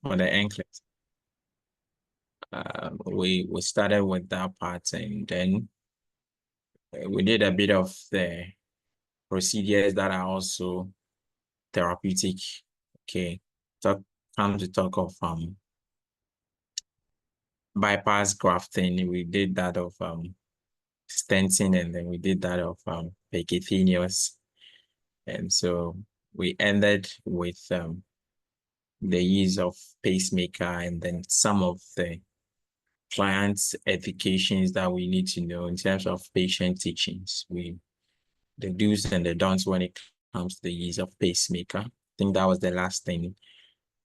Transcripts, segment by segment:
for the NCLEX. We started with that part, and then we did a bit of the procedures that are also therapeutic. Okay, come to talk of bypass grafting. We did that of stenting, and then we did that of percutaneous. And so we ended with the use of pacemaker, and then some of the clients' educations that we need to know in terms of patient teachings. The do's and the don'ts when it comes to the use of pacemaker. I think that was the last thing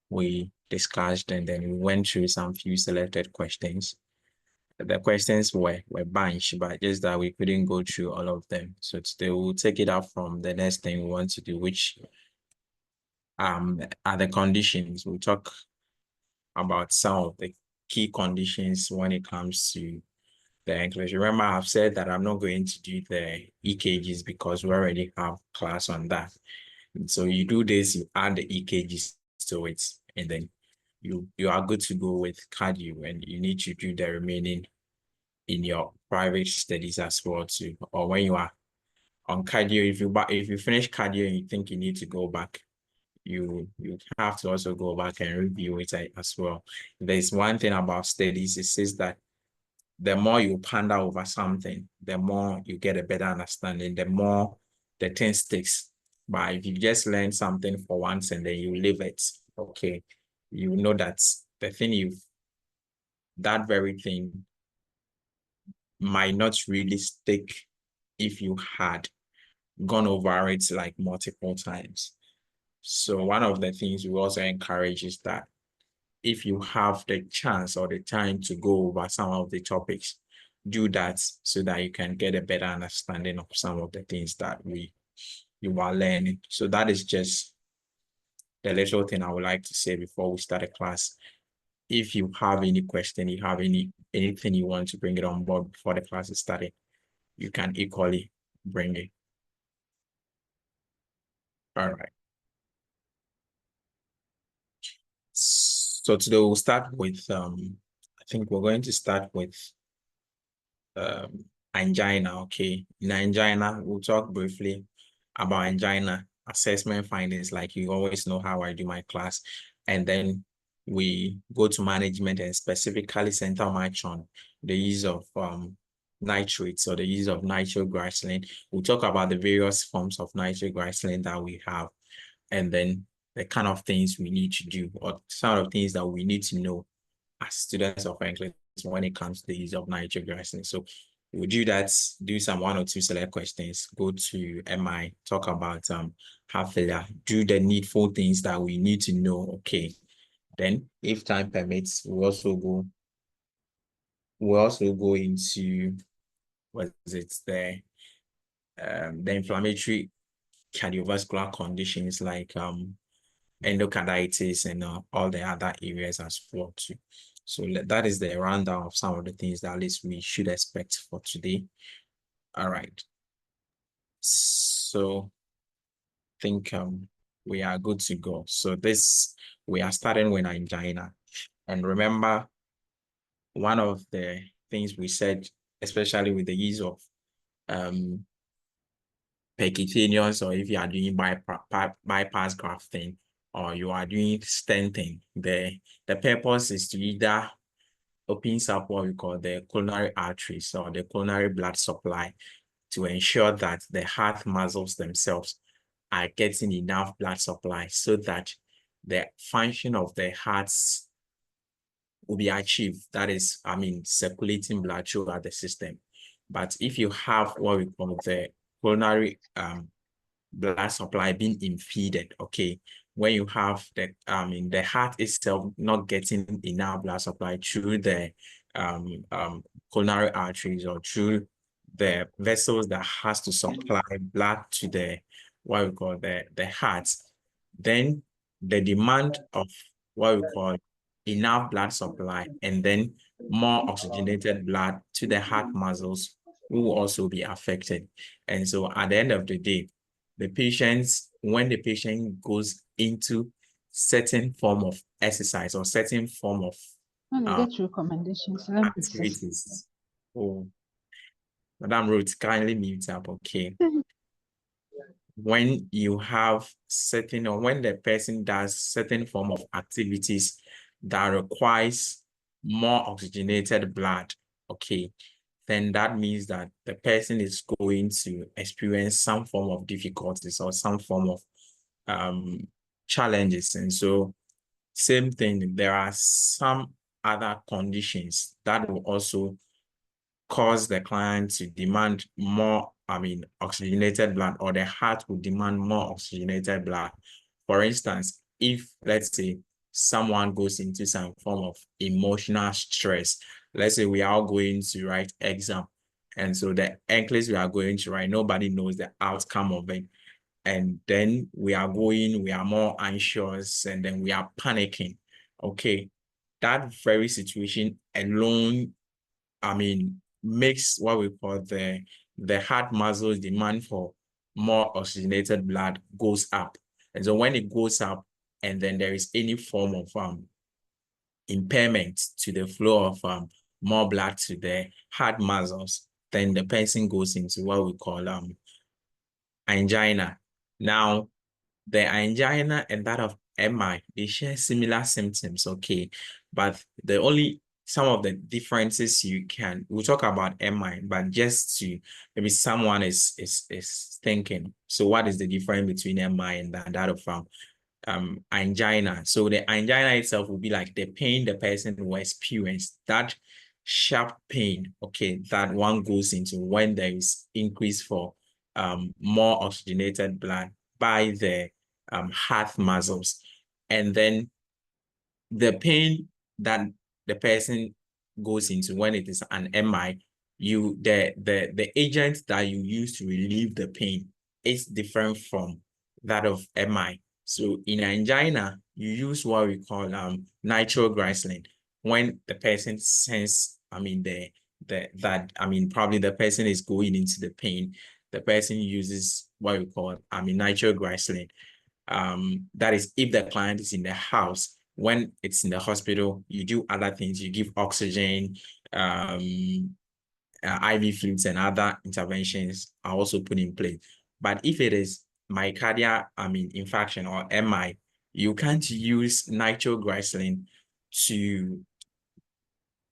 we discussed, and then we went through some few selected questions. The questions were bunched, but just that we couldn't go through all of them. So today we'll take it up from the next thing we want to do, which are the conditions. We'll talk about some of the key conditions when it comes to the English. Remember, I've said that I'm not going to do the EKGs because we already have class on that. And so you do this, you add the EKGs to it, and then you are good to go with cardio, and you need to do the remaining in your private studies as well too. Or when you are on cardio, if you finish cardio and you think you need to go back, you have to also go back and review it as well. There's one thing about studies, it says that the more you ponder over something, the more you get a better understanding, the more the thing sticks. But if you just learn something for once and then you leave it, okay, you know that the thing that very thing might not really stick if you had gone over it like multiple times. So one of the things we also encourage is that if you have the chance or the time to go over some of the topics, do that so that you can get a better understanding of some of the things that you are learning. So that is just the little thing I would like to say before we start a class. If you have any question, you have anything you want to bring it on board before the class is started, you can equally bring it. All right. So today we'll start with I think we're going to start with angina. Okay, in angina, we'll talk briefly about angina assessment findings, like you always know how I do my class, and then we go to management and specifically center much on the use of nitrates or the use of nitroglycerin. We'll talk about the various forms of nitroglycerin that we have, and then the kind of things we need to do, or some of the things that we need to know as students of English when it comes to the use of nitroglycerin. So we'll do that, do some 1 or 2 select questions, go to MI, talk about heart failure, do the needful things that we need to know. Okay. Then if time permits, we'll also go into what is it there? The inflammatory cardiovascular conditions like endocarditis and all the other areas as well too. So that is the rundown of some of the things that at least we should expect for today. All right. So I think we are good to go. So we are starting with angina. And remember, one of the things we said, especially with the use of percutaneous, or if you are doing bypass grafting, or you are doing stenting, the purpose is to either opens up what we call the coronary arteries or the coronary blood supply to ensure that the heart muscles themselves are getting enough blood supply so that the function of the hearts will be achieved. That is, circulating blood throughout the system. But if you have what we call the coronary blood supply being impeded, okay, when you have the heart itself not getting enough blood supply through the coronary arteries or through the vessels that has to supply blood to the what we call the heart, then the demand of what we call enough blood supply and then more oxygenated blood to the heart muscles will also be affected. And so at the end of the day, when the patient goes into certain form of exercise or certain form of When I get recommendations, let me see. activities. Oh, Madam Ruth, kindly mute up, okay? When you have certain, or when the person does certain form of activities that requires more oxygenated blood, okay, then that means that the person is going to experience some form of difficulties or some form of challenges. And so same thing, there are some other conditions that will also cause the client to demand more, oxygenated blood, or the heart will demand more oxygenated blood. For instance, if, let's say, someone goes into some form of emotional stress, let's say we are all going to write exam, and so the NCLEX we are going to write, nobody knows the outcome of it. And then we are more anxious, and then we are panicking. Okay, that very situation alone, makes what we call the heart muscles demand for more oxygenated blood goes up. And so when it goes up, and then there is any form of impairment to the flow of more blood to the heart muscles, then the person goes into what we call angina. Now, the angina and that of MI, they share similar symptoms, okay? But some of the differences we'll talk about MI, but just to maybe someone is thinking, so what is the difference between MI and that of angina? So the angina itself will be like the pain the person will experience, that sharp pain, okay, that one goes into when there is increase for more oxygenated blood by the heart muscles. And then the pain that the person goes into when it is an MI, the agent that you use to relieve the pain is different from that of MI. So in angina, you use what we call nitroglycerin. When the person sense, probably the person is going into the pain, the person uses what we call nitroglycerin. That is if the client is in the house. When it's in the hospital, you do other things. You give oxygen, IV fluids, and other interventions are also put in place. But if it is myocardial, infarction or MI, you can't use nitroglycerin to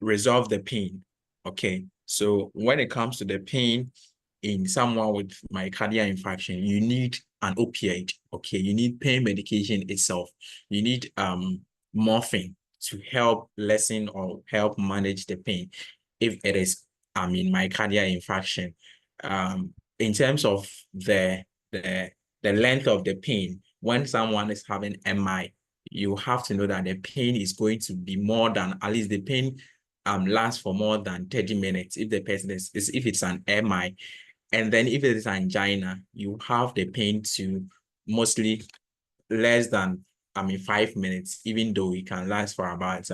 resolve the pain. Okay, so when it comes to the pain in someone with myocardial infarction, you need an opioid. Okay, you need pain medication itself. You need morphine to help lessen or help manage the pain if it is myocardial infarction. In terms of the length of the pain, when someone is having MI, you have to know that the pain is going to be more than, at least the pain lasts for more than 30 minutes if the person is if it's an MI. And then if it is angina, you have the pain to mostly less than 5 minutes, even though it can last for about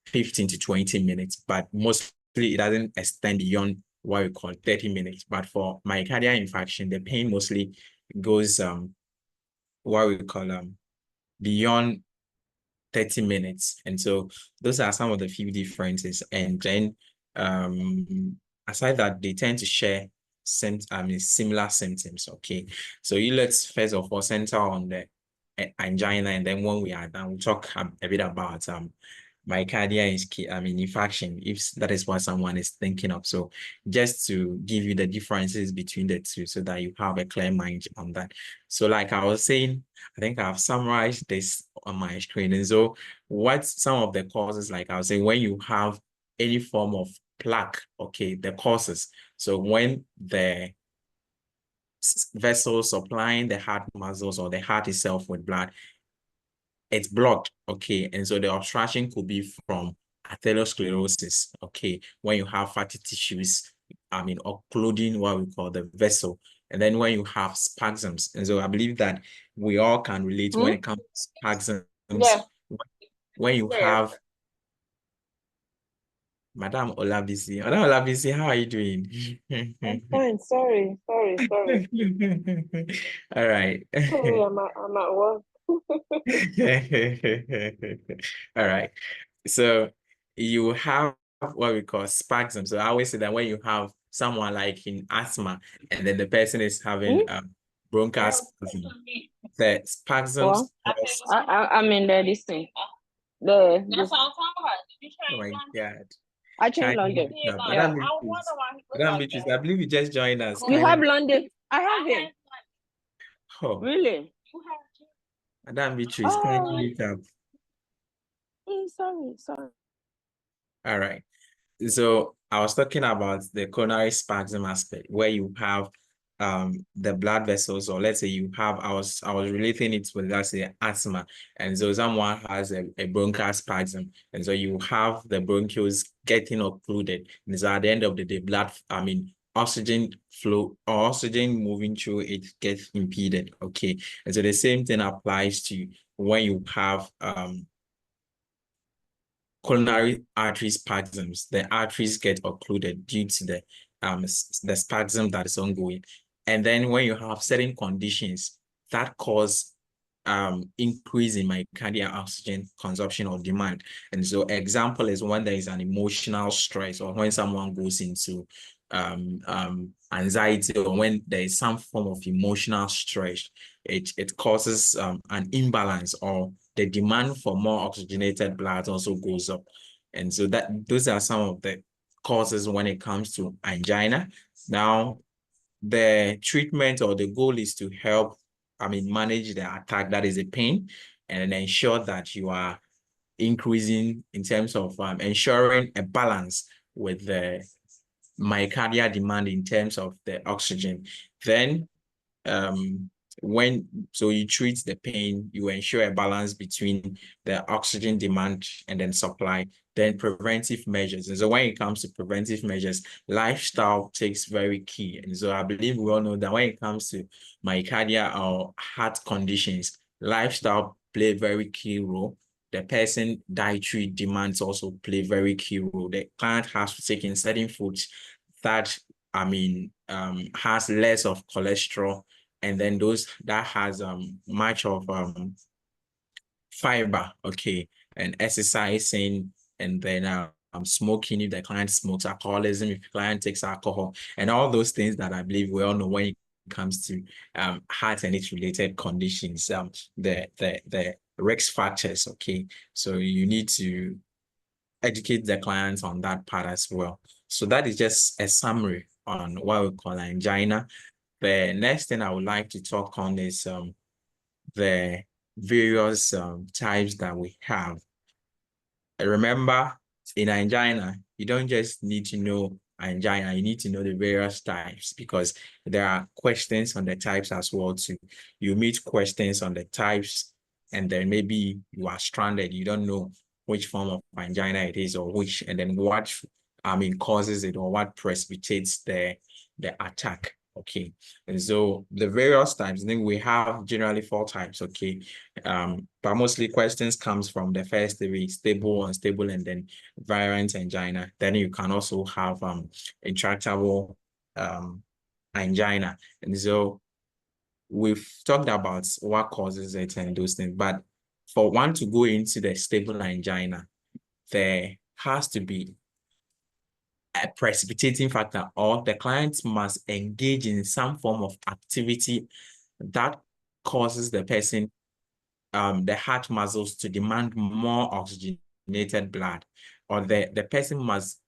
15 to 20 minutes, but mostly it doesn't extend beyond what we call 30 minutes. But for myocardial infarction, the pain mostly goes what we call beyond 30 minutes. And so those are some of the few differences. And then aside that, they tend to share similar symptoms. Okay, so let's first of all center on the angina, and then when we are done, we'll talk a bit about myocardial infarction, if that is what someone is thinking of. So just to give you the differences between the two so that you have a clear mind on that. So like I was saying, I think I've summarized this on my screen. And so what some of the causes, like I was saying, when you have any form of plaque, okay, the causes. So when the vessels supplying the heart muscles or the heart itself with blood, it's blocked, okay, and so the obstruction could be from atherosclerosis, okay, when you have fatty tissues, occluding what we call the vessel, and then when you have spasms. And so I believe that we all can relate when it comes to spasms. Yeah. When you have Madam Olabisi, how are you doing? I'm fine. Sorry. All right. Sorry, I'm at work. All right. So you have what we call spasm. So I always say that when you have someone like in asthma, and then the person is having bronchial spasm, the spasms Well, I'm in the this thing. That's what I'm talking about. Did you oh my change God. I changed China, London. no, Yeah. Madam Beatrice, I believe you just joined us. You have London. I have it. Oh, Really? Madam Beatrice, Oh, kindly meet up. sorry. All right. So I was talking about the coronary spasm aspect where you have the blood vessels, or let's say you have I was relating it with, let's say, asthma, and so someone has a bronchial spasm, and so you have the bronchioles getting occluded, and so at the end of the day, oxygen flow or oxygen moving through it gets impeded. Okay, and so the same thing applies to when you have coronary artery spasms. The arteries get occluded due to the spasm that is ongoing. And then when you have certain conditions that cause increase in myocardial oxygen consumption or demand. And so example is when there is an emotional stress, or when someone goes into anxiety, or when there is some form of emotional stress, it causes an imbalance, or the demand for more oxygenated blood also goes up. And so those are some of the causes when it comes to angina. Now, the treatment or the goal is to help, manage the attack, that is the pain, and ensure that you are increasing in terms of ensuring a balance with the myocardial demand in terms of the oxygen. Then so you treat the pain, you ensure a balance between the oxygen demand and then supply, then preventive measures. And so when it comes to preventive measures, lifestyle takes very key. And so I believe we all know that when it comes to myocardial or heart conditions, lifestyle play a very key role. The person dietary demands also play very key role. The client has to take in certain foods that has less of cholesterol, and then those that has much of fiber, okay, and exercising, and then smoking if the client smokes, alcoholism if the client takes alcohol, and all those things that I believe we all know when it comes to heart and its related conditions, the risk factors, okay. So you need to educate the clients on that part as well. So that is just a summary on what we call angina. The next thing I would like to talk on is the various types that we have. Remember, in angina, you don't just need to know angina, you need to know the various types, because there are questions on the types as well too. You meet questions on the types, and then maybe you are stranded, you don't know which form of angina it is, or which, and then what causes it, or what precipitates the attack. Okay, and so the various types, then we have generally 4 types. Okay, but mostly questions comes from the first 3: stable, unstable, and then variant angina. Then you can also have intractable angina. And so we've talked about what causes it and those things, but for one to go into the stable angina, there has to be a precipitating factor, or the client must engage in some form of activity that causes the person, the heart muscles, to demand more oxygenated blood, or the person must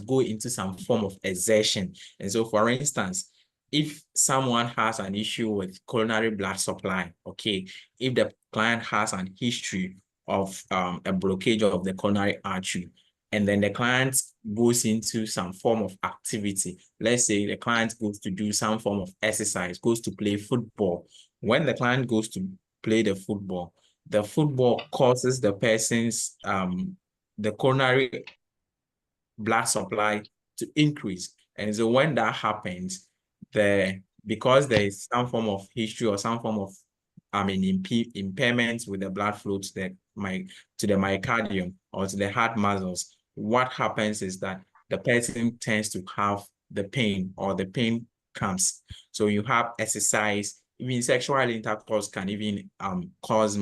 go into some form of exertion. And so, for instance, if someone has an issue with coronary blood supply, okay, if the client has an history of a blockage of the coronary artery, and then the client goes into some form of activity, let's say the client goes to do some form of exercise, goes to play football. When the client goes to play the football causes the person's the coronary blood supply to increase. And so when that happens, because there is some form of history or some form of impairment with the blood flow to the myocardium or to the heart muscles, what happens is that the person tends to have the pain, or the pain comes. So you have exercise, even sexual intercourse can even cause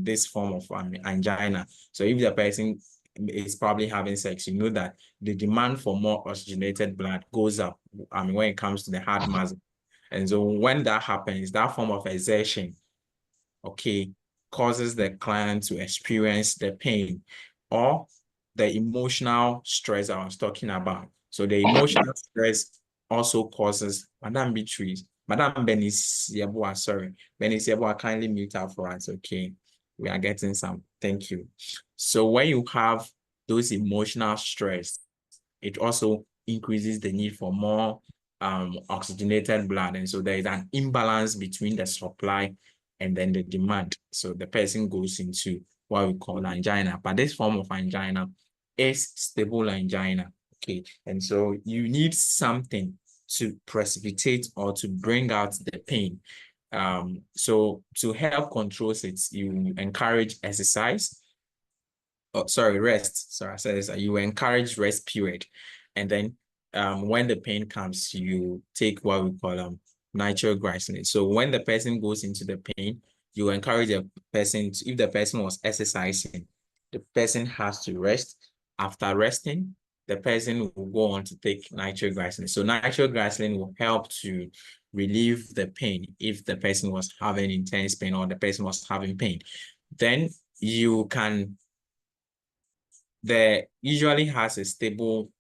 this form of angina. So if the person is probably having sex, you know that the demand for more oxygenated blood goes up. When it comes to the heart muscle, and so when that happens, that form of exertion, okay, causes the client to experience the pain or the emotional stress I was talking about. So the emotional stress also causes, Madam Beatrice, Madam Benis Yeboah, sorry, Benis Yeboah, kindly mute her for us, okay? We are getting some, thank you. So when you have those emotional stress, it also increases the need for more oxygenated blood. And so there is an imbalance between the supply and then the demand. So the person goes into what we call angina. But this form of angina is stable angina. Okay. And so you need something to precipitate or to bring out the pain. So to help control it, you encourage exercise. Oh, sorry, rest. Sorry, I said this. You encourage rest period. And then when the pain comes, you take what we call nitroglycerin. So when the person goes into the pain, you encourage the person to, if the person was exercising, the person has to rest. After resting, the person will go on to take nitroglycerin. So nitroglycerin will help to relieve the pain if the person was having intense pain or the person was having pain. Then you can usually has a stable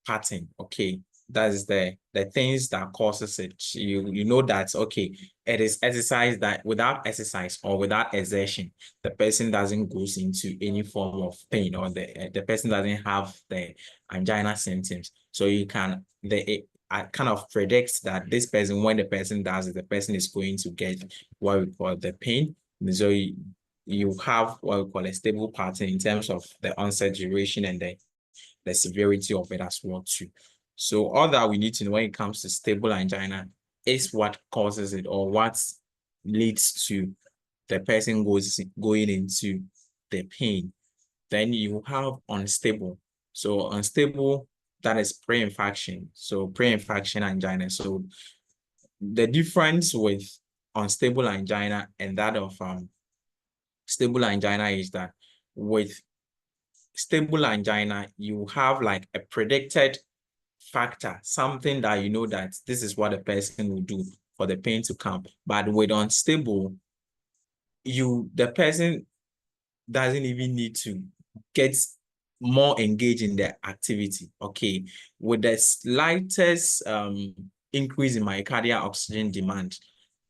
pattern. Okay, that's the things that causes it. You know that, okay, it is exercise, that without exercise or without exertion, the person doesn't go into any form of pain, or the person doesn't have the angina symptoms. So you can kind of predicts that this person, when the person does it, the person is going to get what we call the pain. So you have what we call a stable pattern in terms of the onset duration and the severity of it as well too. So all that we need to know when it comes to stable angina is what causes it, or what leads to the person going into the pain. Then you have unstable. So unstable, that is pre-infarction. So pre-infarction angina. So the difference with unstable angina and that of stable angina is that with stable angina, you have like a predicted factor, something that you know that this is what the person will do for the pain to come. But with unstable, the person doesn't even need to get more engaged in the activity. Okay, with the slightest increase in myocardial oxygen demand,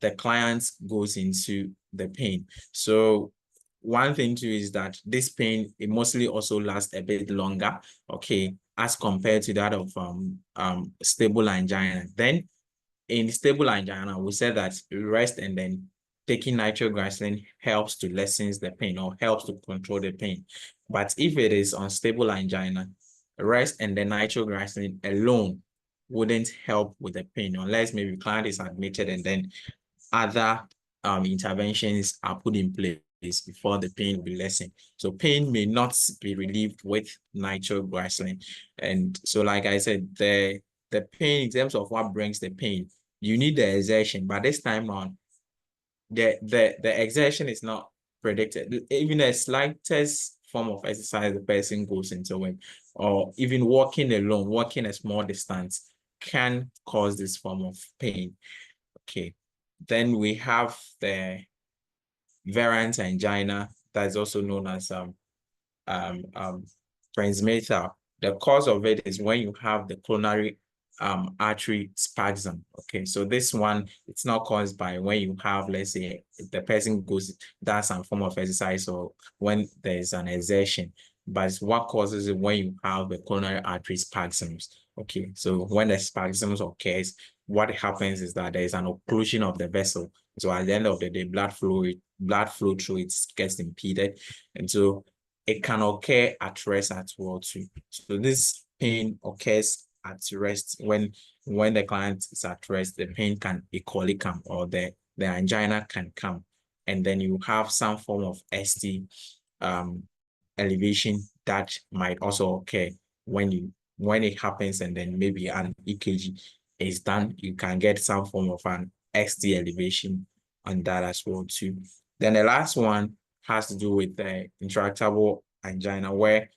the client goes into the pain. So one thing too is that this pain, it mostly also lasts a bit longer, okay, as compared to that of stable angina. Then in stable angina, we said that rest and then taking nitroglycerin helps to lessen the pain or helps to control the pain. But if it is unstable angina, rest and then nitroglycerin alone wouldn't help with the pain, unless maybe client is admitted and then other interventions are put in place before the pain will be lessened. So pain may not be relieved with nitroglycerin. And so, like I said, the pain, in terms of what brings the pain, you need the exertion, but this time on, the exertion is not predicted. Even the slightest form of exercise the person goes into it, or even walking alone, walking a small distance, can cause this form of pain. Okay. Then we have the variant angina, that is also known as transmittal. The cause of it is when you have the coronary artery spasm. Okay, so this one, it's not caused by when you have, let's say, the person does some form of exercise or when there's an exertion, but what causes it when you have the coronary artery spasms. Okay, so when the spasms occurs, what happens is that there is an occlusion of the vessel. So at the end of the day, blood flow through it gets impeded, and so it can occur at rest as well too. So this pain occurs at rest. When the client is at rest, the pain can equally come, or the angina can come, and then you have some form of ST elevation that might also occur when it happens, and then maybe an EKG is done. You can get some form of an ST elevation on that as well too. Then the last one has to do with the intractable angina, where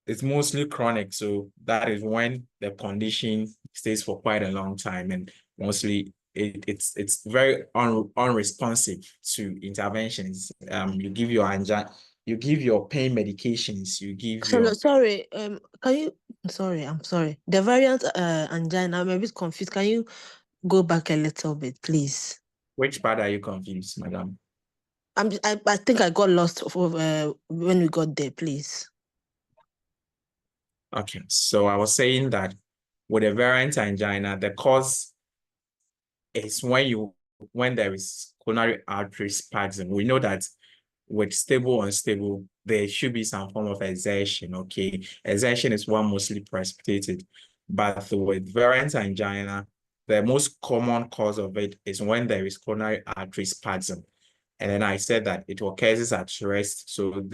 it's mostly chronic. So that is when the condition stays for quite a long time, and mostly it's very unresponsive to interventions. You give your angina, you give your pain medications, you give your. Sorry, can you? I'm sorry. The variant angina, I'm a bit confused. Can you go back a little bit, please? Which part are you confused, madam? I think I got lost when we got there, please. Okay, so I was saying that with a variant angina, the cause is when there is coronary artery spasm. We know that with stable, unstable, there should be some form of exertion. Okay, exertion is one mostly precipitated, but with variant angina, the most common cause of it is when there is coronary artery spasm. And then I said that it occurs at rest. So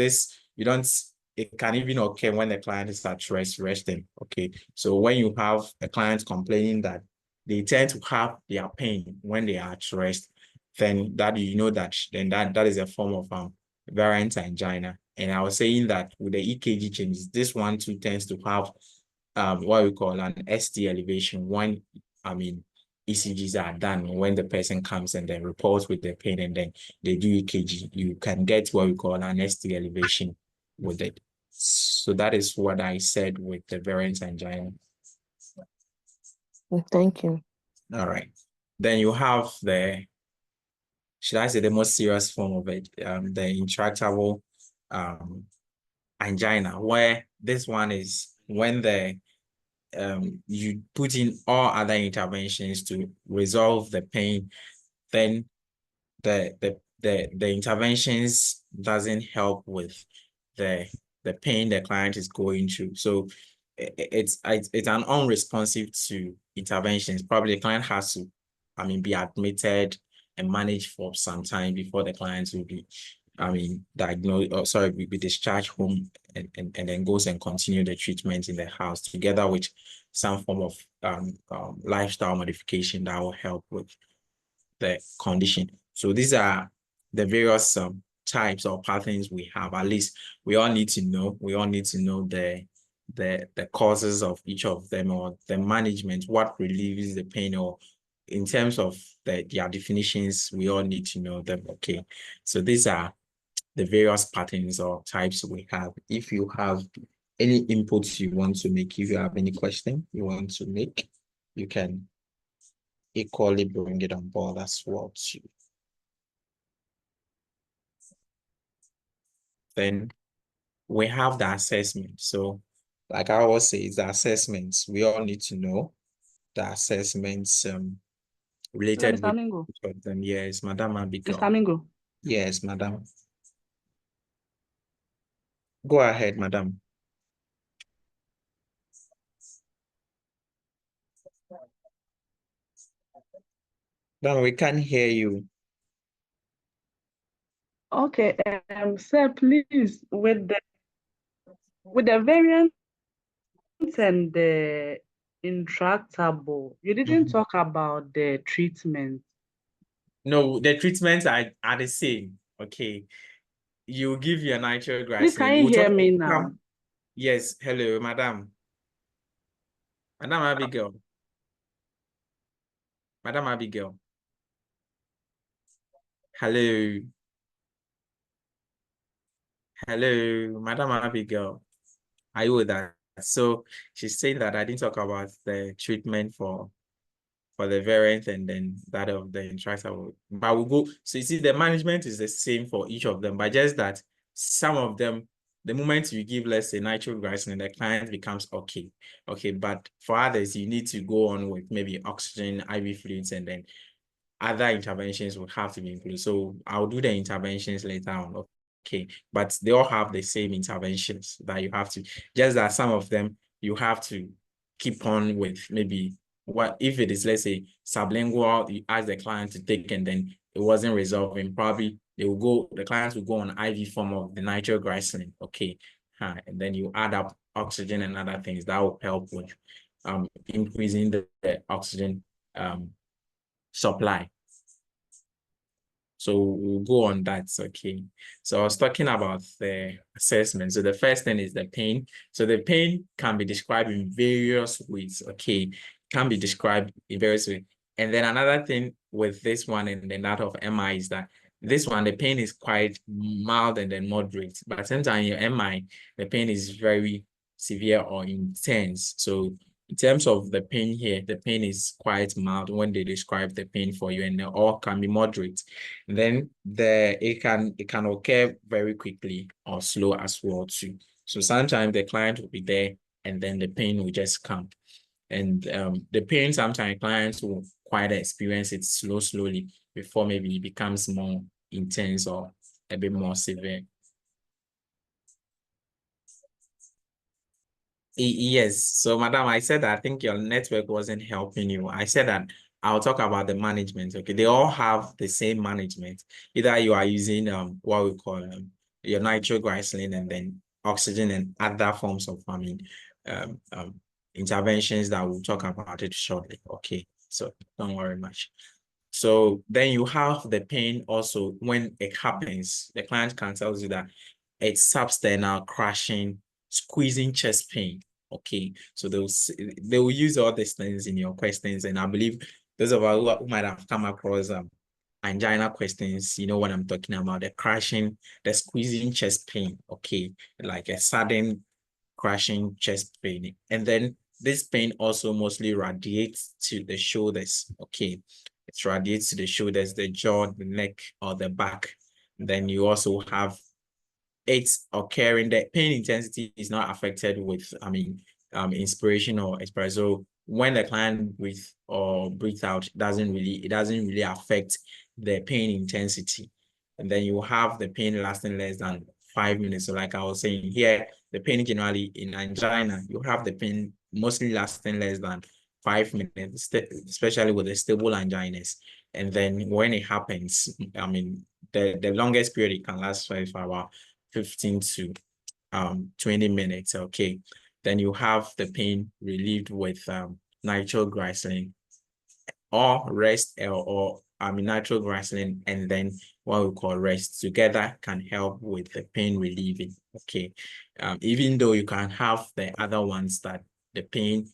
it can even occur when the client is at rest, resting. Okay. So when you have a client complaining that they tend to have their pain when they are at rest, then that is a form of variant angina. And I was saying that with the EKG changes, this one too tends to have what we call an ST elevation when ECGs are done when the person comes and then reports with the pain and then they do EKG. You can get what we call an ST elevation with it. So that is what I said with the variant angina. Thank you. All right. Then you have should I say the most serious form of it, the intractable angina, where this one is when you put in all other interventions to resolve the pain, then the interventions doesn't help with the pain the client is going through. So it's an unresponsive to interventions. Probably the client has to, be admitted and managed for some time before the client will be, diagnosed, or sorry, be discharged home and then goes and continue the treatment in the house together with some form of lifestyle modification that will help with the condition. So these are the various types or patterns we have. At least we all need to know the causes of each of them, or the management, what relieves the pain, or in terms of their definitions, we all need to know them. Okay, so these are the various patterns or types we have. If you have any inputs you want to make, if you have any question you want to make, you can equally bring it on board as well too. Then we have the assessment. So like I always say, it's the assessments. We all need to know the assessments related Mr. Mingo. with them. Yes, Madam Abigail. Mr. Mingo. Yes, Madam. Go ahead, Madam. No, we can't hear you. Okay, sir, please, with the variant and the intractable, you didn't talk about the treatment. No, the treatments are the same. Okay. You give your nitroglycerin. Please, can you hear me now? Yes, hello, Madam. Madam Abigail. Madam Abigail. Hello. Hello, Madam Abigail. Are you with us? So she's saying that I didn't talk about the treatment for the variant and then that of the intractable. But we'll go. So you see, the management is the same for each of them, but just that some of them, the moment you give, let's say, nitroglycerin, the client becomes okay. Okay, but for others, you need to go on with maybe oxygen, IV fluids, and then other interventions will have to be included. So I'll do the interventions later on. Okay, but they all have the same interventions that you have to, just that some of them you have to keep on with. Maybe what if it is, let's say, sublingual, you ask the client to take and then it wasn't resolving, probably the clients will go on IV form of the nitroglycerin. Okay, and then you add up oxygen and other things that will help with increasing the oxygen supply. So we'll go on that, okay? So I was talking about the assessment. So the first thing is the pain. So the pain can be described in various ways, okay? Can be described in various ways. And then another thing with this one and then that of MI is that this one, the pain is quite mild and then moderate. But sometimes in your MI, the pain is very severe or intense. So in terms of the pain here, the pain is quite mild when they describe the pain for you, and all can be moderate. And then it can occur very quickly or slow as well too. So sometimes the client will be there and then the pain will just come. And the pain, sometimes clients will quite experience it slowly before maybe it becomes more intense or a bit more severe. Yes. So, madam, I said that I think your network wasn't helping you. I said that I'll talk about the management. Okay, they all have the same management. Either you are using what we call your nitroglycerin and then oxygen and other forms of interventions that we'll talk about it shortly. Okay, so don't worry much. So then you have the pain also when it happens. The client can tell you that it's substernal crushing, squeezing chest pain. Okay, so they will use all these things in your questions, and I believe those of us who might have come across angina questions, you know what I'm talking about, the crushing, the squeezing chest pain. Okay, like a sudden crushing chest pain, and then this pain also mostly radiates to the shoulders. Okay, it radiates to the shoulders, the jaw, the neck, or the back. Then you also have it's occurring. The pain intensity is not affected with, inspiration or expiration. So when the client breathes or breathes out, it doesn't really affect the pain intensity. And then you have the pain lasting less than 5 minutes. So like I was saying here, the pain generally in angina, you have the pain mostly lasting less than 5 minutes, especially with the stable anginas. And then when it happens, the longest period it can last for about 15 to 20 minutes. Okay, then you have the pain relieved with nitroglycerin or rest or nitroglycerin and then what we call rest together can help with the pain relieving. Okay, even though you can have the other ones that the pain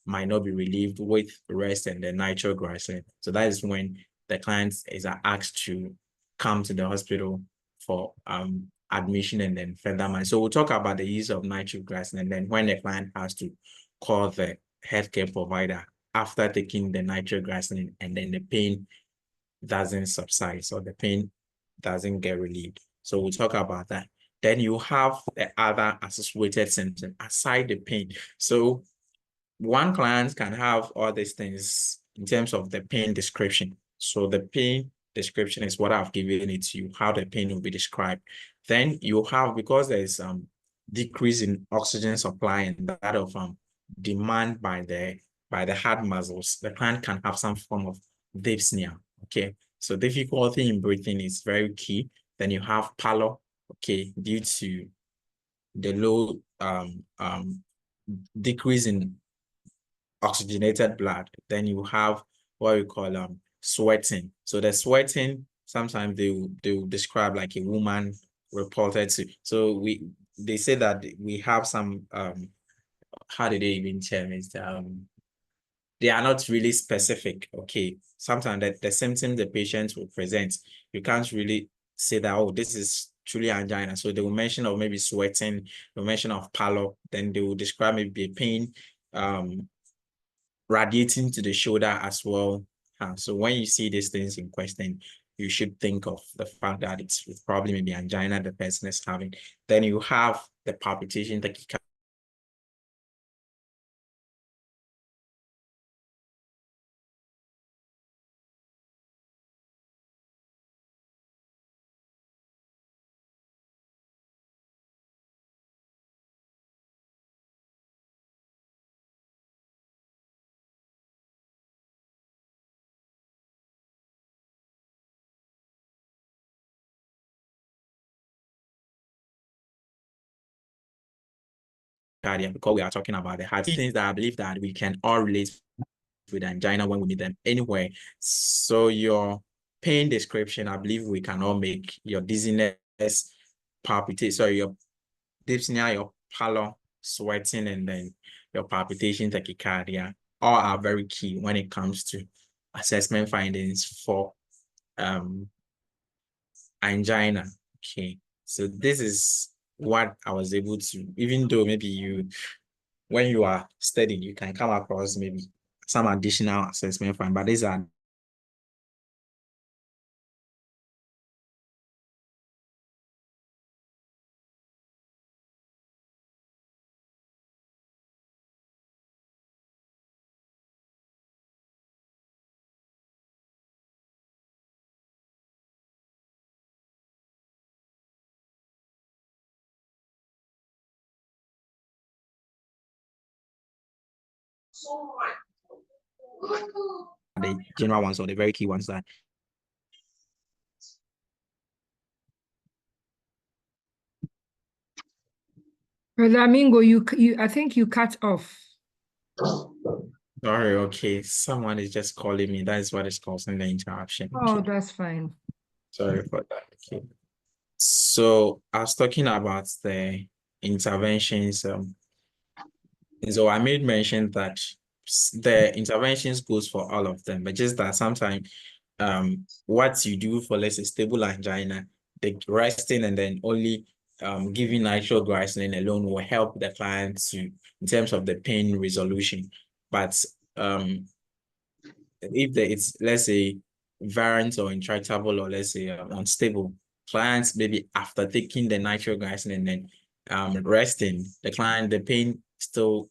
might not be relieved with rest and the nitroglycerin. So that is when the client is asked to come to the hospital for admission and then further management. So we'll talk about the use of nitroglycerin and then when the client has to call the healthcare provider after taking the nitroglycerin and then the pain doesn't subside, so the pain doesn't get relieved. So we'll talk about that. Then you have the other associated symptoms aside the pain. So one client can have all these things in terms of the pain description. So the pain description is what I've given it to you, how the pain will be described. Then you have, because there's decrease in oxygen supply and that of demand by the heart muscles, the client can have some form of dyspnea. Okay, so difficulty in breathing is very key. Then you have pallor, okay, due to the low decrease in oxygenated blood. Then you have what we call sweating. So the sweating, sometimes they will describe like a woman reported to. So they say that we have some how did they even term it? They are not really specific. Okay, sometimes the symptoms the patient will present, you can't really say that, oh, this is truly angina. So they will mention of maybe sweating, they will mention of pallor, then they will describe maybe a pain radiating to the shoulder as well. So when you see these things in question, you should think of the fact that it's probably maybe angina the person is having. Then you have the palpitation, the cardiac, because we are talking about the heart things that I believe that we can all relate with angina when we need them anyway. So your pain description, I believe we can all make your dizziness, your dyspnea, your pallor, sweating, and then your palpitation, tachycardia, all are very key when it comes to assessment findings for angina. Okay, so this is what I was able to, even though maybe when you are studying, you can come across maybe some additional assessment find, but these are the general ones or the very key ones that Brother Amingo, I think you cut off. Sorry, okay. Someone is just calling me. That is what is causing the interruption. Oh, Okay. that's fine. Sorry for that. Okay. So I was talking about the interventions. So I made mention that the interventions goes for all of them, but just that sometimes what you do for, let's say, stable angina, the resting and then only giving nitroglycerin alone will help the client to in terms of the pain resolution. But if it's, let's say, variant or intractable or let's say unstable, clients maybe after taking the nitroglycerin and then resting, the pain still,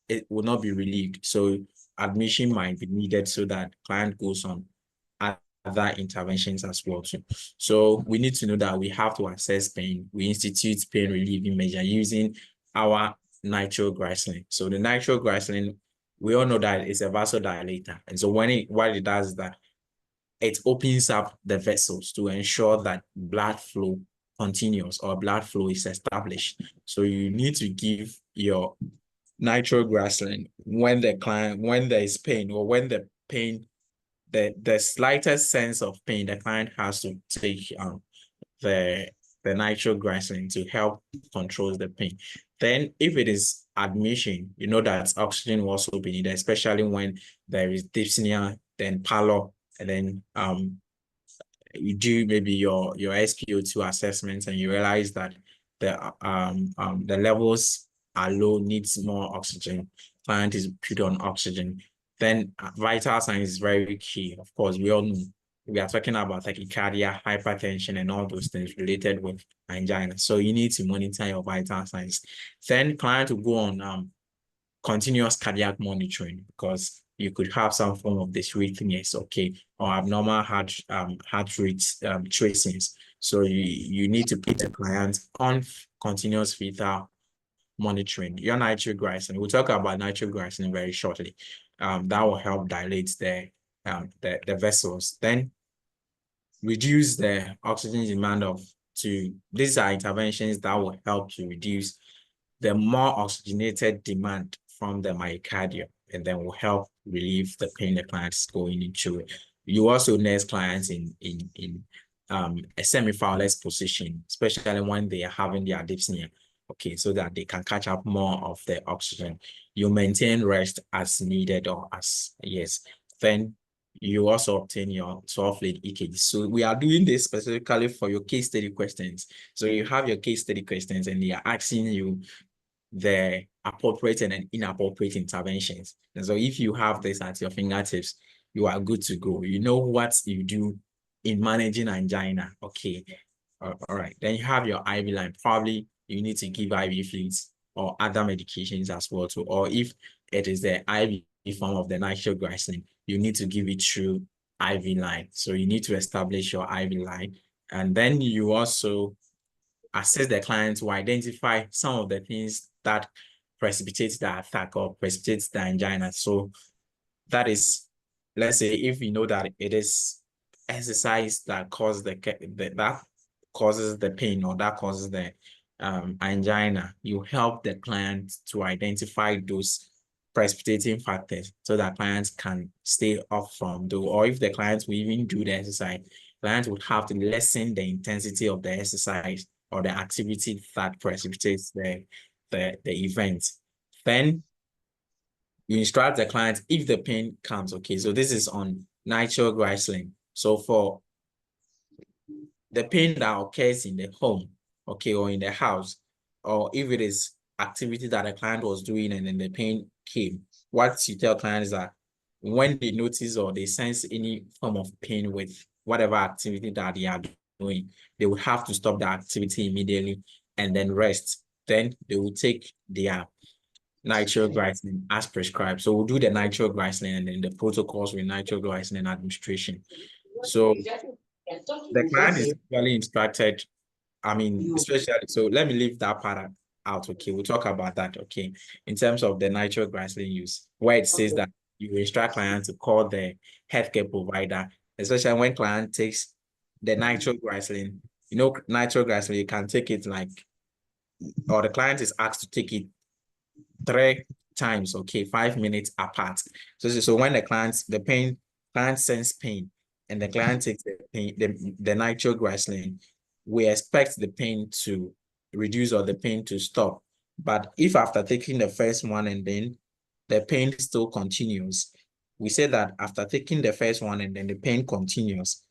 it will not be relieved. So admission might be needed so that client goes on other interventions as well too. So we need to know that we have to assess pain. We institute pain relieving measure using our nitroglycerin. So the nitroglycerin, we all know that it's a vasodilator. And so what it does is that it opens up the vessels to ensure that blood flow continues or blood flow is established. So you need to give your nitroglycerin when there is pain or when the pain, the slightest sense of pain, the client has to take the nitroglycerin to help control the pain. Then if it is admission, you know that oxygen will also be needed, especially when there is dyspnea, then pallor, and then you do maybe your SpO2 assessments and you realize that the levels are low, needs more oxygen, client is put on oxygen, then vital signs is very key. Of course, we all know we are talking about tachycardia, hypertension, and all those things related with angina. So you need to monitor your vital signs. Then client will go on continuous cardiac monitoring because you could have some form of dysrhythmias, okay, or abnormal heart rate tracings. So you need to put the client on continuous fetal monitoring. Your nitroglycerin, we'll talk about nitroglycerin very shortly. That will help dilate the vessels. Then reduce the oxygen demand these are interventions that will help to reduce the more oxygenated demand from the myocardium and then will help relieve the pain the client is going into. You also nurse clients in a semi-fowler's position, especially when they are having their dyspnea, okay, so that they can catch up more of the oxygen. You maintain rest as needed or as, yes. Then you also obtain your 12-lead EKG. So we are doing this specifically for your case study questions. So you have your case study questions and they are asking you the appropriate and inappropriate interventions. And so if you have this at your fingertips, you are good to go. You know what you do in managing angina. Okay. All right. Then you have your IV line. Probably you need to give IV fluids or other medications as well too. Or if it is the IV form of the nitroglycerin, you need to give it through IV line. So you need to establish your IV line. And then you also assess the client to identify some of the things that precipitates the attack or precipitates the angina. So that is, let's say, if you know that it is exercise that causes that causes the pain or that causes the angina, you help the client to identify those precipitating factors so that clients can stay off from do, or if the clients will even do the exercise, clients would have to lessen the intensity of the exercise or the activity that precipitates the event. Then you instruct the client if the pain comes. Okay, so this is on nitroglycerin. So for the pain that occurs in the home, okay, or in the house, or if it is activity that the client was doing and then the pain came, what you tell clients is that when they notice or they sense any form of pain with whatever activity that they are doing, they would have to stop the activity immediately and then rest. Then they will take their nitroglycerin as prescribed. So we'll do the nitroglycerin and then the protocols with nitroglycerin administration. So the client is usually instructed, I mean, especially, so let me leave that part out, okay? We'll talk about that, okay? In terms of the nitroglycerin use, where it says that you instruct clients to call the healthcare provider, especially when client takes the nitroglycerin. You know, nitroglycerin, you can take it like, or the client is asked to take it 3 times, okay, 5 minutes apart. So when the client sense pain and the client takes the pain, the nitroglycerin, we expect the pain to reduce or the pain to stop. But if after taking the first one and then the pain still continues, we say that after taking the first one and then the pain continues,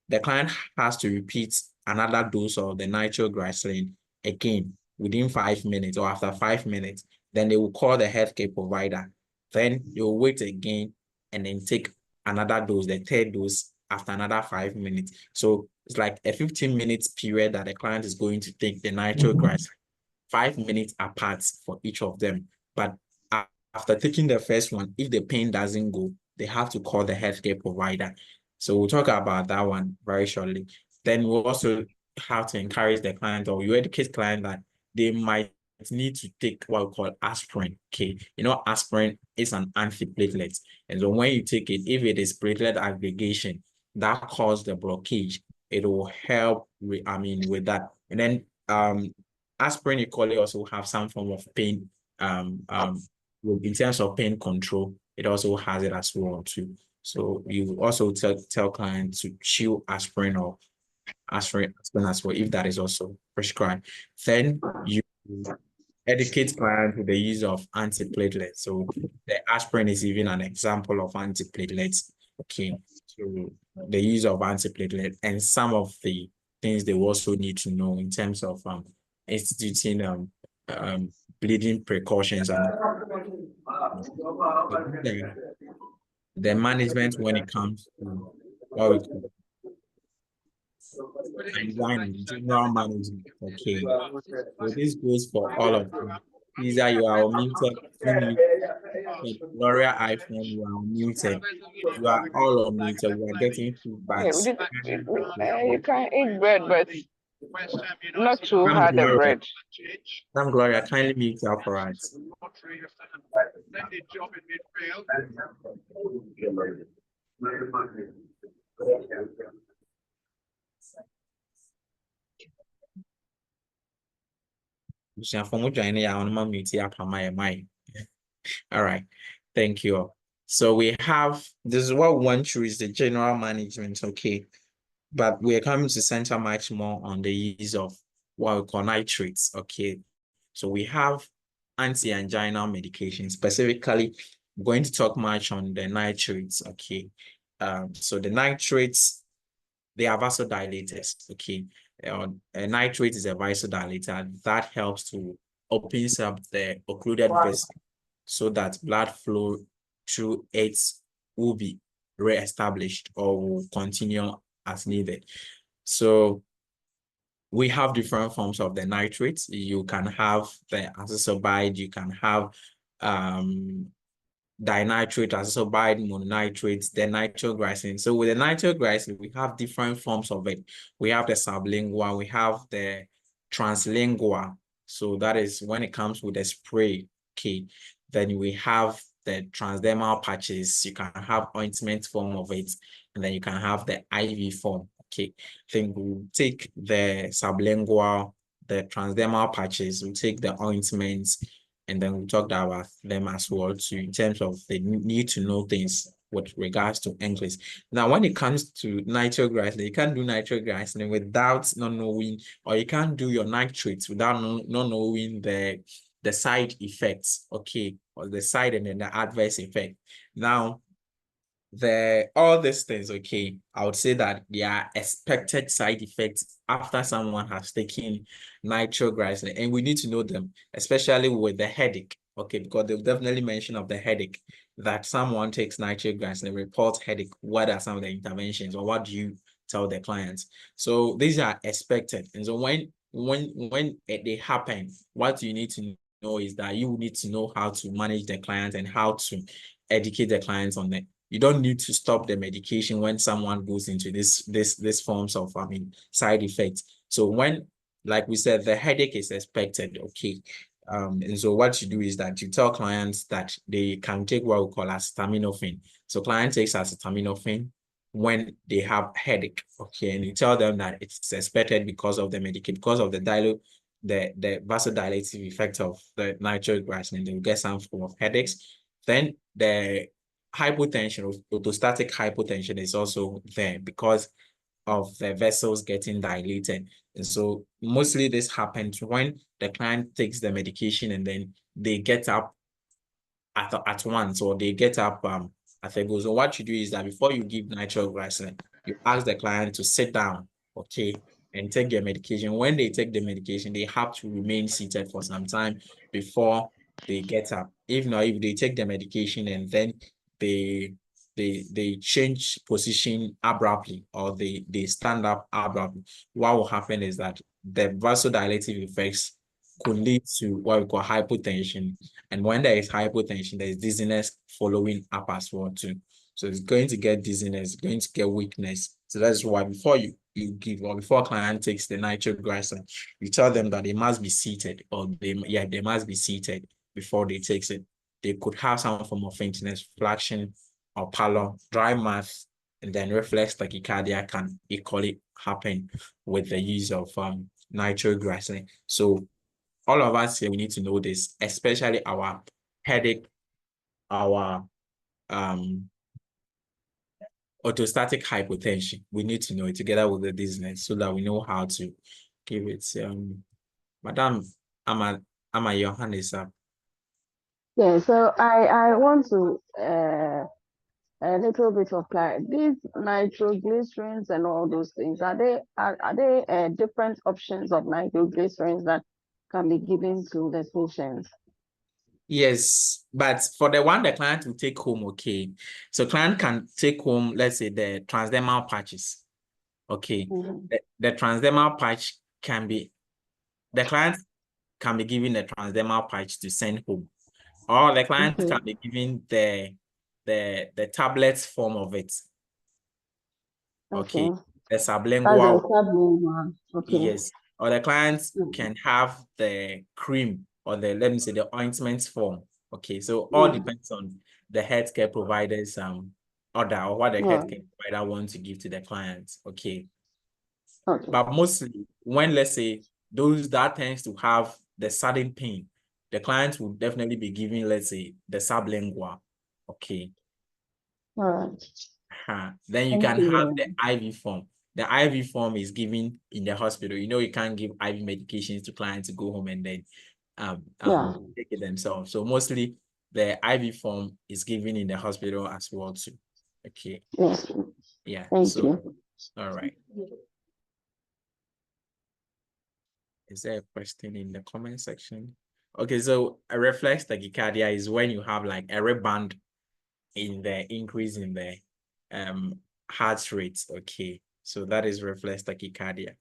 the client has to repeat another dose of the nitroglycerin again within 5 minutes or after 5 minutes. Then they will call the healthcare provider. Then they will wait again and then take another dose, the third dose, after another 5 minutes. So it's like a 15 minutes period that the client is going to take the nitroglycerin, 5 minutes apart for each of them. But after taking the first one, if the pain doesn't go, they have to call the healthcare provider. So we'll talk about that one very shortly. Then we'll also have to encourage the client, or you educate client that they might need to take what we call aspirin. Okay, you know, aspirin is an antiplatelet, and so when you take it, if it is platelet aggregation that causes the blockage, it will help with, with that. And then aspirin equally also have some form of pain in terms of pain control. It also has it as well too. So you also tell clients to chew aspirin or aspirin as well if that is also prescribed. Then you educate clients with the use of antiplatelets. So the aspirin is even an example of antiplatelets. Okay, so the use of antiplatelet and some of the things they also need to know in terms of instituting bleeding precautions and the management when it comes to what we call anxiety, general management. Okay, so this goes for all of them. Either you are muted, Gloria iPhone, you are muted. You are all unmuted. We are getting feedbacks. You can eat bread, but not too hard the bread. Gloria, kindly mute your for us. All right, thank you. So we have, this is what we went through is the general management, okay, but we're coming to center much more on the use of what we call nitrates, okay. So we have anti-anginal medication, specifically going to talk much on the nitrates, okay. So the nitrates, they are vasodilators, okay. A nitrate is a vasodilator that helps to open up the occluded vessel so that blood flow through it will be re-established or will continue as needed. So we have different forms of the nitrates. You can have the azazobide, you can have dinitrate, azazobide, mononitrates, the nitroglycerin. So with the nitroglycerin, we have different forms of it. We have the sublingual, we have the translingual. So that is when it comes with the spray, okay. Then we have the transdermal patches. You can have ointment form of it, and then you can have the IV form, okay. Then we'll take the sublingual, the transdermal patches, we'll take the ointments, And then we talked about them as well too, in terms of they need to know things with regards to English. Now, when it comes to nitroglycerin, you can't do nitroglycerin without not knowing, or you can't do your nitrates without not knowing the side effects, okay, or the side and then the adverse effect. Now, all these things, okay, I would say that they are expected side effects after someone has taken nitroglycerin, and we need to know them, especially with the headache, okay, because they'll definitely mention of the headache that someone takes nitroglycerin, reports headache. What are some of the interventions, or what do you tell the clients? So these are expected, and so when they happen, what you need to know is that you need to know how to manage the client and how to educate the clients on the. You don't need to stop the medication when someone goes into this forms of side effects. So when, like we said, the headache is expected, okay. And so what you do is that you tell clients that they can take what we call acetaminophen. So client takes acetaminophen when they have headache, okay, and you tell them that it's expected because of the medication, because of the vasodilative effect of the nitroglycerin, they will get some form of headaches. Then the hypotension, orthostatic hypotension, is also there because of the vessels getting dilated. And so mostly this happens when the client takes the medication and then they get up at once, or they get up as they go. So what you do is that before you give nitroglycerin, you ask the client to sit down, okay, and take their medication. When they take the medication, they have to remain seated for some time before they get up. If not, if they take the medication and then they change position abruptly, or they stand up abruptly, what will happen is that the vasodilative effects could lead to what we call hypotension. And when there is hypotension, there is dizziness following up as well too. So it's going to get dizziness, going to get weakness. So that's why before you give, or before a client takes the nitroglycerin, you tell them that they must be seated, or they must be seated before they take it. They could have some form of faintness, flashing, or pallor, dry mouth, and then reflex tachycardia can equally happen with the use of nitroglycerin. So all of us here, we need to know this, especially our headache, our orthostatic hypotension. We need to know it together with the dizziness so that we know how to give it. Madam, your hand is up. Yeah, so I want to a little bit of clarity. These nitroglycerins and all those things, are they different options of nitroglycerins that can be given to the patients? Yes, but for the one the client will take home, okay. So client can take home, let's say, the transdermal patches. Okay. Mm-hmm. The transdermal patch can be, the client can be given the transdermal patch to send home, or the client can be given the tablet form of it. Okay. The sublingual. Sublingual. Okay. Yes. Or the clients can have the cream, or let me say, the ointment form. Okay. So all depends on the healthcare provider's order, or what the healthcare provider wants to give to the client. Okay. Okay. But mostly when, let's say, those that tends to have the sudden pain, the clients will definitely be giving, let's say, the sublingual. Okay. All right. Then you can have the IV form. The IV form is given in the hospital. You know, you can't give IV medications to clients to go home and then take it themselves. So mostly the IV form is given in the hospital as well too. Okay. Yes. Yeah. Thank you. All right. Is there a question in the comment section? Okay, so a reflex tachycardia is when you have like a rebound in the increase in the heart rate. Okay, so that is reflex tachycardia.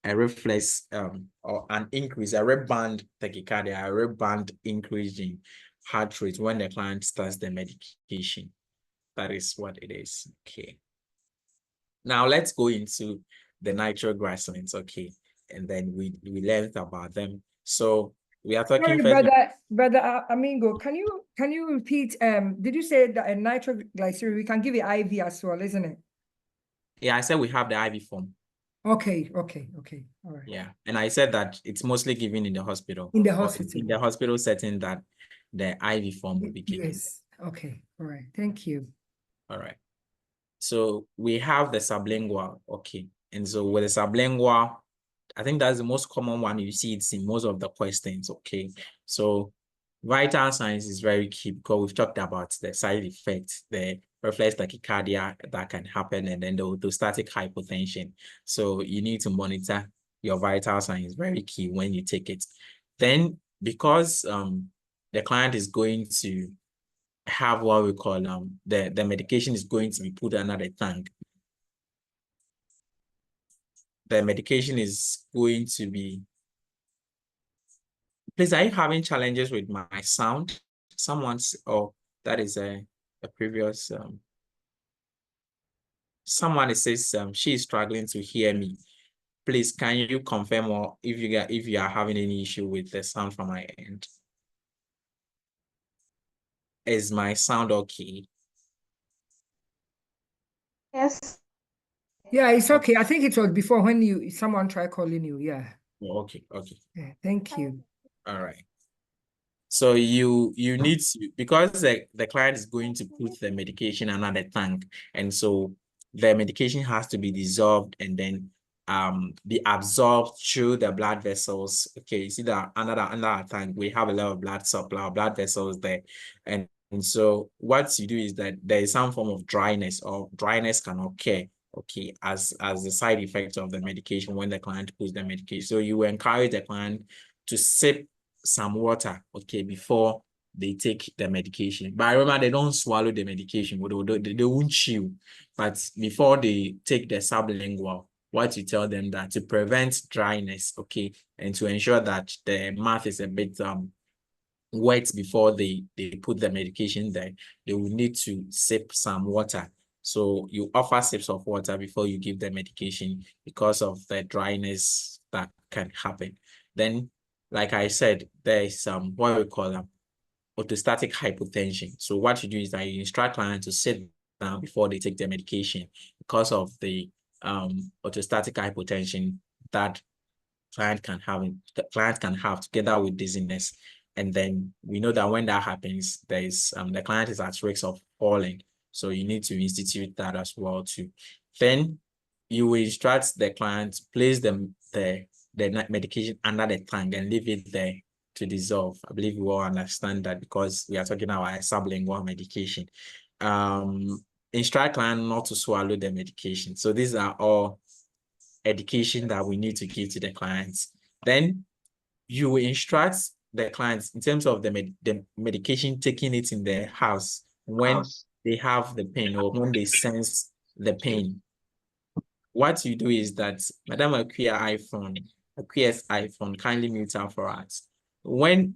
A reflex or an increase, a rebound tachycardia, a rebound increase in heart rate when the client starts the medication. That is what it is. Okay. Now let's go into the nitroglycerins. Okay, and then we learned about them. So we are talking Sorry, first. brother Amingo, can you repeat? Did you say that a nitroglycerin we can give it IV as well, isn't it? Yeah, I said we have the IV form. Okay. All right. Yeah, and I said that it's mostly given in the hospital. In the Or it's in the hospital. hospital setting that the IV form will be given. Yes. Okay. All right. Thank you. All right. So we have the sublingual, okay. And so with the sublingual, I think that's the most common one. You see it's in most of the questions, okay. So vital signs is very key because we've talked about the side effects, the reflex tachycardia that can happen, and then the orthostatic hypotension. So you need to monitor your vital signs, very key when you take it. Then because the client is going to have what we call the medication is going to be put under the tank. The medication is going to be. Please, are you having challenges with my sound? Someone's, oh, that is a previous someone says she is struggling to hear me. Please, can you confirm or if you are having any issue with the sound from my end? Is my sound okay? Yes. Yeah, it's okay. I think it was before when someone tried calling you. Yeah. Oh, okay. Yeah. Thank you. All right. So you need to, because the client is going to put the medication under the tank, and so the medication has to be dissolved and then be absorbed through the blood vessels. Okay, you see that under our tank we have a lot of blood supply, blood vessels there, and so what you do is that there is some form of dryness, or dryness can occur, okay, as the side effect of the medication when the client puts the medication. So you encourage the client to sip some water, okay, before they take the medication. But remember, they don't swallow the medication, they won't chew. But before they take the sublingual, what you tell them that to prevent dryness, okay, and to ensure that the mouth is a bit wet before they put the medication there, they will need to sip some water. So you offer sips of water before you give the medication because of the dryness that can happen. Then, like I said, there is some what we call orthostatic hypotension. So what you do is that you instruct clients to sit down before they take their medication because of the orthostatic hypotension that client can have together with dizziness. And then we know that when that happens, there is the client is at risk of falling. So you need to institute that as well too. Then you will instruct the client to place the medication under the tank and leave it there to dissolve. I believe you all understand that because we are talking about a sublingual medication. Instruct client not to swallow the medication. So these are all education that we need to give to the clients. Then you will instruct the clients in terms of the medication, taking it in their house when they have the pain or when they sense the pain. What you do is that, Madam Akuya's iPhone, kindly mute her for us. When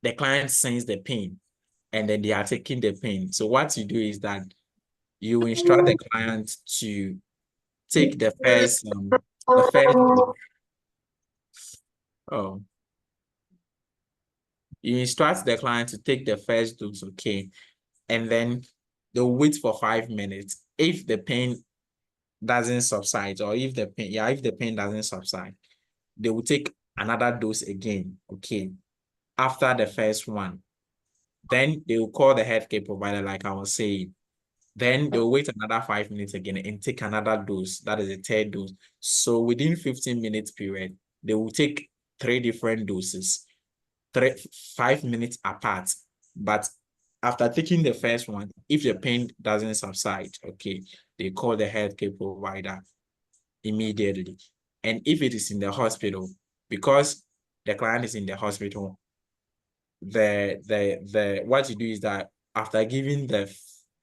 the client sense the pain and then they are taking the pain, so what you do is that you instruct the client to take the first oh, you instruct the client to take the first dose, okay, and then they'll wait for 5 minutes. If the pain doesn't subside, or if the pain doesn't subside, they will take another dose again, okay, after the first one. Then they will call the healthcare provider, like I was saying. Then they'll wait another 5 minutes again and take another dose. That is a third dose. So within 15 minutes period, they will take 3 different doses, 5 minutes apart. But after taking the first one, if the pain doesn't subside, okay, they call the healthcare provider immediately. And if it is in the hospital, because the client is in the hospital, what you do is that after giving the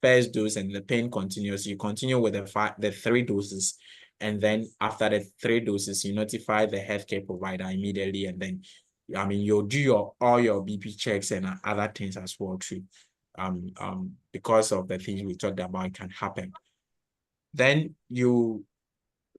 first dose and the pain continues, you continue with the 3 doses, and then after the 3 doses, you notify the healthcare provider immediately, and then you'll do all your BP checks and other things as well too. Because of the things we talked about can happen. Then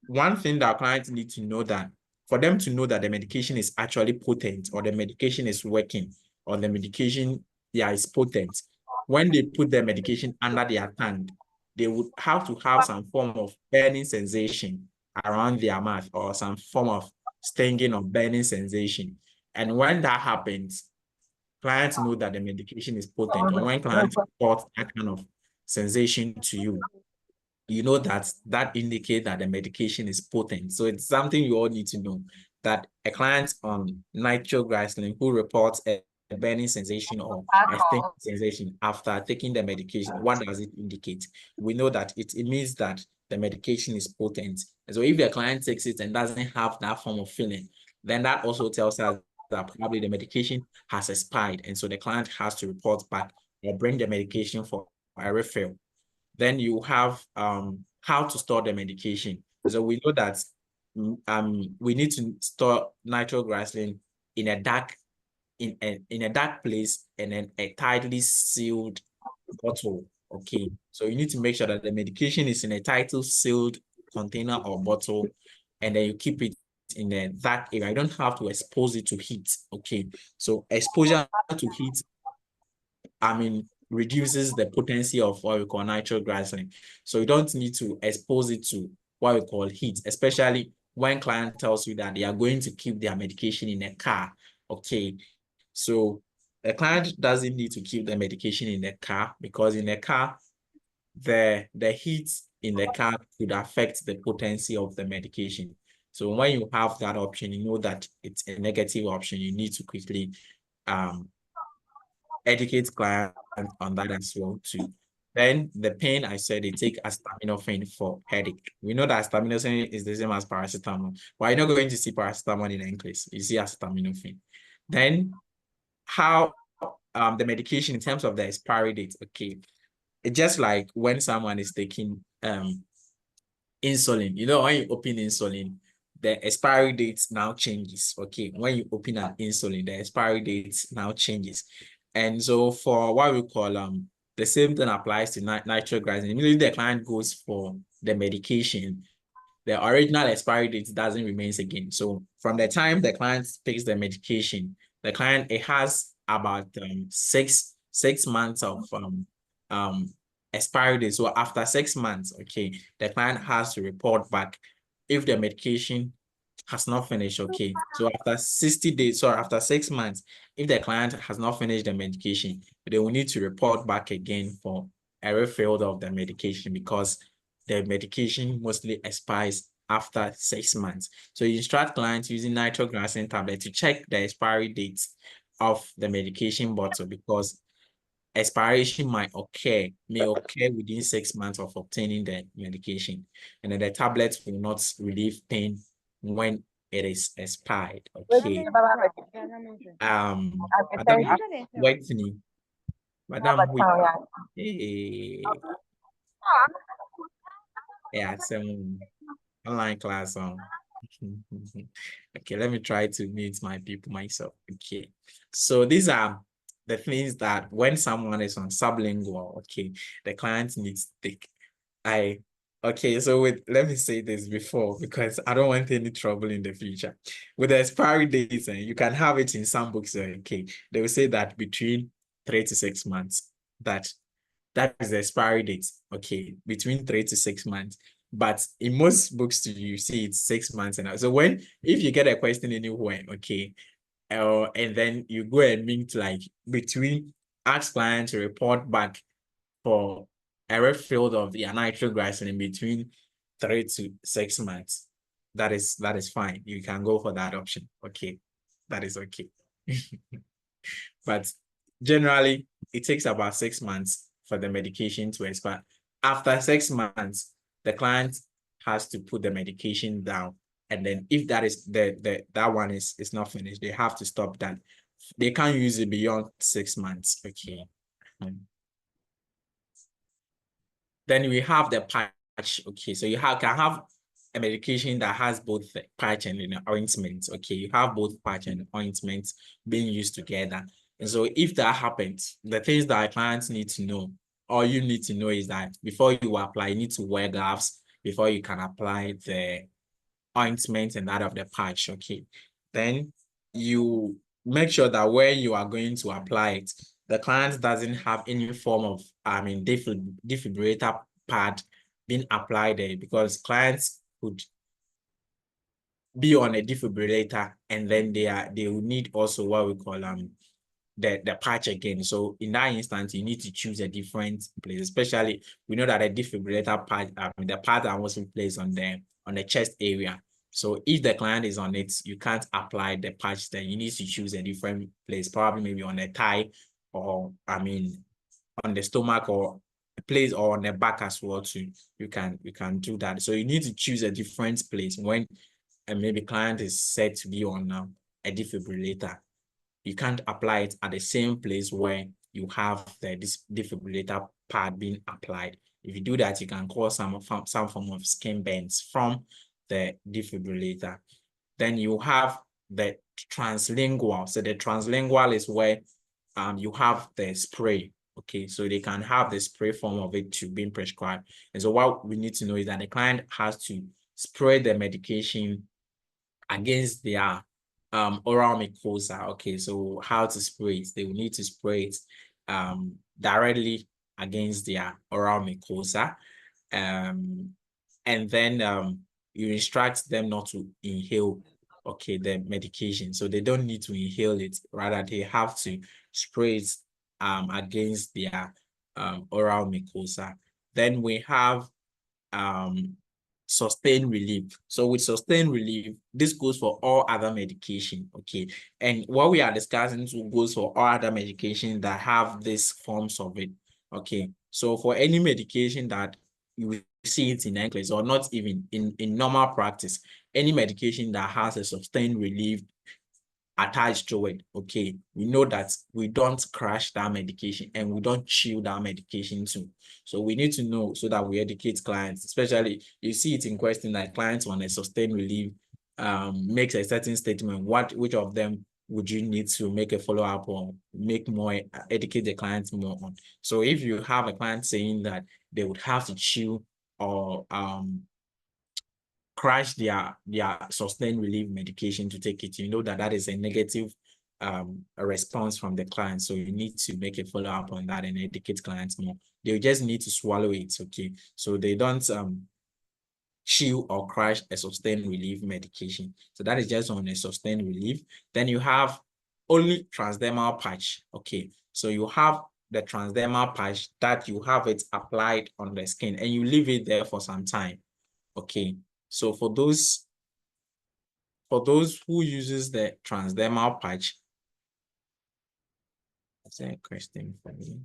one thing that clients need to know, that for them to know that the medication is actually potent, or the medication is working, or the medication is potent, when they put the medication under their tongue, they would have to have some form of burning sensation around their mouth or some form of stinging or burning sensation. And when that happens, clients know that the medication is potent. Or when clients report that kind of sensation to you, you know that indicates that the medication is potent. So it's something you all need to know, that a client on nitroglycerin who reports a burning sensation or a stinging sensation after taking the medication, what does it indicate? We know that it means that the medication is potent. And so if the client takes it and doesn't have that form of feeling, then that also tells us that probably the medication has expired. And so the client has to report back or bring the medication for a refill. Then you have how to store the medication. So we know that we need to store nitroglycerin in a dark place and then a tightly sealed bottle. Okay, so you need to make sure that the medication is in a tightly sealed container or bottle, and then you keep it in a dark area. You don't have to expose it to heat. Okay, so exposure to heat, reduces the potency of what we call nitroglycerin. So you don't need to expose it to what we call heat, especially when client tells you that they are going to keep their medication in a car. Okay, so the client doesn't need to keep the medication in the car, because in the car, the heat in the car could affect the potency of the medication. So when you have that option, you know that it's a negative option. You need to quickly educate clients on that as well too. Then the pain, I said they take acetaminophen for headache. We know that acetaminophen is the same as paracetamol, but you're not going to see paracetamol in English. You see acetaminophen. Then how the medication in terms of the expiry date. Okay, it's just like when someone is taking insulin. You know, when you open insulin, the expiry date now changes. Okay, when you open an insulin, the expiry date now changes. And so for what we call the same thing applies to nitroglycerin. Immediately the client goes for the medication, the original expiry date doesn't remain again. So from the time the client takes the medication, the client, it has about 6 months of expiry date. So after 6 months, okay, the client has to report back if the medication has not finished. Okay, so after 60 days, so after 6 months, if the client has not finished the medication, they will need to report back again for a refill of the medication, because the medication mostly expires after 6 months. So you instruct clients using nitroglycerin tablet to check the expiry dates of the medication bottle, because expiration may occur within 6 months of obtaining the medication, and then the tablet will not relieve pain when it is expired. Okay. Madam Whitney, Madam Whitney, yeah, some online class on. Okay, let me try to meet my people myself. Okay, so these are the things that when someone is on sublingual, okay, the client needs to take. Okay, so let me say this before, because I don't want any trouble in the future. With the expiry dates, you can have it in some books, okay, they will say that between 3 to 6 months, that is the expiry date, okay, between 3 to 6 months. But in most books, you see it's 6 months. And so if you get a question anywhere, okay, and then you go and meet like ask client to report back for a refill of the nitroglycerin in between 3 to 6 months, that is fine. You can go for that option. Okay, that is okay. But generally, it takes about 6 months for the medication to expire. After 6 months, the client has to put the medication down. And then if that is that one is not finished, they have to stop that. They can't use it beyond 6 months. Okay. Then we have the patch. Okay, so you can have a medication that has both the patch and the ointment. Okay, you have both patch and ointment being used together. And so if that happens, the things that our clients need to know, or you need to know, is that before you apply, you need to wear gloves before you can apply the ointment and that of the patch. Okay, then you make sure that where you are going to apply it, the client doesn't have any form of defibrillator pad being applied there, because clients could be on a defibrillator, and then they will need also what we call the patch again. So in that instance, you need to choose a different place. Especially, we know that a defibrillator patch, the patch that was placed on the chest area. So if the client is on it, you can't apply the patch. Then you need to choose a different place, probably maybe on the thigh, or on the stomach, or a place, or on the back as well too. You can do that. So you need to choose a different place when maybe client is said to be on a defibrillator. You can't apply it at the same place where you have this defibrillator pad being applied. If you do that, you can cause some form of skin burns from the defibrillator. Then you have the translingual. So the translingual is where you have the spray. Okay, so they can have the spray form of it to being prescribed. And so what we need to know is that the client has to spray the medication against their oral mucosa. Okay, so how to spray it? They will need to spray it directly against their oral mucosa. And then you instruct them not to inhale, okay, the medication. So they don't need to inhale it, rather they have to spray it against their oral mucosa. Then we have sustained relief. So with sustained relief, this goes for all other medication, okay? And what we are discussing goes for all other medication that have these forms of it, okay? So for any medication that you see it in NCLEX, or not even in normal practice, any medication that has a sustained relief attached to it, okay, we know that we don't crash that medication and we don't chew that medication too. So we need to know so that we educate clients, especially you see it in question that clients on a sustained relief makes a certain statement. Which of them would you need to make a follow-up or make more, educate the clients more on? So if you have a client saying that they would have to chew or crash their sustained relief medication to take it, you know that is a negative a response from the client. So you need to make a follow-up on that and educate clients more. They just need to swallow it, okay? So they don't chew or crash a sustained relief medication. So that is just on a sustained relief. Then you have only transdermal patch, okay? So you have the transdermal patch that you have it applied on the skin and you leave it there for some time, okay? So for those who uses the transdermal patch, that's a question for me.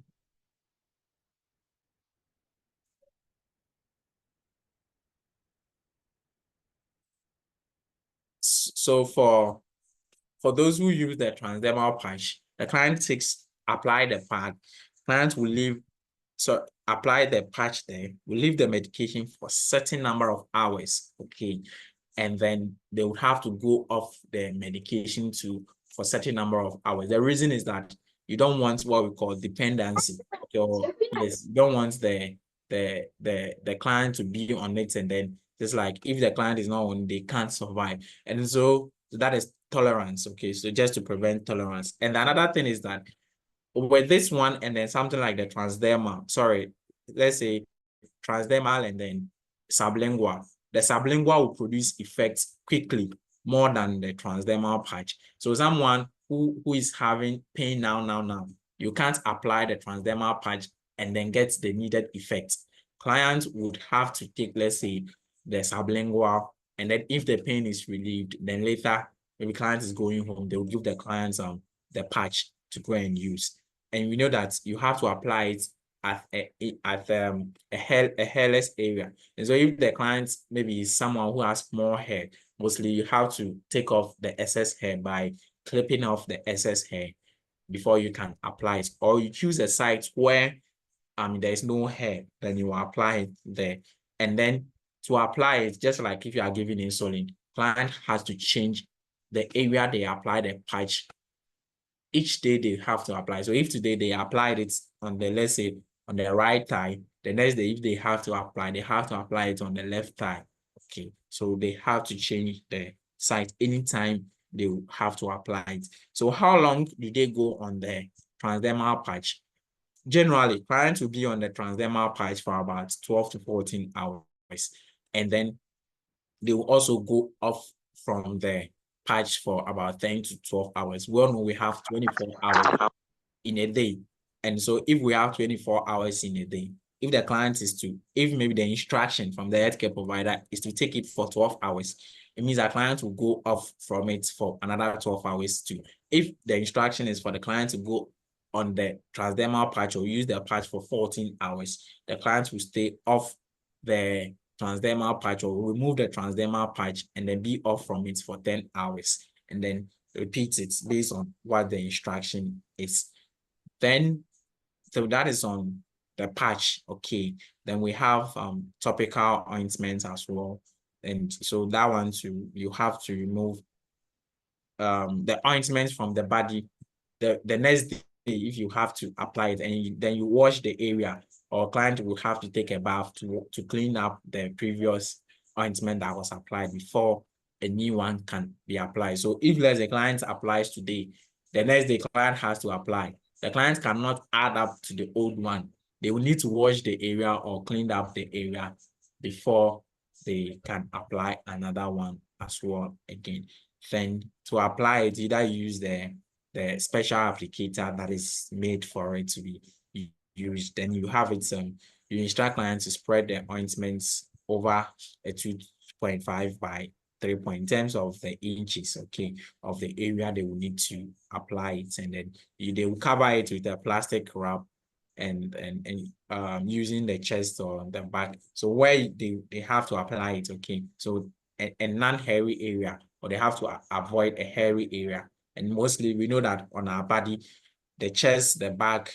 So for those who use the transdermal patch, the client apply the pad. Client will apply the patch there, will leave the medication for a certain number of hours, okay? And then they would have to go off the medication for a certain number of hours. The reason is that you don't want what we call dependency. Yes, you don't want the client to be on it, and then just like if the client is not on, they can't survive. And so that is tolerance, okay? So just to prevent tolerance. And another thing is that with this one and then something like the transdermal, let's say transdermal and then sublingual, the sublingual will produce effects quickly more than the transdermal patch. So someone who is having pain now, you can't apply the transdermal patch and then get the needed effect. Clients would have to take, let's say, the sublingual, and then if the pain is relieved, then later, maybe client is going home, they will give the clients the patch to go and use. And we know that you have to apply it at a hairless area. And so if the client maybe is someone who has more hair, mostly you have to take off the excess hair by clipping off the excess hair before you can apply it. Or you choose a site where there is no hair, then you apply it there. And then to apply it, just like if you are giving insulin, client has to change the area they apply the patch. Each day they have to apply. So if today they applied it on the, let's say, on the right thigh, the next day, if they have to apply it on the left thigh. Okay, so they have to change the site anytime they have to apply it. So how long do they go on the transdermal patch? Generally, clients will be on the transdermal patch for about 12 to 14 hours. And then they will also go off from the patch for about 10 to 12 hours. We all know we have 24 hours in a day. And so if we have 24 hours in a day, if the client is to, if maybe the instruction from the healthcare provider is to take it for 12 hours, it means our client will go off from it for another 12 hours too. If the instruction is for the client to go on the transdermal patch or use the patch for 14 hours, the client will stay off the transdermal patch or remove the transdermal patch and then be off from it for 10 hours and then repeat it based on what the instruction is. Then, so that is on the patch, okay. Then we have topical ointments as well. And so that one too, you have to remove the ointment from the body the next day if you have to apply it, and then you wash the area, or client will have to take a bath to clean up the previous ointment that was applied before a new one can be applied. So if let's say client applies today, the next day client has to apply. The client cannot add up to the old one. They will need to wash the area or clean up the area before they can apply another one as well again. Then to apply it, either use the special applicator that is made for it to be used. Then you have it, you instruct clients to spread the ointments over a 2.5 by 3 point in terms of the inches, okay, of the area they will need to apply it. And then they will cover it with a plastic wrap and using the chest or the back. So where they have to apply it, okay, so a non-hairy area, or they have to avoid a hairy area. And mostly we know that on our body, the chest, the back,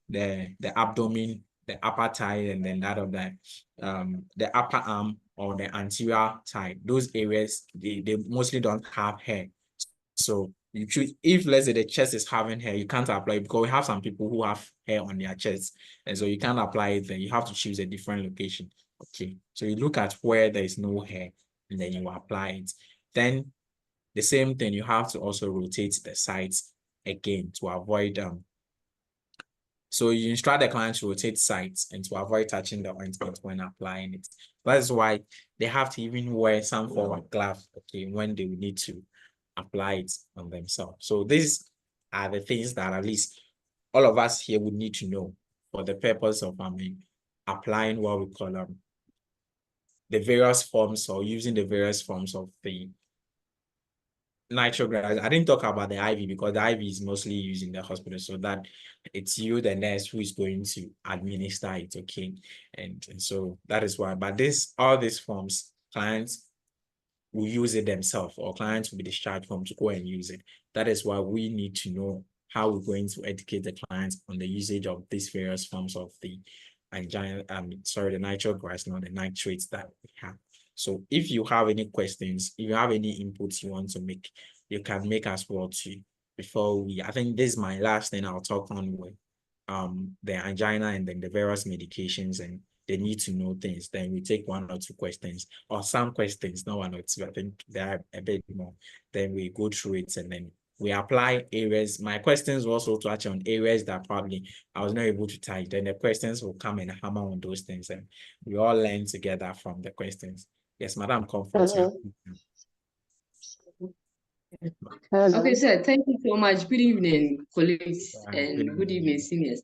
the abdomen, the upper thigh, and then that of the upper arm or the anterior thigh, those areas, they mostly don't have hair. So you choose, if let's say the chest is having hair, you can't apply it because we have some people who have hair on their chest. And so you can't apply it, then you have to choose a different location. Okay, so you look at where there is no hair and then you apply it. Then the same thing, you have to also rotate the sides again to avoid so you instruct the client to rotate sides and to avoid touching the ointment when applying it. That's why they have to even wear some form of glove, okay, when they will need to apply it on themselves. So these are the things that at least all of us here would need to know for the purpose of applying what we call the various forms, or using the various forms of the nitroglycerin. I didn't talk about the IV because the IV is mostly used in the hospital, so that it's you, the nurse, who is going to administer it, okay? And so that is why. But all these forms, clients will use it themselves, or clients will be discharged from to go and use it. That is why we need to know how we're going to educate the clients on the usage of these various forms of the angina, the nitroglycerin or the nitrates that we have. So if you have any questions, if you have any inputs you want to make, you can make as well too. I think this is my last thing I'll talk on with the angina and then the various medications and the need to know things. Then we take 1 or 2 questions, or some questions, not 1 or 2. I think there are a bit more. Then we go through it and then we apply areas. My questions also touch on areas that probably I was not able to touch. Then the questions will come and hammer on those things, and we all learn together from the questions. Yes, Madam Comfort. Okay, sir. Thank you so much. Good evening, colleagues, and good evening, evening. seniors.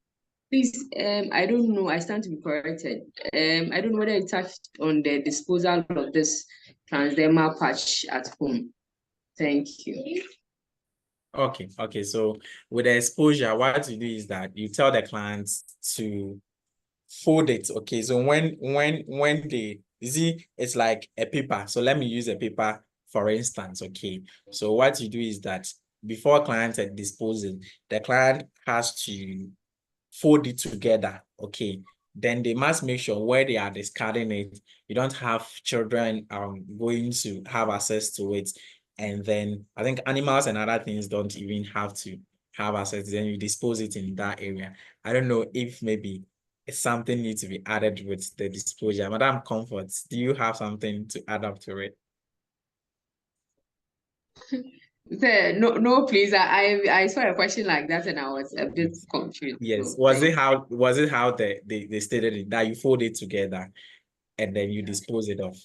Please, I don't know, I stand to be corrected. I don't know whether you touched on the disposal of this transdermal patch at home. Thank you. Okay. So with the exposure, what you do is that you tell the clients to fold it. Okay, so when they, you see, it's like a paper. So let me use a paper for instance. Okay, so what you do is that before client disposes, the client has to fold it together. Okay, then they must make sure where they are discarding it, you don't have children going to have access to it. And then I think animals and other things don't even have to have access. Then you dispose it in that area. I don't know if maybe something needs to be added with the disclosure. Madam Comfort, do you have something to add up to it? Sir, no, please. I saw a question like that and I was a bit confused. Yes. So Was it how they stated it, that you fold it together and then you dispose it off?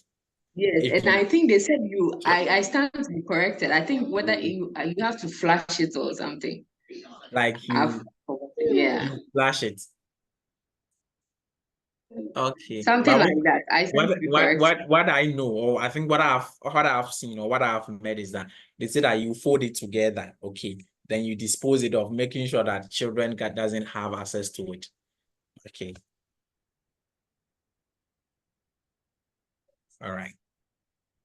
Yes, If and you I think they said I stand to be corrected. I think whether you have to flash it or something. like I've yeah, you flash it. Okay. something But like that. I stand to be corrected. what I know, or I think what I've seen or what I've met is that they say that you fold it together, okay, then you dispose it of, making sure that children doesn't have access to it. Okay. All right.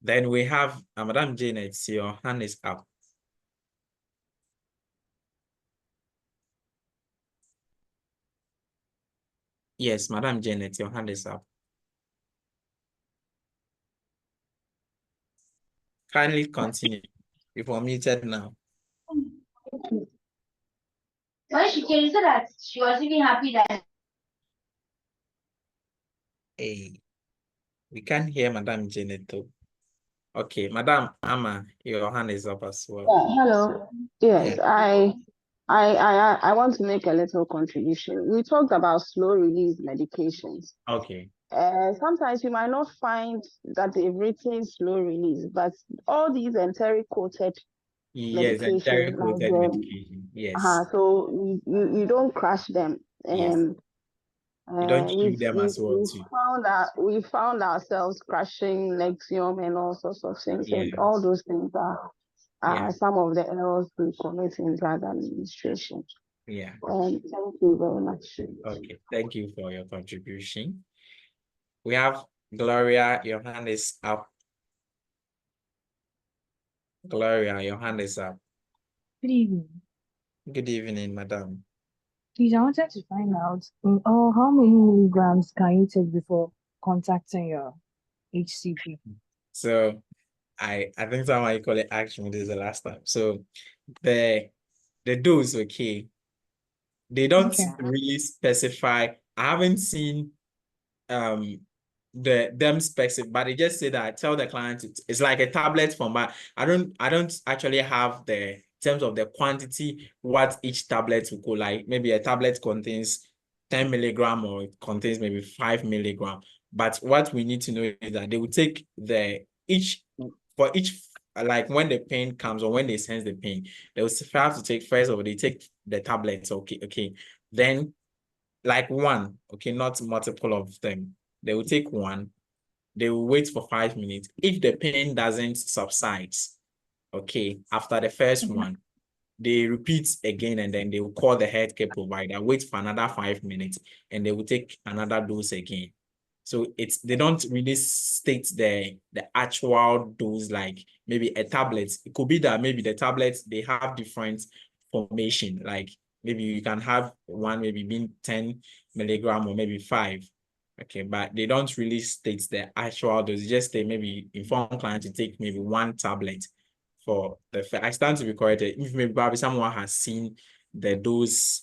Then we have Madam Janet, your hand is up. Yes, Madam Janet, your hand is up. Kindly continue. If you're muted now. Well, she said that she was really happy that. Hey, we can't hear Madam Janet though. Okay, Madam Amma, your hand is up as well. Hello. Yes, Yeah. I want to make a little contribution. We talked about slow release medications. Okay. Sometimes you might not find that they've written slow release, but all these enteric coated Yes, and medications, like coated medication. Yes. so you don't crush them. Yes. You don't chew them as well We've too. we found ourselves crushing Nexium and all sorts of things, Yeah. and all those things are Yeah. some of the errors we commit in drug administration. Yeah. Thank you very much. Okay. Thank you for your contribution. We have Gloria, your hand is up. Gloria, your hand is up. Good evening. Good evening, madam. Please, I wanted to find out how many milligrams can you take before contacting your HCP? So I think someone call it action. This is the last time. So the dose, okay. They don't really specify. I haven't seen them specific, but they just say that I tell the client it's like a tablet format. I don't actually have the terms of the quantity what each tablet will go, like maybe a tablet contains 10 milligram or it contains maybe 5 milligram. But what we need to know is that they will take for each, like when the pain comes or when they sense the pain, they will have to take first of all, they take the tablets, okay. Then like one, okay, not multiple of them. They will take one, they will wait for 5 minutes. If the pain doesn't subside, okay, after the first one, they repeat again and then they will call the healthcare provider, wait for another 5 minutes, and they will take another dose again. So they don't really state the actual dose, like maybe a tablet. It could be that maybe the tablets, they have different formation, like maybe you can have one maybe being 10 milligram or maybe 5. Okay, but they don't really state the actual dose. Just they maybe inform client to take maybe one tablet for I stand to be corrected. If maybe probably someone has seen the dose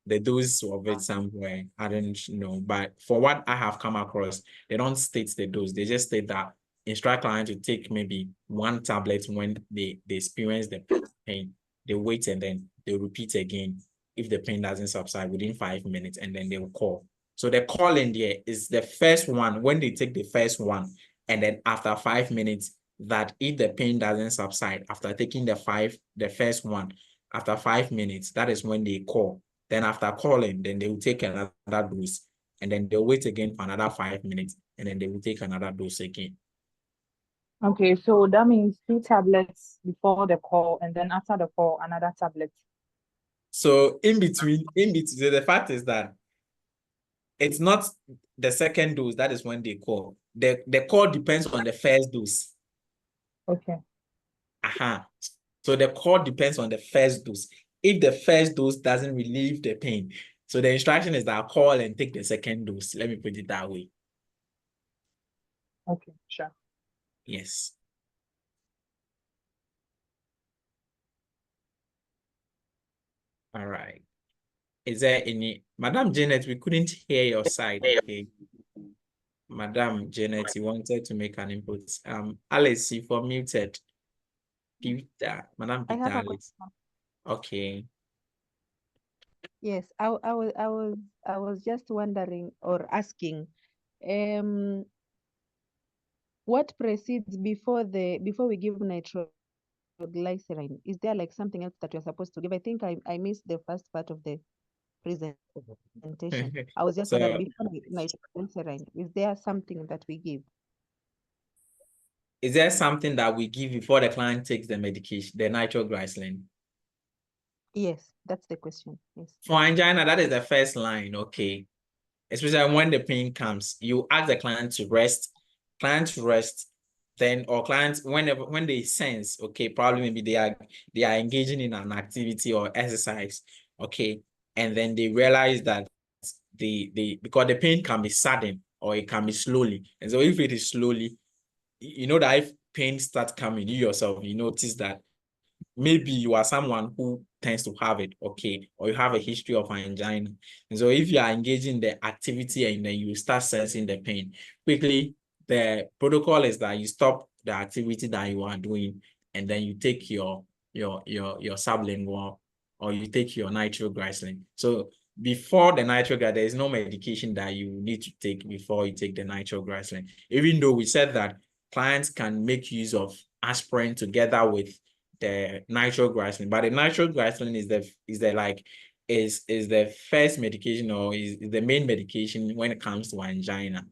of it somewhere, I don't know. But for what I have come across, they don't state the dose. They just state that instruct client to take maybe one tablet when they experience the pain. They wait and then they repeat again if the pain doesn't subside within 5 minutes, and then they will call. So the call in there is the first one, when they take the first one, and then after 5 minutes, that if the pain doesn't subside after taking the first one, after 5 minutes, that is when they call. Then after calling, then they will take another dose, and then they'll wait again for another 5 minutes, and then they will take another dose again. Okay, so that means 2 tablets before the call, and then after the call, another tablet. So in between, the fact is that it's not the second dose, that is when they call. The call depends on the first dose. Okay. So the call depends on the first dose. If the first dose doesn't relieve the pain, so the instruction is that call and take the second dose. Let me put it that way. Okay, sure. Yes. All right. Is there any, Madam Janet, we couldn't hear your side. Okay. Madam Janet, you wanted to make an input. Alice, you for muted. Peter, Madam I Peter, have a Alice. Okay. Yes, I was just wondering or asking, what precedes before we give nitroglycerin? Is there like something else that you're supposed to give? I think I missed the first part of the presentation. I was just wondering, So before nitroglycerin, is there something that we give? is there something that we give before the client takes the medication, the nitroglycerin? Yes, that's the question. Yes. For angina, that is the first line, okay. Especially when the pain comes, you ask the client to rest, then or clients when they sense, okay, probably maybe they are engaging in an activity or exercise, okay, and then they realize that because the pain can be sudden or it can be slowly. And so if it is slowly, you know that if pain starts coming, you yourself, you notice that maybe you are someone who tends to have it, okay, or you have a history of angina. And so if you are engaging in the activity and then you start sensing the pain, quickly, the protocol is that you stop the activity that you are doing and then you take your sublingual or you take your nitroglycerin. So before the nitroglycerin, there is no medication that you need to take before you take the nitroglycerin. Even though we said that clients can make use of aspirin together with the nitroglycerin, but the nitroglycerin is the first medication or is the main medication when it comes to angina.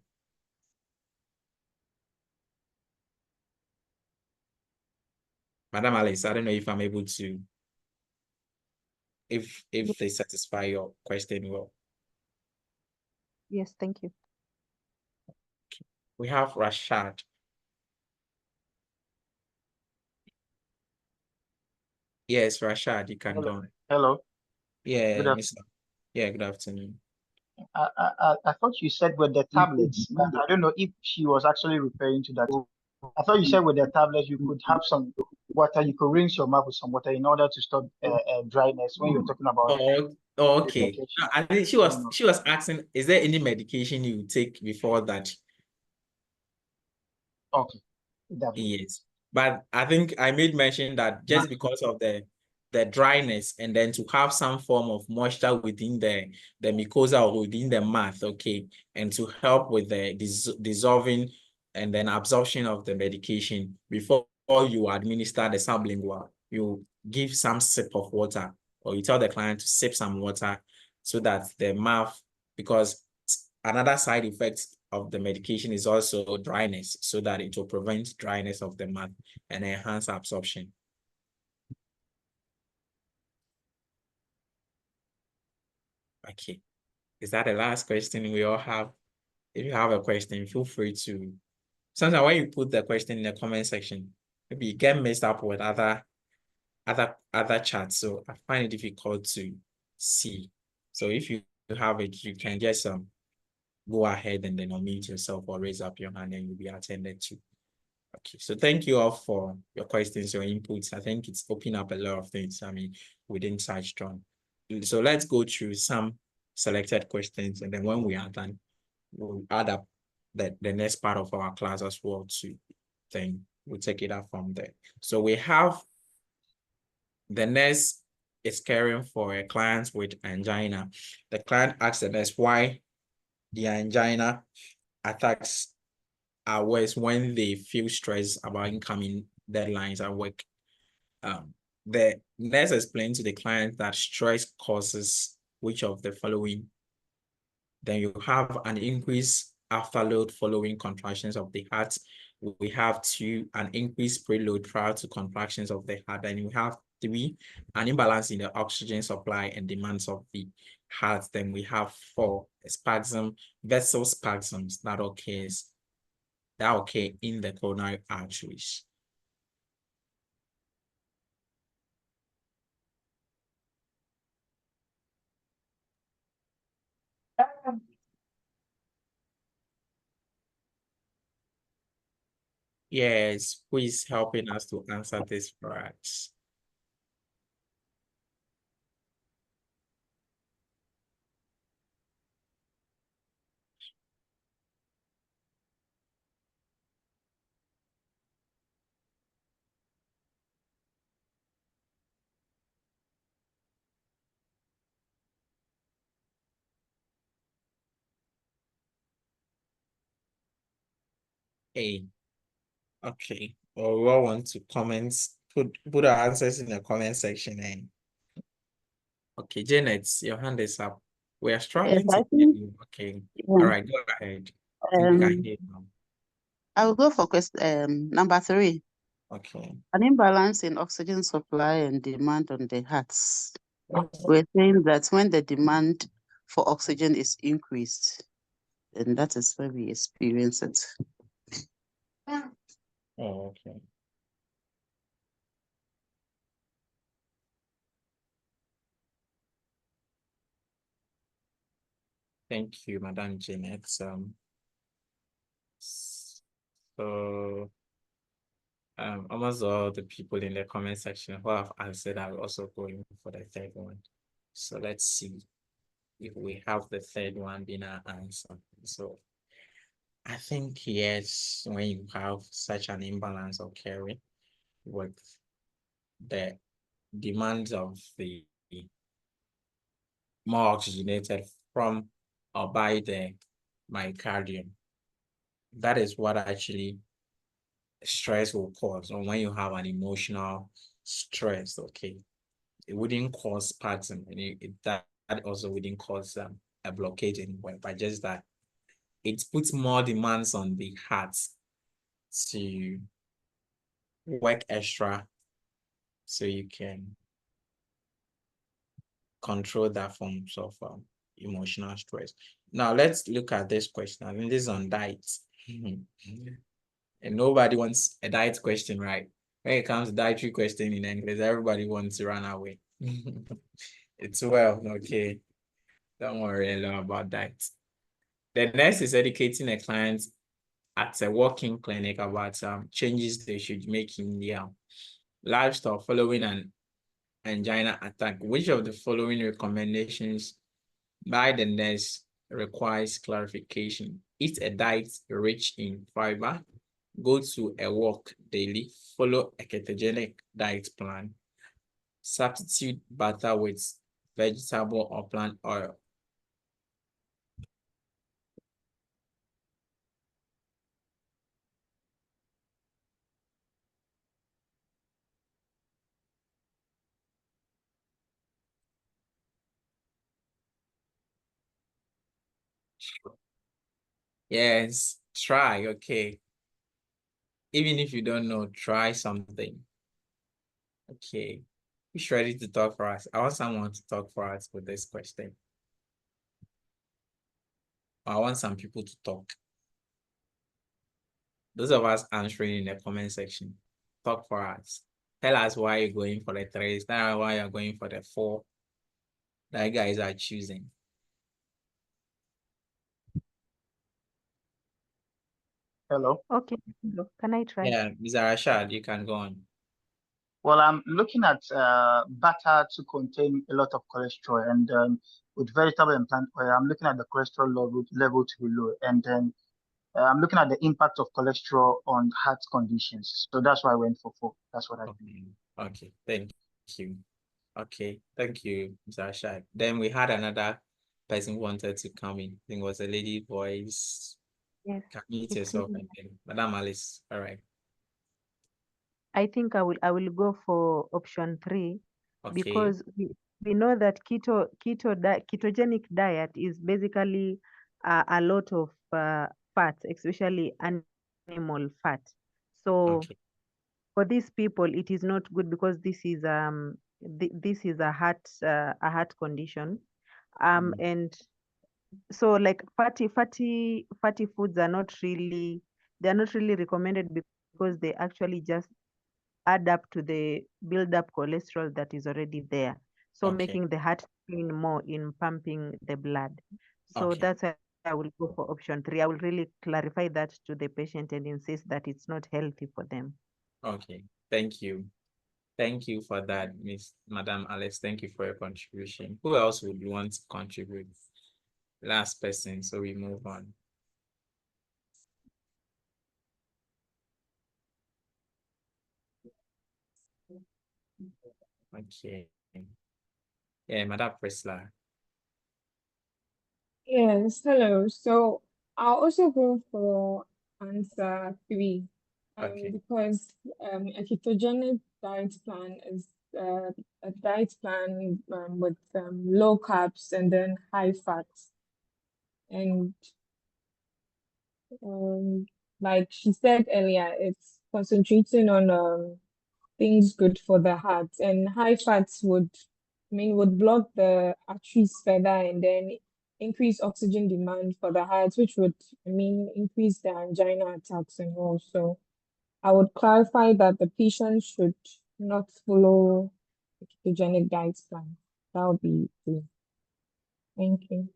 Madam Alice, I don't know if I'm able to, if they satisfy your question well. Yes, thank you. We have Rashad. Yes, Rashad, you can go. Hello. Yeah, Good Mr. Yeah, good afternoon. I thought you said with the tablets, but I don't know if she was actually referring to that. I thought you said with the tablets you could have some water, you could rinse your mouth with some water in order to stop dryness when you're talking about Okay. defecation. No, I think she was asking, is there any medication you take before that? Okay. Yes. But I think I made mention that just because of the dryness and then to have some form of moisture within the mucosa or within the mouth, okay, and to help with the dissolving and then absorption of the medication before you administer the sublingual, you give some sip of water or you tell the client to sip some water so that the mouth, because another side effect of the medication is also dryness, so that it will prevent dryness of the mouth and enhance absorption. Okay. Is that the last question we all have? If you have a question, feel free to. Sometimes when you put the question in the comment section, maybe you get mixed up with other chats. So I find it difficult to see. So if you have it, you can just go ahead and then unmute yourself or raise up your hand and you'll be attended to. Okay, so thank you all for your questions, your inputs. I think it's opened up a lot of things, I mean, within touched on. So let's go through some selected questions, and then when we are done, we'll add up the next part of our class as well too. Then we'll take it up from there. So we have the nurse is caring for a client with angina. The client asks the nurse why the angina attacks are worse when they feel stressed about incoming deadlines at work. The nurse explained to the client that stress causes which of the following. Then you have an increase afterload following contractions of the heart. We have 2, an increased preload prior to contractions of the heart. And you have 3, an imbalance in the oxygen supply and demands of the heart. Then we have 4, spasm, vessel spasms that occur in the coronary arteries. Yes, who is helping us to answer this for us? Hey, Okay. Or we all want to comment, put our answers in the comment section. And okay, Janet, your hand is up. We are Yes, struggling I to hear think you. Okay. All yeah, right, go ahead. I think we can hear you now. I will go for number 3. Okay. An imbalance in oxygen supply and demand on the hearts. We're saying that when the demand for oxygen is increased, then that is where we experience it. Oh, okay. Thank you, Madam Janet. So almost all the people in the comment section who have answered are also going for the third one. So let's see if we have the third one being our answer. So I think yes, when you have such an imbalance occurring with the demands of the more oxygenated from or by the myocardium, that is what actually stress will cause. Or when you have an emotional stress, okay, it wouldn't cause spasm, and that also wouldn't cause a blockage anywhere, but just that it puts more demands on the heart to work extra so you can control that forms of emotional stress. Now let's look at this question. I mean, this is on diet. And nobody wants a diet question, right? When it comes to dietary question in English, everybody wants to run away. It's well, okay. Don't worry a lot about that. The nurse is educating a client at a walk-in clinic about changes they should make in their lifestyle following an angina attack. Which of the following recommendations by the nurse requires clarification? Eat a diet rich in fiber, go to a walk daily, follow a ketogenic diet plan, substitute butter with vegetable or plant oil. Yes, try, okay. Even if you don't know, try something. Okay. Who's ready to talk for us? I want someone to talk for us with this question. I want some people to talk. Those of us answering in the comment section, talk for us. Tell us why you're going for the 3. Tell us why you're going for the 4 that you guys are choosing. Hello. Okay, can I try? Yeah, Mr. Rashad, you can go on. Well, I'm looking at butter to contain a lot of cholesterol, and with vegetable and plant oil, I'm looking at the cholesterol level to be low, and then I'm looking at the impact of cholesterol on heart conditions. So that's why I went for 4. That's what I think. Okay, thank you. Okay, thank you, Mr. Rashad. Then we had another person who wanted to come in. I think it was a lady voice. Yes, Can you mute it's yourself me. and then Madam Alice. All right. I think I will go for option 3 Okay. because we know that ketogenic diet is basically a lot of fat, especially animal fat. So Okay. for these people, it is not good because this is this is a heart condition, and so like fatty foods are not really recommended because they actually just add up to the build up cholesterol that is already there, so Okay. making the heart strain more in pumping the blood. So Okay. that's why I will go for option 3. I will really clarify that to the patient and insist that it's not healthy for them. Okay. Thank you. Thank you for that, Madam Alice. Thank you for your contribution. Who else would want to contribute? Last person, so we move on. Okay. Yeah, Madam Priscilla. Yes, hello. So I'll also go for answer 3. because a ketogenic diet plan is a diet plan with low carbs and then high fats. And like she said earlier, it's concentrating on things good for the heart, and high fats would block the arteries further and then increase oxygen demand for the heart, which would increase the angina attacks and all. So I would clarify that the patient should not follow the ketogenic diet plan. That would be it. Thank you.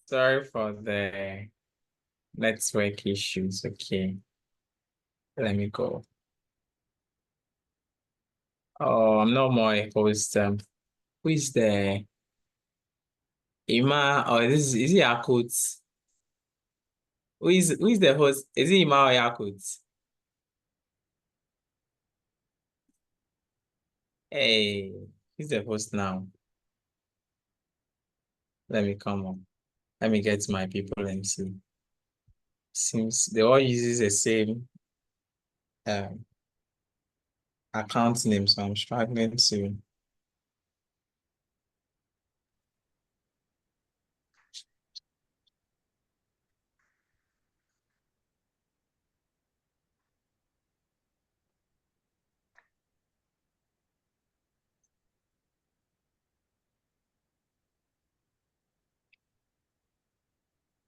Sorry for the network issues. Okay, let me go. Oh, I'm not more a host. Who is the Ima? Or is it Yakut? Who is the host? Is it Ima or Yakut? Hey, who's the host now? Let me come on. Let me get my people and see. Seems they all use the same account name, so I'm struggling to.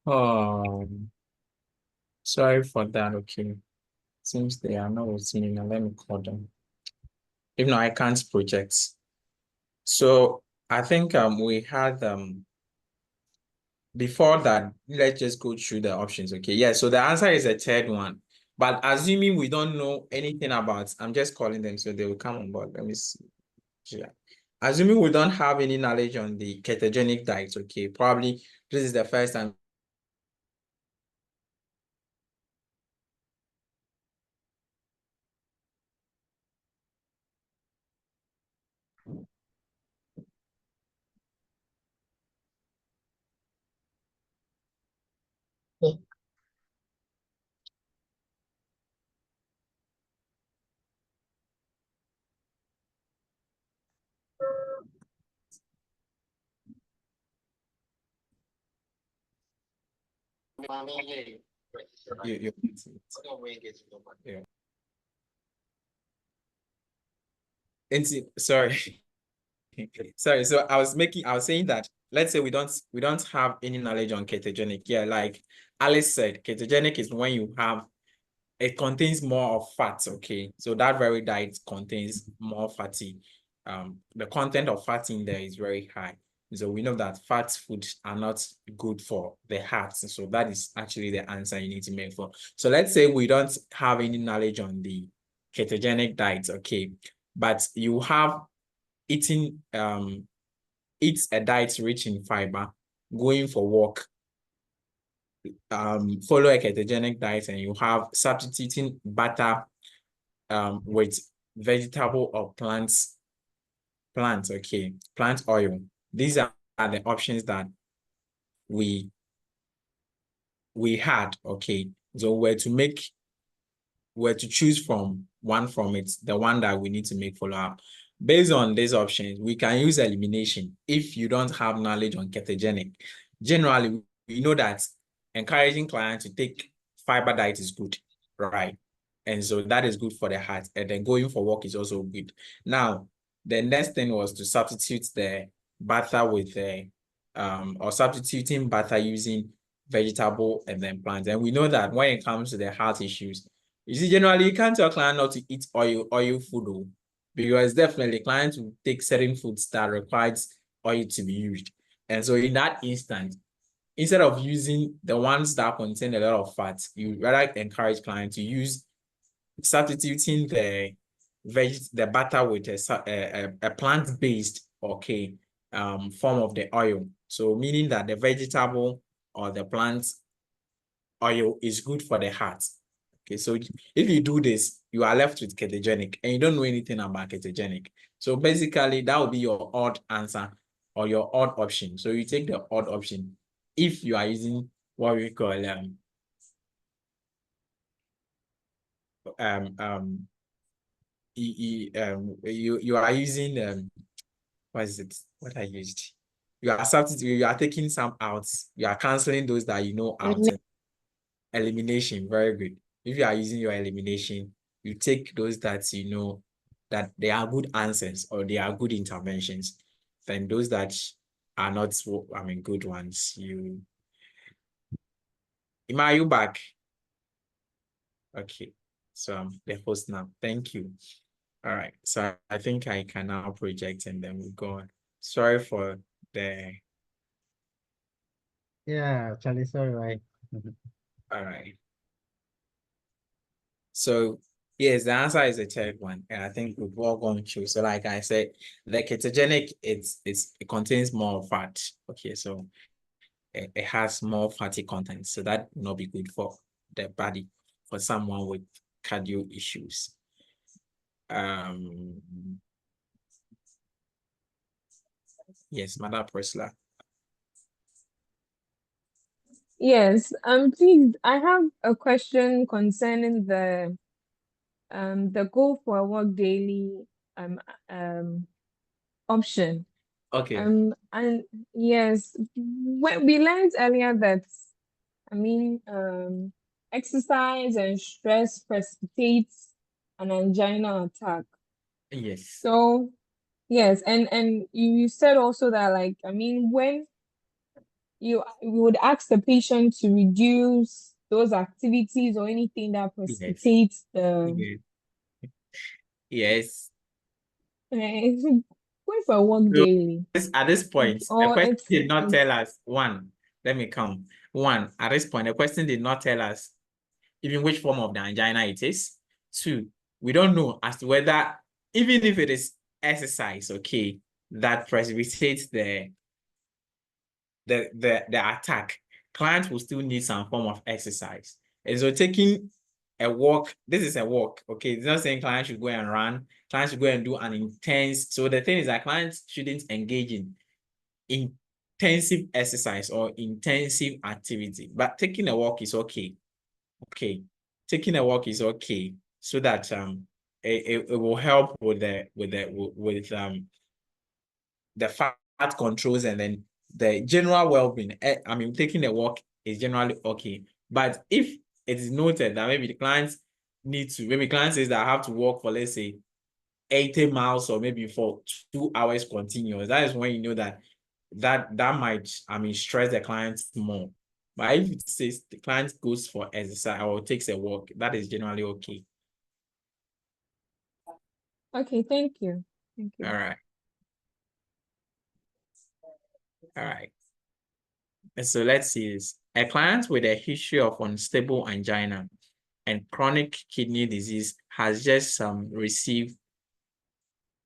Oh, sorry for that. Okay, seems they are not with me now. Let me call them. If not, I can't project. So I think we had before that, let's just go through the options. Okay, yeah, so the answer is a third one, but assuming we don't know anything about, I'm just calling them so they will come on board. Let me see. Yeah. Assuming we don't have any knowledge on the ketogenic diet, okay, probably this is the first time. Sorry. Sorry, so I was saying that let's say we don't have any knowledge on ketogenic. Yeah, like Alice said, ketogenic is when you have it contains more of fats. Okay, so that very diet contains more fatty. The content of fat in there is very high. So we know that fat foods are not good for the heart. So that is actually the answer you need to make for. So let's say we don't have any knowledge on the ketogenic diet, okay, but you have eating eat a diet rich in fiber, going for walk, follow a ketogenic diet, and you have substituting butter with vegetable or plant oil. These are the options that we had. Okay, so where to choose from it, the one that we need to make follow up. Based on these options, we can use elimination if you don't have knowledge on ketogenic. generally, we know that encouraging clients to take fiber diet is good, right? And so that is good for the heart. And then going for walk is also good. Now, the next thing was to substitute the butter with the or substituting butter using vegetable and then plants. And we know that when it comes to the heart issues, you see, generally you can't tell client not to eat oil food, because definitely clients will take certain foods that requires oil to be used. And so in that instance, instead of using the ones that contain a lot of fat, you rather encourage clients to use substituting the butter with a plant-based form of the oil. So meaning that the vegetable or the plant oil is good for the heart. Okay, so if you do this, you are left with ketogenic and you don't know anything about ketogenic. So basically that will be your odd answer or your odd option. So you take the odd option if you are using what we call you are using what is it? What I used? You are substituting, you are taking some out, you are canceling those that you know out. Elimination, very good. If you are using your elimination, you take those that you know that they are good answers or they are good interventions. Then those that are not, good ones, Ima, are you back? Okay, so I'm the host now. Thank you. All right, so I think I can now project and then we'll go on. Sorry for the. Yeah, Charlie, sorry, right? All right. So yes, the answer is the third one, and I think we've all gone through. So like I said, the ketogenic, it contains more fat. Okay, so it has more fatty content, so that will not be good for the body for someone with cardio issues. Yes, Madam Priscilla. Yes, please, I have a question concerning the go for a walk daily option. Okay. And yes, when we learned earlier that exercise and stress precipitates an angina attack. Yes. So yes, and you said also that when you would ask the patient to reduce those activities or anything that precipitates the Yes. going for a walk daily. At this point, the Or question did not tell us one. Let me come. One, at this point, the question did not tell us even which form of the angina it is. Two, we don't know as to whether, even if it is exercise, okay, that precipitates the attack, clients will still need some form of exercise. And so taking a walk, this is a walk, okay? It's not saying clients should go and run, clients should go and do an intense. So the thing is that clients shouldn't engage in intensive exercise or intensive activity, but taking a walk is okay. Okay, taking a walk is okay, so that it will help with the fat controls and then the general well-being. Taking a walk is generally okay, but if it is noted that maybe the clients says that I have to walk for, let's say, 80 miles or maybe for 2 hours continuous, that is when you know that might stress the clients more. But if it says the client goes for exercise or takes a walk, that is generally okay. Okay, thank you. Thank you. All right. All right. And so let's see this. A client with a history of unstable angina and chronic kidney disease has just received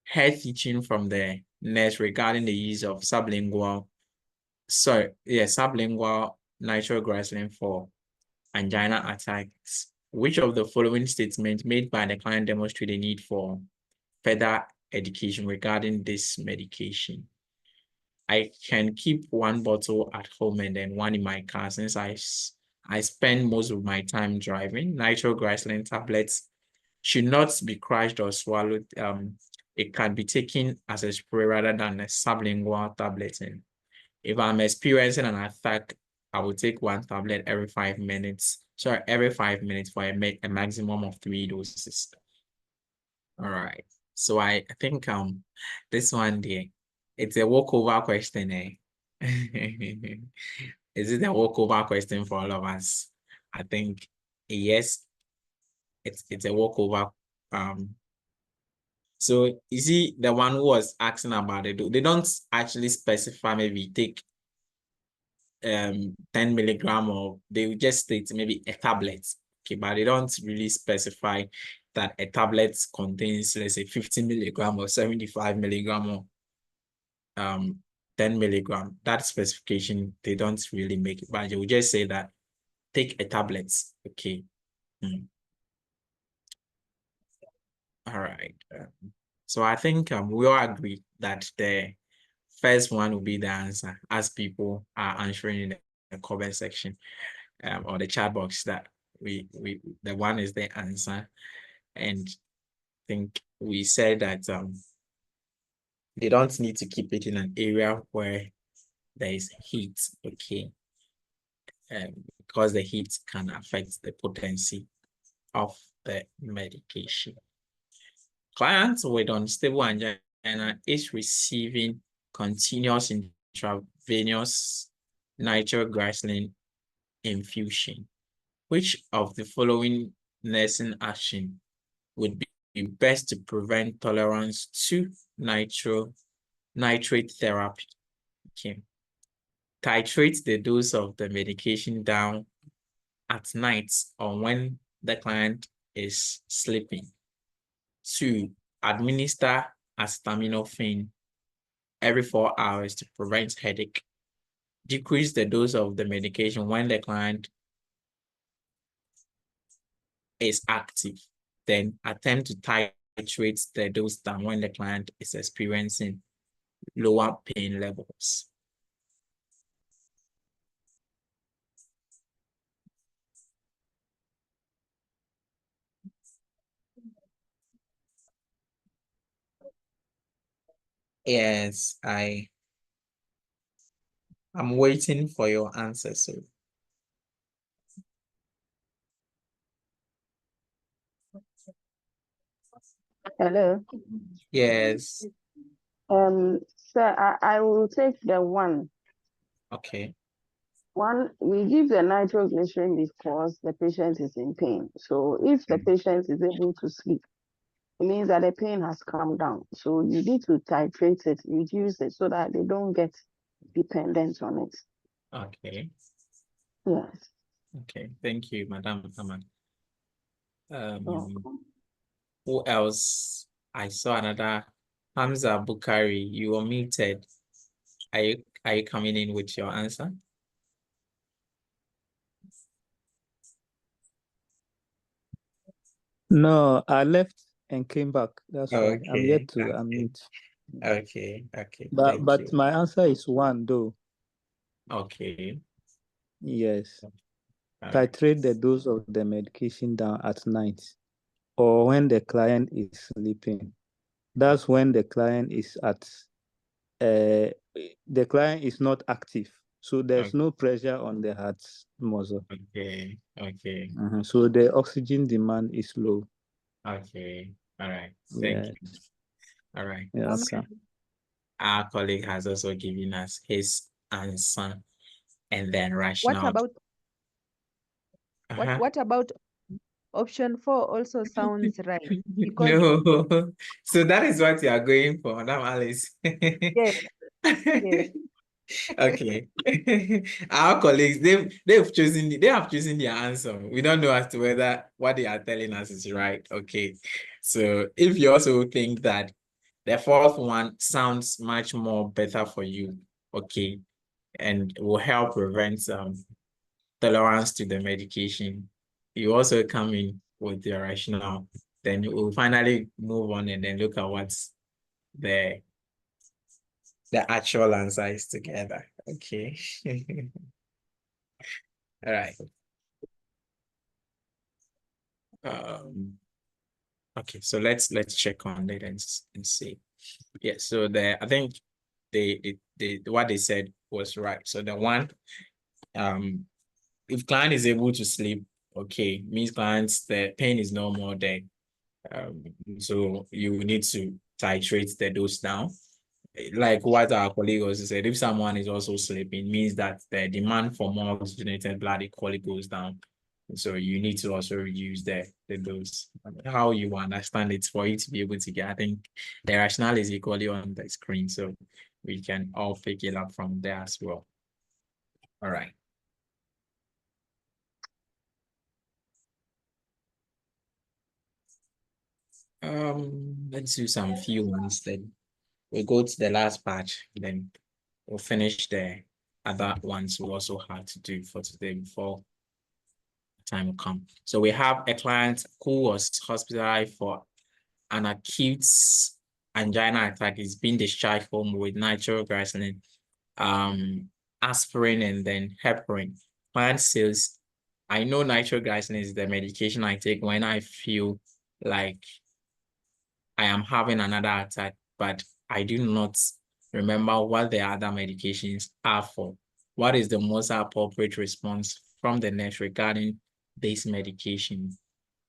head teaching from the nurse regarding the use of sublingual nitroglycerin for angina attacks. Which of the following statements made by the client demonstrate the need for further education regarding this medication? I can keep one bottle at home and then one in my car, since I spend most of my time driving. Nitroglycerin tablets should not be crushed or swallowed. It can be taken as a spray rather than a sublingual tablet. And If I'm experiencing an attack, I will take one tablet every 5 minutes. Sorry, every 5 minutes for a maximum of 3 doses. All right. So I think this one there, it's a walkover question, eh? Is it a walkover question for all of us? I think yes, it's a walkover. So you see, the one who was asking about it, they don't actually specify maybe take 10 milligram, or they will just state maybe a tablet. Okay, but they don't really specify that a tablet contains, let's say, 50 milligram or 75 milligram or 10 milligram. That specification, they don't really make it, but they will just say that take a tablet. Okay. All right. So I think we all agree that the first one will be the answer, as people are answering in the comment section or the chat box, that the one is the answer. And I think we said that they don't need to keep it in an area where there is heat, okay? Because the heat can affect the potency of the medication. Clients with unstable angina is receiving continuous intravenous nitroglycerin infusion. Which of the following nursing action would be best to prevent tolerance to nitrate therapy? Okay. Titrate the dose of the medication down at night or when the client is sleeping. 2, administer acetaminophen every 4 hours to prevent headache. Decrease the dose of the medication when the client is active. Then attempt to titrate the dose down when the client is experiencing lower pain levels. Yes, I'm waiting for your answer, sir. Hello. Yes. Sir, I will take the one. Okay. One, we give the nitroglycerin because the patient is in pain. So if the patient is able to sleep, it means that the pain has come down. So you need to titrate it, reduce it so that they don't get dependent on it. Okay. Yes. Okay. Thank you, Madam Aman. Oh. Who else? I saw another Hamza Bukari. You were muted. Are you coming in with your answer? No, I left and came back. That's why I'm Okay. yet to unmute. Okay. Okay. But Thank you. my answer is one though. Okay. Yes. All right. Titrate the dose of the medication down at night or when the client is sleeping. That's when the client is the client is not active. So there's no pressure on the heart muscle. Okay. Okay. So the oxygen demand is low. Okay. All right. Thank you. All right. Yeah, okay. Our colleague has also given us his answer and then What rationale. about what about option 4 also sounds right? Because No. So that is what you are going for, Madam Alice. yes, yes. Okay. Our colleagues, they have chosen their answer. We don't know as to whether what they are telling us is right. Okay. So if you also think that the fourth one sounds much more better for you, okay, and will help prevent tolerance to the medication, you also come in with your rationale. Then we'll finally move on and then look at what's the actual answer is together. Okay. All right. Okay, so let's check on it and see. Yeah, so I think they what they said was right. So the one, if client is able to sleep, okay, means clients, the pain is no more there. So you need to titrate the dose down. Like what our colleague also said, if someone is also sleeping, means that the demand for more oxygenated blood equally goes down. So you need to also reduce the dose. How you understand it for you to be able to get, I think the rationale is equally on the screen. So we can all pick it up from there as well. All right. Let's do some few ones, then we'll go to the last batch, then we'll finish the other ones we also had to do for today before time will come. So we have a client who was hospitalized for an acute angina attack. He's been discharged home with nitroglycerin, aspirin, and then heparin. Client says, I know nitroglycerin is the medication I take when I feel like I am having another attack, but I do not remember what the other medications are for. What is the most appropriate response from the nurse regarding this medication?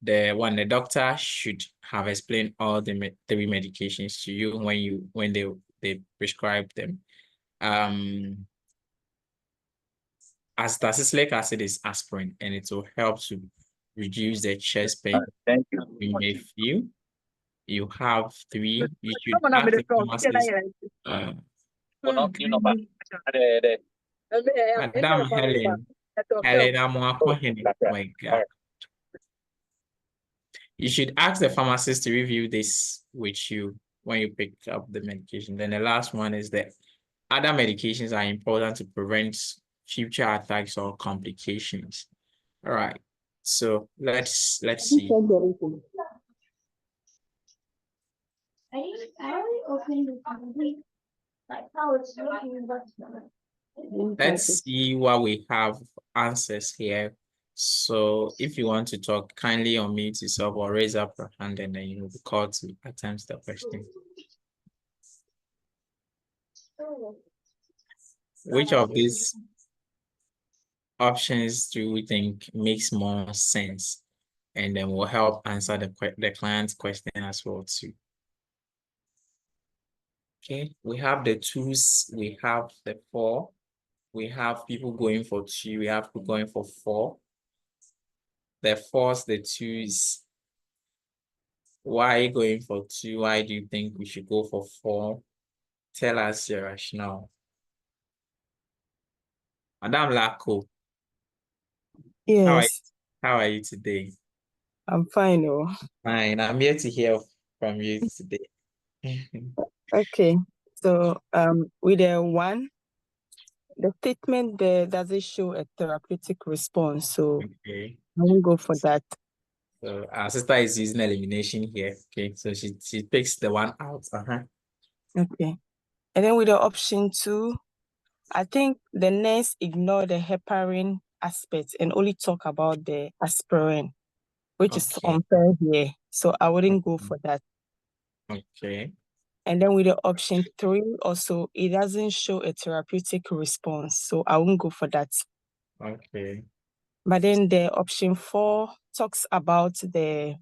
The doctor should have explained all the three medications to you when they prescribe them. Acetylsalicylic acid is aspirin, and it will help to reduce the chest pain you may feel. You have three. You should ask the pharmacist. Madam Helen, my God. You should ask the pharmacist to review this with you when you pick up the medication. Then the last one is that other medications are important to prevent future attacks or complications. All right. So let's see. Let's see what we have answers here. So if you want to talk, kindly unmute yourself or raise up your hand, and then you will be called to attempt the question. Which of these options do we think makes more sense? And then will help answer the client's question as well too. Okay, we have the twos, we have the 4, we have people going for 2, we have people going for 4. The 4s, the 2s. Why going for 2? Why do you think we should go for 4? Tell us your rationale. Madam Lako. Yes. How are you today? I'm fine. Oh. Fine. I'm here to hear from you today. Okay. So with the 1, the statement there doesn't show a therapeutic response. So okay. I won't go for that. So our sister is using elimination here. Okay. So she picks the 1 out. Okay. And then with the option 2, I think the nurse ignored the heparin aspect and only talk about the aspirin, which is unfair here. So I wouldn't go for that. Okay. And then with the option 3 also, it doesn't show a therapeutic response. So I won't go for that. Okay. But then the option 4 talks about the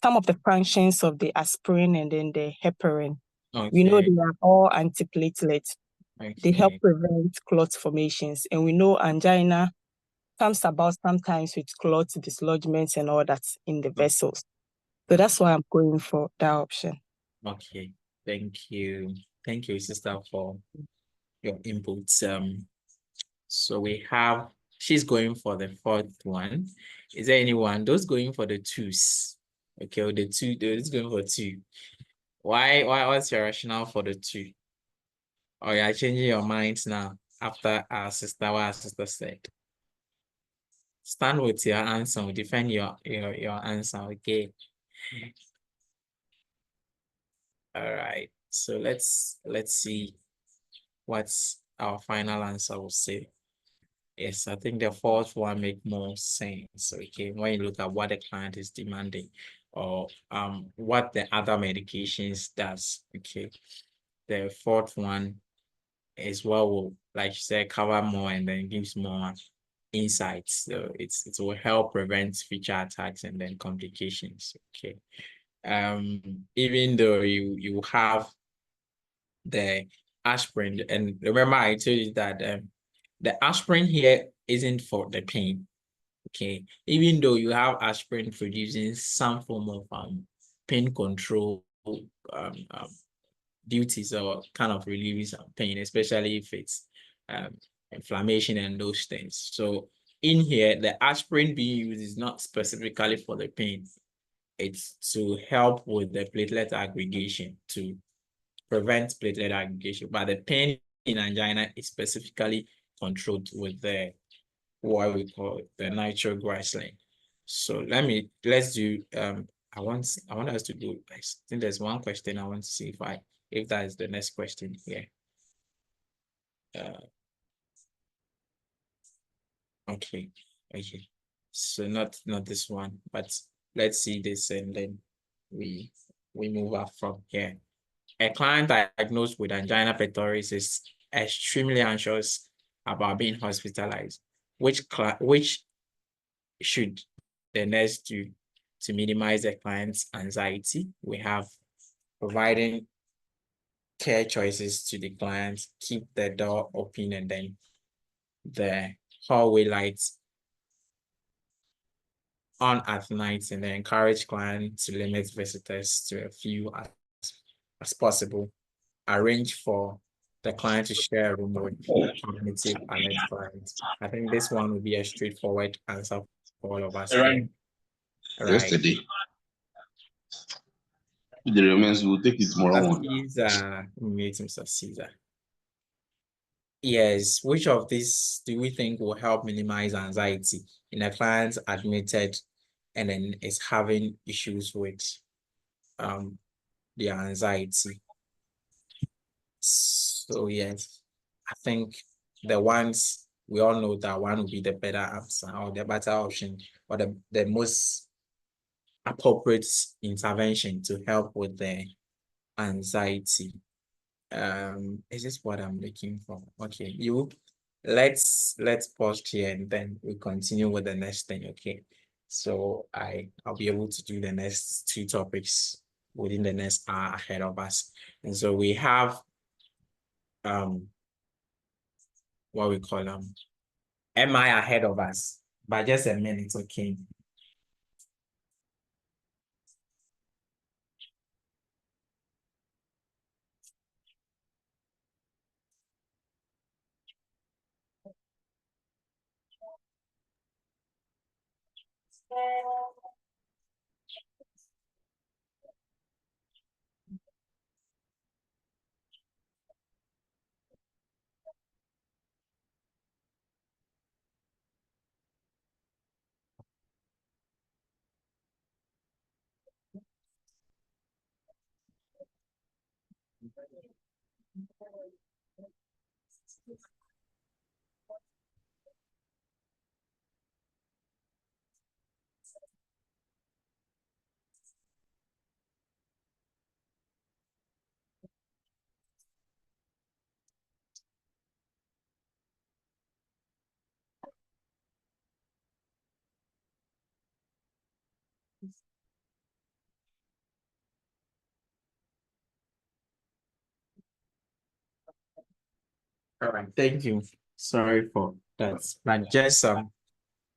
some of the functions of the aspirin and then the heparin. Okay. We know they are all antiplatelets. Okay. They help prevent clot formations. And we know angina comes about sometimes with clot dislodgements and all that in the vessels. So that's why I'm going for that option. Okay. Thank you. Thank you, sister, for your inputs. So we have, she's going for the 4th one. Is there anyone? Those going for the 2s. Okay, the 2, those going for 2. What's your rationale for the 2? Or you're changing your minds now after what our sister said? Stand with your answer, defend your answer, okay? All right. So let's see what's our final answer will say. Yes, I think the 4th one make more sense. Okay, when you look at what the client is demanding or what the other medications does. Okay, the 4th one is what will, like you said, cover more and then gives more insights. So it will help prevent future attacks and then complications. Okay. Even though you have the aspirin, and remember I told you that the aspirin here isn't for the pain. Okay, even though you have aspirin producing some form of pain control duties or kind of relieving some pain, especially if it's inflammation and those things. So in here, the aspirin being used is not specifically for the pain. It's to help with the platelet aggregation, to prevent platelet aggregation. But the pain in angina is specifically controlled with the what we call the nitroglycerin. So let's do I want us to do, I think there's one question I want to see if that is the next question here. Okay. So not this one, but let's see this and then we move up from here. A client diagnosed with angina pectoris is extremely anxious about being hospitalized. Which should the nurse do to minimize the client's anxiety? We have providing care choices to the client, keep the door open, and then the hallway lights on at night, and then encourage clients to limit visitors to a few as possible. Arrange for the client to share a room with cognitive alert clients. I think this one would be a straightforward answer for all of us. Right. Yesterday. If the remains, we'll take it tomorrow. Caesar, Mr. Caesar. Yes, which of these do we think will help minimize anxiety in a client admitted and then is having issues with their anxiety? So yes, I think the ones we all know that one will be the better answer or the better option or the most appropriate intervention to help with the anxiety. Is this what I'm looking for? Okay, let's pause here and then we continue with the next thing. Okay, so I'll be able to do the next two topics within the next hour ahead of us. And so we have what we call MI ahead of us by just a minute. Okay. All right, thank you. Sorry for that. But just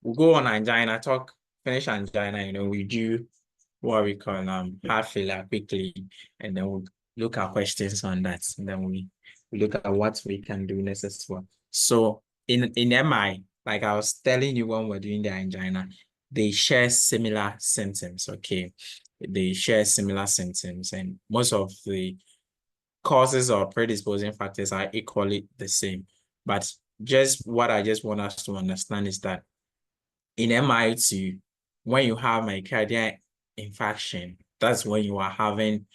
we'll go on angina, finish angina, we do what we call heart failure quickly, and then we'll look at questions on that. And then we look at what we can do next as well. So in MI, like I was telling you when we're doing the angina, they share similar symptoms. Okay. They share similar symptoms, and most of the causes or predisposing factors are equally the same. But just what I just want us to understand is that in MI2, when you have myocardial infarction, that's when you are having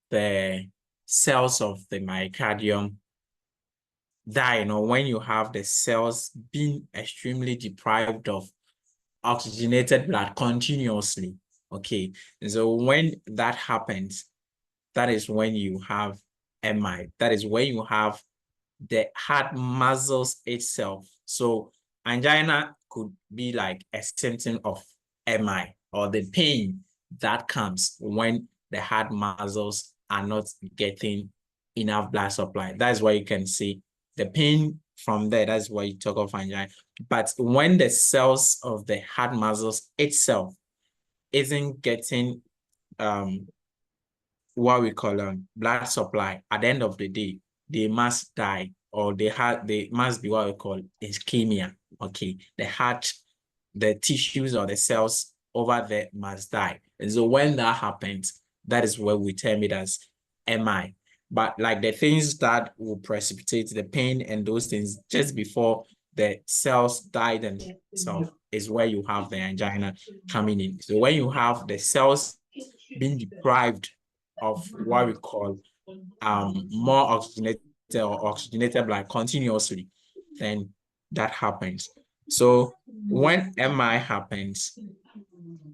the cells of the myocardium die, when you have the cells being extremely deprived of oxygenated blood continuously. Okay, and so when that happens, that is when you have MI. That is when you have the heart muscles itself. So angina could be like a symptom of MI, or the pain that comes when the heart muscles are not getting enough blood supply. That's why you can see the pain from there. That's why you talk of angina. But when the cells of the heart muscles itself isn't getting what we call blood supply, at the end of the day, they must die, or they must be what we call ischemia. Okay, the heart, the tissues or the cells over there must die. And so when that happens, that is where we term it as MI. But like the things that will precipitate the pain and those things just before the cells die themselves is where you have the angina coming in. So when you have the cells being deprived of what we call more oxygenated or oxygenated blood continuously, then that happens. So when MI happens,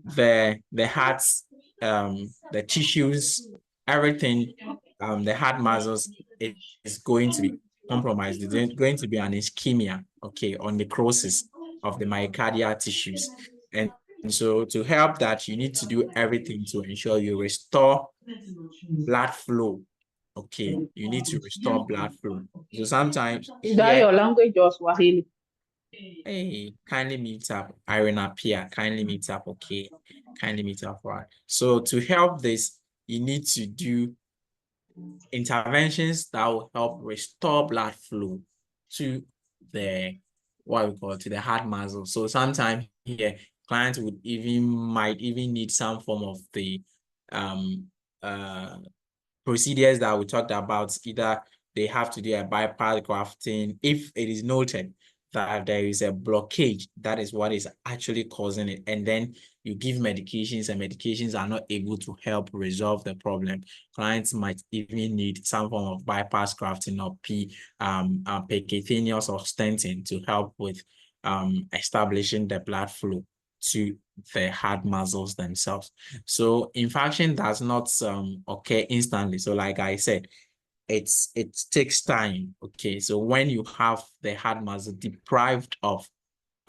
the hearts, the tissues, everything, the heart muscles is going to be compromised. There's going to be an ischemia, okay, or necrosis of the myocardial tissues. And so to help that, you need to do everything to ensure you restore blood flow. Okay, you need to restore blood flow. So sometimes Is that here, your language or Swahili? hey, kindly meet up, Irene Pia, kindly meet up, okay, kindly meet up, right? So to help this, you need to do interventions that will help restore blood flow to the what we call to the heart muscle. So sometimes here clients might even need some form of the procedures that we talked about. Either they have to do a bypass grafting if it is noted that there is a blockage, that is what is actually causing it. And then you give medications and medications are not able to help resolve the problem. Clients might even need some form of bypass grafting or percutaneous or stenting to help with establishing the blood flow to the heart muscles themselves. So infarction does not occur instantly. So like I said, it takes time. Okay, so when you have the heart muscle deprived of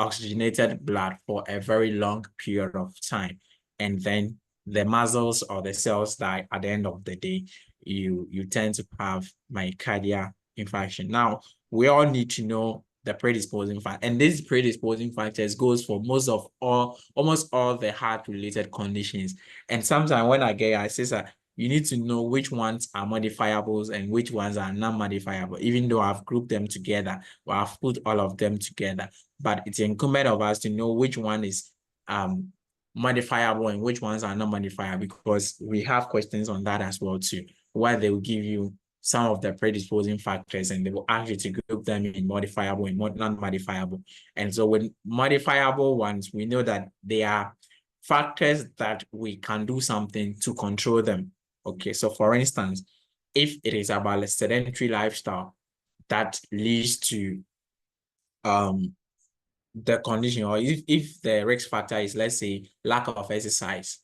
oxygenated blood for a very long period of time, and then the muscles or the cells die at the end of the day, you tend to have myocardial infarction. Now, we all need to know the predisposing factor, and these predisposing factors goes for almost all the heart-related conditions. And sometimes when I say, sir, you need to know which ones are modifiables and which ones are non-modifiable, even though I've grouped them together, or I've put all of them together. But it's incumbent of us to know which one is modifiable and which ones are not modifiable, because we have questions on that as well too, where they will give you some of the predisposing factors and they will ask you to group them in modifiable and non-modifiable. And so with modifiable ones, we know that they are factors that we can do something to control them. Okay, so for instance, if it is about a sedentary lifestyle that leads to the condition, or if the risk factor is, let's say, lack of exercise,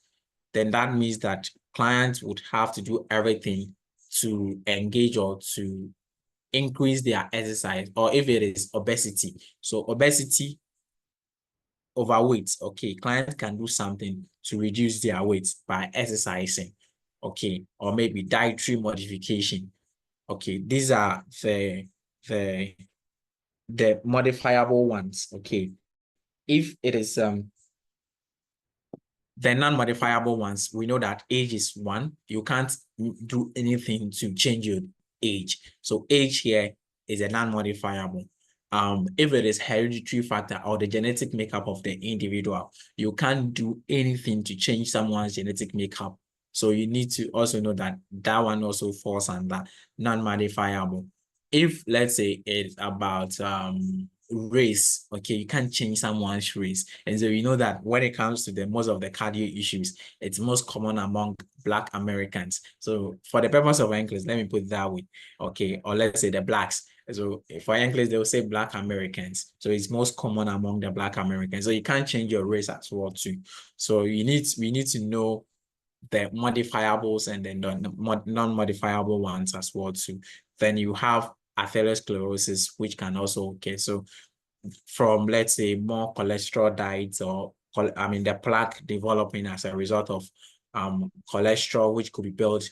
then that means that clients would have to do everything to engage or to increase their exercise. Or if it is obesity, so obesity, overweight, okay, clients can do something to reduce their weight by exercising, okay, or maybe dietary modification. Okay, these are the modifiable ones. Okay, if it is the non-modifiable ones, we know that age is one. You can't do anything to change your age. So age here is a non-modifiable. If it is hereditary factor or the genetic makeup of the individual, you can't do anything to change someone's genetic makeup. So you need to also know that that one also falls under non-modifiable. If, let's say, it's about race, okay, you can't change someone's race. And so you know that when it comes to the most of the cardio issues, it's most common among Black Americans. So for the purpose of English, let me put it that way, okay, or let's say the Blacks. So for English, they will say Black Americans. So it's most common among the Black Americans. So you can't change your race as well too. So we need to know the modifiables and then the non-modifiable ones as well too. Then you have atherosclerosis, which can also occur. So from, let's say, more cholesterol diets, or the plaque developing as a result of cholesterol, which could be built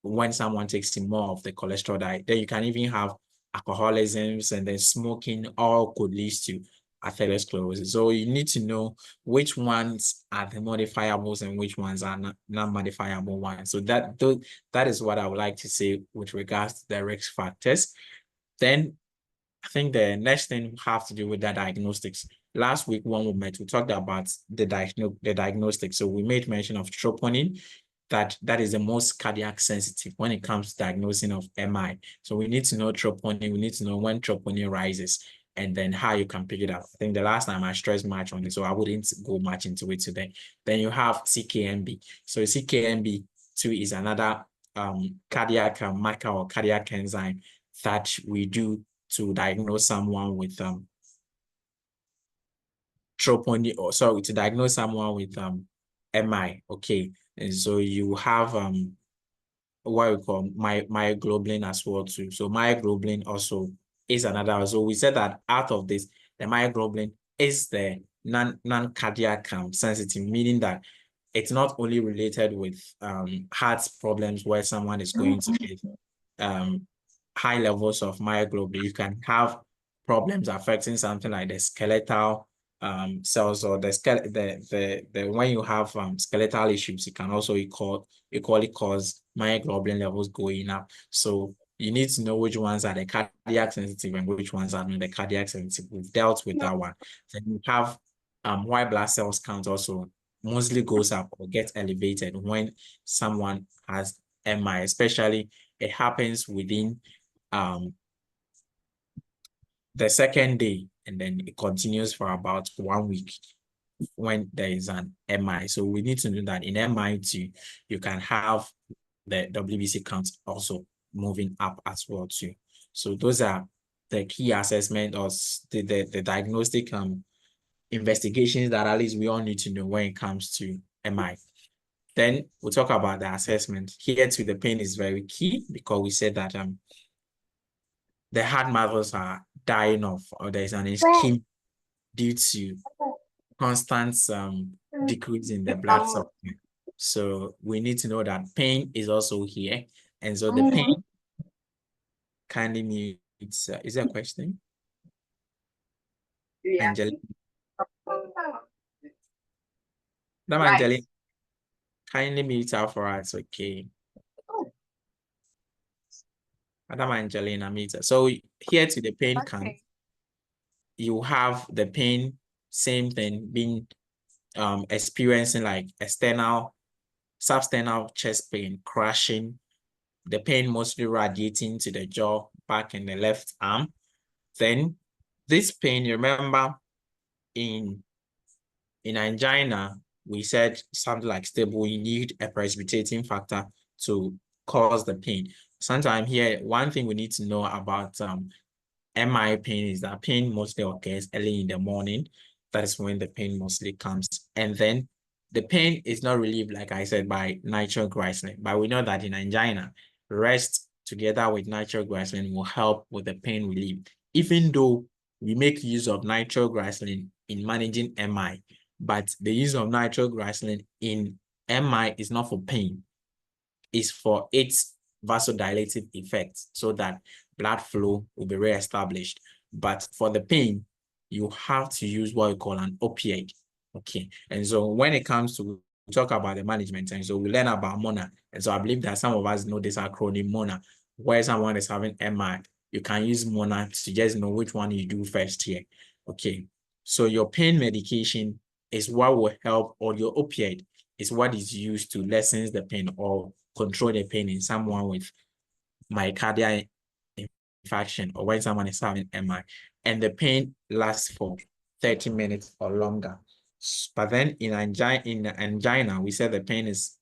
when someone takes in more of the cholesterol diet. Then you can even have alcoholisms, and then smoking, all could lead to atherosclerosis. So you need to know which ones are the modifiables and which ones are non-modifiable ones. So that is what I would like to say with regards to the risk factors. Then I think the next thing have to do with the diagnostics. Last week when we met, we talked about the diagnostics. So we made mention of troponin, that is the most cardiac sensitive when it comes to diagnosing of MI. So we need to know troponin. We need to know when troponin rises, and then how you can pick it up. I think the last time I stressed much on it, so I wouldn't go much into it today. Then you have CKMB. So CKMB too is another cardiac marker or cardiac enzyme that we do to diagnose someone with troponin, or sorry, to diagnose someone with MI. Okay, and so you have what we call myoglobin as well too. So myoglobin also is another. So we said that out of this, the myoglobin is the non-cardiac sensitive, meaning that it's not only related with heart problems where someone is going to get high levels of myoglobin. You can have problems affecting something like the skeletal cells, or the when you have skeletal issues, it can also equally cause myoglobin levels going up. So you need to know which ones are the cardiac sensitive and which ones are not the cardiac sensitive. We've dealt with that one. Then you have white blood cells count also mostly goes up or gets elevated when someone has MI, especially it happens within the second day, and then it continues for about 1 week when there is an MI. So we need to know that in MI too, you can have the WBC count also moving up as well too. So those are the key assessment or the diagnostic investigations that at least we all need to know when it comes to MI. Then we'll talk about the assessment. Here too, the pain is very key, because we said that the heart muscles are dying off, or there's an ischemia due to constant decrease in the blood supply. So we need to know that pain is also here. And so the pain kindly mute. Is there a question? Yeah. Angelique. Madam Right. Angelique, kindly mute out for us, okay? Madam Angelina, mute. So here to the pain count, you have the pain, same thing, being experiencing like external, substernal chest pain, crashing, the pain mostly radiating to the jaw, back, and the left arm. Then this pain, you remember in angina, we said something like stable, you need a precipitating factor to cause the pain. Sometimes here, one thing we need to know about MI pain is that pain mostly occurs early in the morning. That is when the pain mostly comes. And then the pain is not relieved, like I said, by nitroglycerin. But we know that in angina, rest together with nitroglycerin will help with the pain relief. Even though we make use of nitroglycerin in managing MI, but the use of nitroglycerin in MI is not for pain. It's for its vasodilative effect, so that blood flow will be reestablished. But for the pain, you have to use what we call an opioid. Okay. And so when it comes to talk about the management, and so we learn about MONA. And so I believe that some of us know this acronym MONA, where someone is having MI, you can use MONA to just know which one you do first here. Okay. So your pain medication is what will help, or your opioid is what is used to lessen the pain or control the pain in someone with myocardial infarction, or when someone is having MI, and the pain lasts for 30 minutes or longer. But then in angina, we said the pain is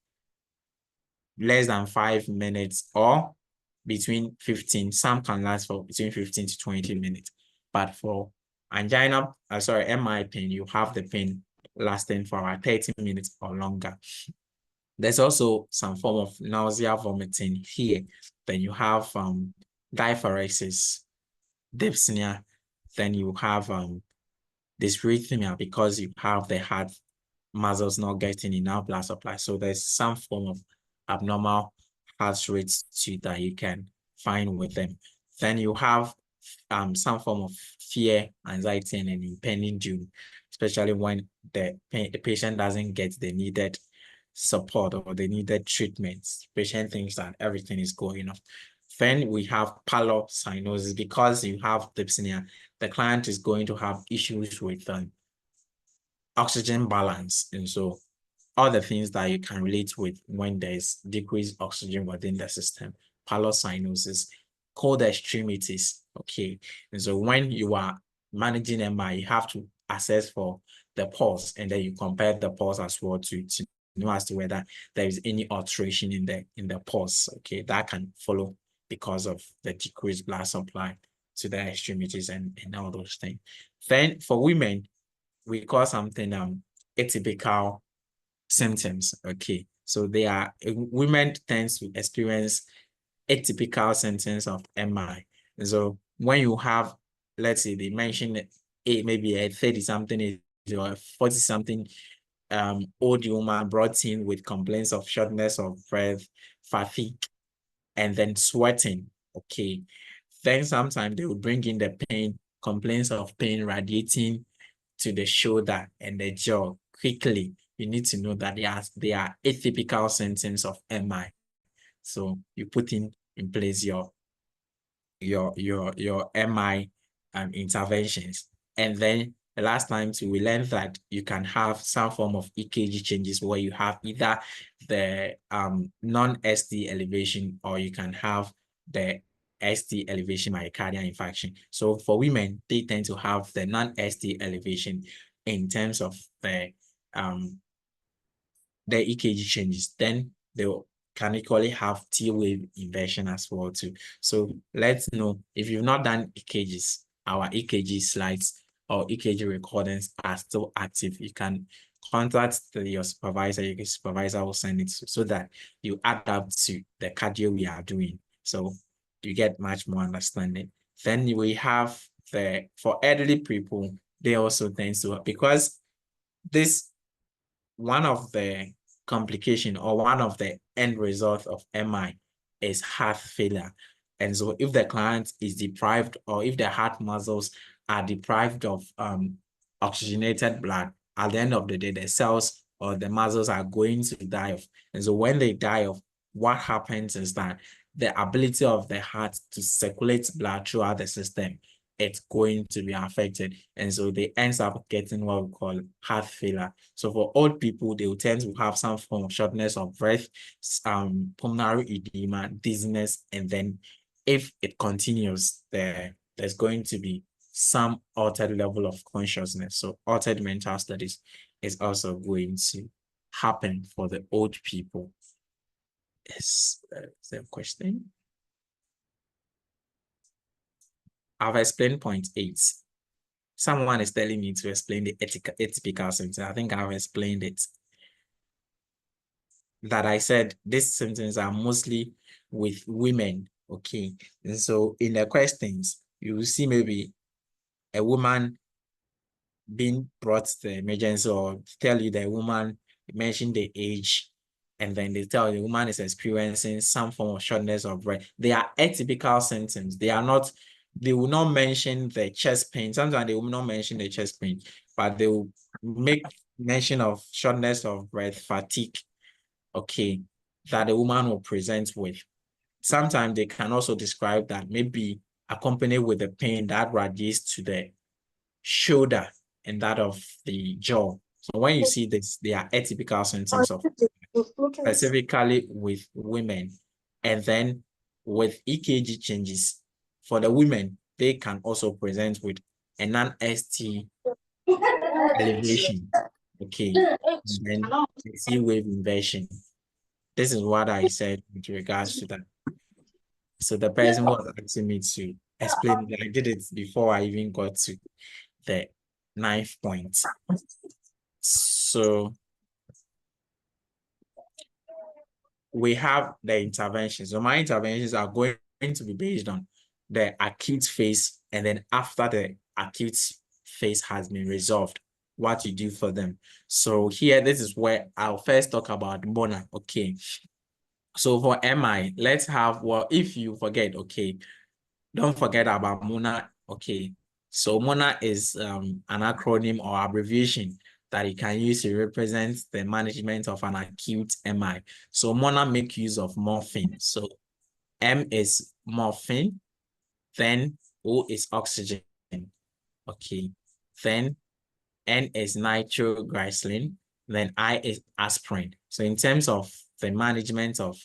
less than 5 minutes or between 15. Some can last for between 15 to 20 minutes. But for angina, MI pain, you have the pain lasting for about 30 minutes or longer. There's also some form of nausea, vomiting here. Then you have diaphoresis, dyspnea, then you have dysrhythmia because you have the heart muscles not getting enough blood supply. So there's some form of abnormal heart rates too that you can find with them. Then you have some form of fear, anxiety, and an impending doom, especially when the patient doesn't get the needed support or the needed treatments. Patient thinks that everything is going off. Then we have pallor cyanosis. Because you have dyspnea, the client is going to have issues with oxygen balance. And so all the things that you can relate with when there's decreased oxygen within the system, pallor cyanosis, cold extremities. Okay. And so when you are managing MI, you have to assess for the pulse, and then you compare the pulse as well to know as to whether there is any alteration in the pulse. Okay, that can follow because of the decreased blood supply to the extremities and all those things. Then for women, we call something atypical symptoms. Okay, so they are women tends to experience atypical symptoms of MI. And so when you have, let's say they mentioned maybe a 30-something age or a 40-something old woman brought in with complaints of shortness of breath, fatigue, and then sweating. Okay, then sometimes they will bring in the pain, complaints of pain radiating to the shoulder and the jaw quickly. You need to know that they are atypical symptoms of MI. So you put in place your MI interventions. And then the last time we learned that you can have some form of EKG changes where you have either the non-ST elevation, or you can have the ST elevation myocardial infarction. So for women, they tend to have the non-ST elevation in terms of the EKG changes. Then they can equally have T-wave inversion as well too. So let's know if you've not done EKGs, our EKG slides or EKG recordings are still active. You can contact your supervisor. Your supervisor will send it so that you adapt to the cardio we are doing. So you get much more understanding. Then we have for elderly people, they also tend to, because this one of the complication or one of the end result of MI is heart failure. And so if the client is deprived, or if the heart muscles are deprived of oxygenated blood, at the end of the day, the cells or the muscles are going to die off. And so when they die off, what happens is that the ability of the heart to circulate blood throughout the system, it's going to be affected. And so they end up getting what we call heart failure. So for old people, they will tend to have some form of shortness of breath, pulmonary edema, dizziness, and then if it continues, there's going to be some altered level of consciousness. So altered mental studies is also going to happen for the old people. Is there a question? I've explained point 8. Someone is telling me to explain the atypical symptoms. I think I've explained it. That I said these symptoms are mostly with women. Okay. And so in the questions, you will see maybe a woman being brought to the emergency, or tell you the woman, mention the age, and then they tell you the woman is experiencing some form of shortness of breath. They are atypical symptoms. They will not mention the chest pain. Sometimes they will not mention the chest pain, but they will make mention of shortness of breath, fatigue, okay, that the woman will present with. Sometimes they can also describe that maybe accompanied with the pain that radiates to the shoulder and that of the jaw. So when you see this, they are atypical symptoms of specifically with women. And then with EKG changes, for the women, they can also present with a non-ST elevation. Okay. And then T-wave inversion. This is what I said with regards to that. So the person was asking me to explain it. I did it before I even got to the 9th point. So we have the interventions. So my interventions are going to be based on the acute phase, and then after the acute phase has been resolved, what you do for them. So here, this is where I'll first talk about MONA. Okay. So for MI, let's have, well, if you forget, okay, don't forget about MONA. Okay. So MONA is an acronym or abbreviation that you can use to represent the management of an acute MI. So MONA make use of morphine. So M is morphine, then O is oxygen. Okay. Then N is nitroglycerin, then I is aspirin. So in terms of the management of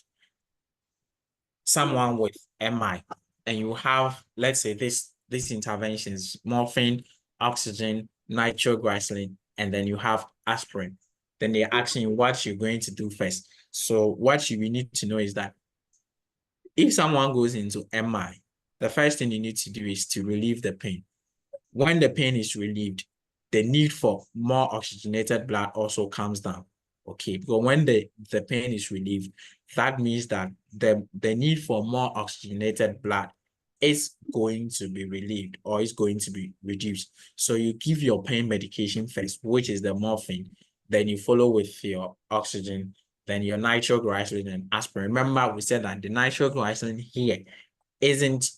someone with MI, and you have, let's say, these interventions, morphine, oxygen, nitroglycerin, and then you have aspirin. Then they're asking you what you're going to do first. So what you need to know is that if someone goes into MI, the first thing you need to do is to relieve the pain. When the pain is relieved, the need for more oxygenated blood also comes down. Okay, because when the pain is relieved, that means that the need for more oxygenated blood is going to be relieved or is going to be reduced. So you give your pain medication first, which is the morphine. Then you follow with your oxygen, then your nitroglycerin and aspirin. Remember, we said that the nitroglycerin here isn't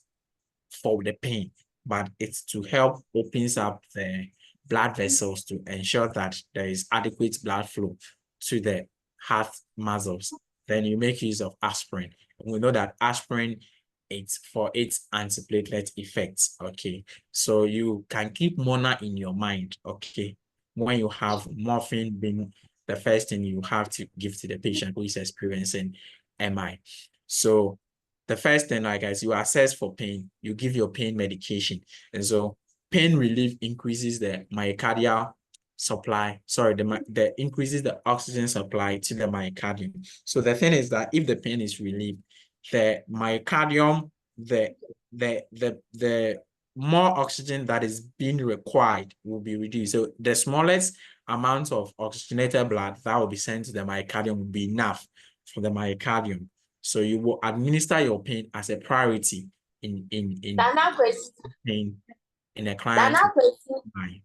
for the pain, but it's to help opens up the blood vessels to ensure that there is adequate blood flow to the heart muscles. Then you make use of aspirin. We know that aspirin, it's for its antiplatelet effects. Okay, so you can keep MONA in your mind. Okay, when you have morphine being the first thing you have to give to the patient who is experiencing MI. So the first thing, like guys, you assess for pain, you give your pain medication. And so pain relief increases the myocardial supply, the increases the oxygen supply to the myocardium. So the thing is that if the pain is relieved, the myocardium, the more oxygen that is being required will be reduced. So the smallest amount of oxygenated blood that will be sent to the myocardium will be enough for the myocardium. So you will administer your pain as a priority in pain in a client's mind.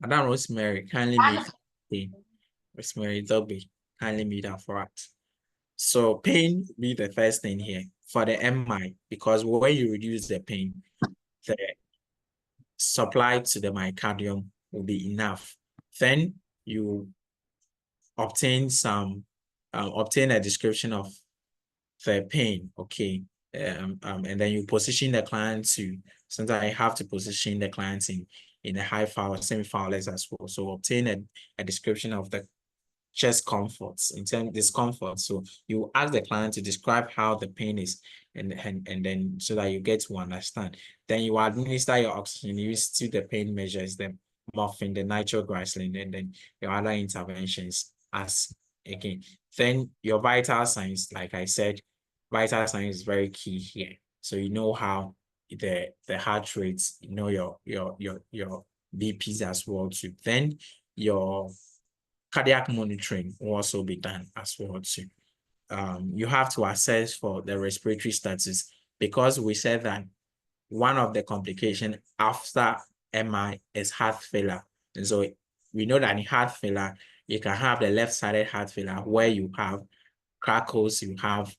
Madam Rosemary, kindly mute pain. Rosemary Dobby, kindly mute that for us. So pain be the first thing here for the MI, because when you reduce the pain, the supply to the myocardium will be enough. Then you obtain a description of the pain, okay, and then you position the client to, sometimes I have to position the client in a high foul, semi-foul legs as well. So obtain a description of the chest comforts, in terms of discomfort. So you ask the client to describe how the pain is, and then so that you get to understand. Then you administer your oxygen, you use to the pain measures, the morphine, the nitroglycerin, and then your other interventions as again. Then your vital signs, like I said, vital signs is very key here. So you know how the heart rates, you know your BPs as well too. Then your cardiac monitoring will also be done as well too. You have to assess for the respiratory status, because we said that one of the complications after MI is heart failure. And so we know that in heart failure, you can have the left-sided heart failure where you have crackles, you have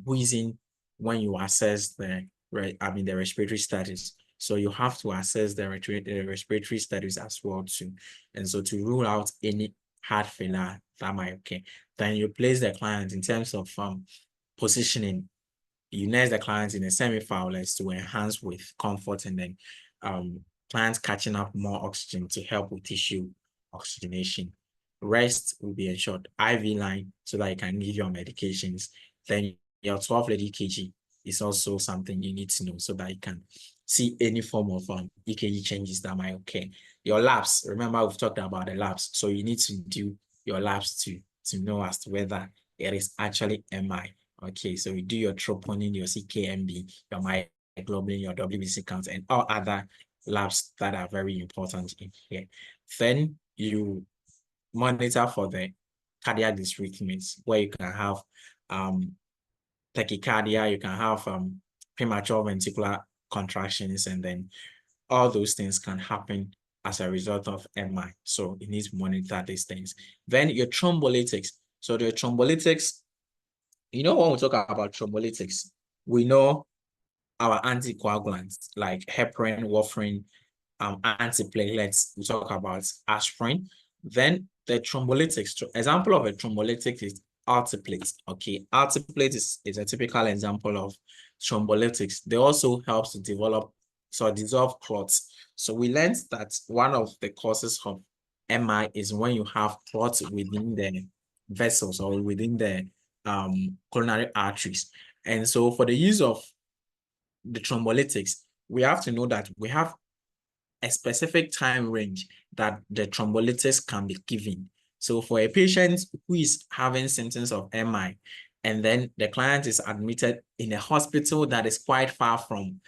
wheezing when you assess the respiratory status. So you have to assess the respiratory status as well too. And so to rule out any heart failure that might occur, then you place the client in terms of positioning. You nurse the client in a semi-foul legs to enhance with comfort, and then clients catching up more oxygen to help with tissue oxygenation. Rest will be ensured. IV line so that you can give your medications. Then your 12 lead EKG is also something you need to know so that you can see any form of EKG changes that might occur. Your labs, remember we've talked about the labs, so you need to do your labs to know as to whether it is actually MI. Okay, so you do your troponin, your CKMB, your myoglobin, your WBC count, and all other labs that are very important in here. Then you monitor for the cardiac dysrhythmias, where you can have tachycardia, you can have premature ventricular contractions, and then all those things can happen as a result of MI. So you need to monitor these things. Then your thrombolytics. So the thrombolytics, you know, when we talk about thrombolytics, we know our anticoagulants like heparin, warfarin, antiplatelets. We talk about aspirin. Then the thrombolytics. Example of a thrombolytic is alteplate. Okay, alteplate is a typical example of thrombolytics. They also help to dissolve clots. So we learned that one of the causes of MI is when you have clots within the vessels or within the coronary arteries. And so for the use of the thrombolytics, we have to know that we have a specific time range that the thrombolytics can be given. So for a patient who is having symptoms of MI, and then the client is admitted in a hospital that is quite far from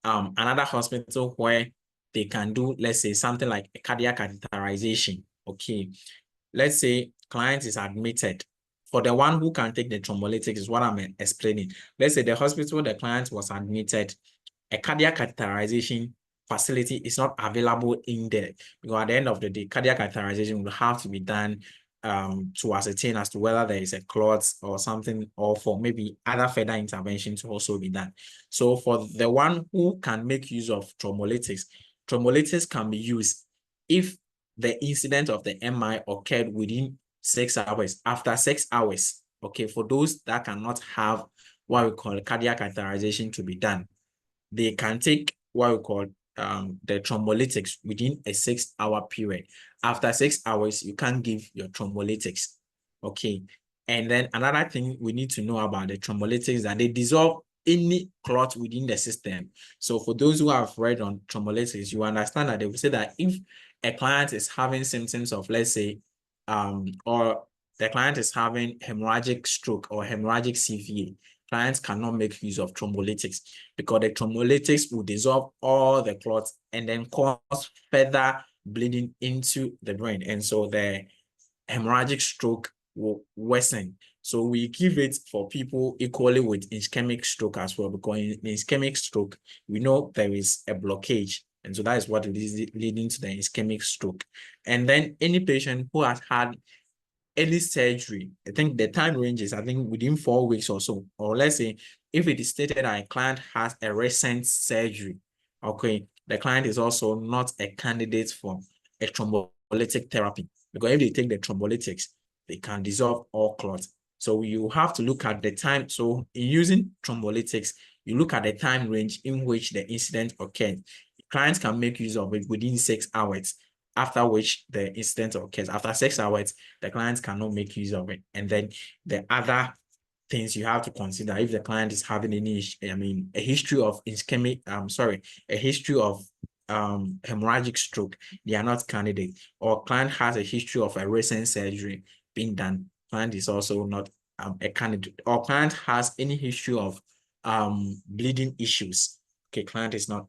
another hospital where they can do, let's say, something like a cardiac catheterization. Okay, let's say client is admitted. For the one who can take the thrombolytics is what I'm explaining. Let's say the hospital the client was admitted, a cardiac catheterization facility is not available in there, because at the end of the day, cardiac catheterization will have to be done to ascertain as to whether there is a clot or something, or for maybe other further intervention to also be done. So for the one who can make use of thrombolytics can be used if the incident of the MI occurred within 6 hours, after 6 hours. Okay, for those that cannot have what we call cardiac catheterization to be done, they can take what we call the thrombolytics within a 6-hour period. After 6 hours, you can give your thrombolytics. Okay. And then another thing we need to know about the thrombolytics is that they dissolve any clot within the system. So for those who have read on thrombolytics, you understand that they will say that if a client is having symptoms of, let's say, or the client is having hemorrhagic stroke or hemorrhagic CVA, clients cannot make use of thrombolytics because the thrombolytics will dissolve all the clots and then cause further bleeding into the brain. And so the hemorrhagic stroke will worsen. So we give it for people equally with ischemic stroke as well, because in ischemic stroke, we know there is a blockage. And so that is what is leading to the ischemic stroke. And then any patient who has had any surgery, I think the time range is, I think, within 4 weeks or so, or let's say if it is stated that a client has a recent surgery, okay, the client is also not a candidate for a thrombolytic therapy, because if they take the thrombolytics, they can dissolve all clots. So you have to look at the time. So in using thrombolytics, you look at the time range in which the incident occurred. Clients can make use of it within 6 hours, after which the incident occurs. After 6 hours, the clients cannot make use of it. And then the other things you have to consider, if the client is having any, a history of a history of hemorrhagic stroke, they are not candidate. Or client has a history of a recent surgery being done, client is also not a candidate. Or client has any history of bleeding issues, okay, client is not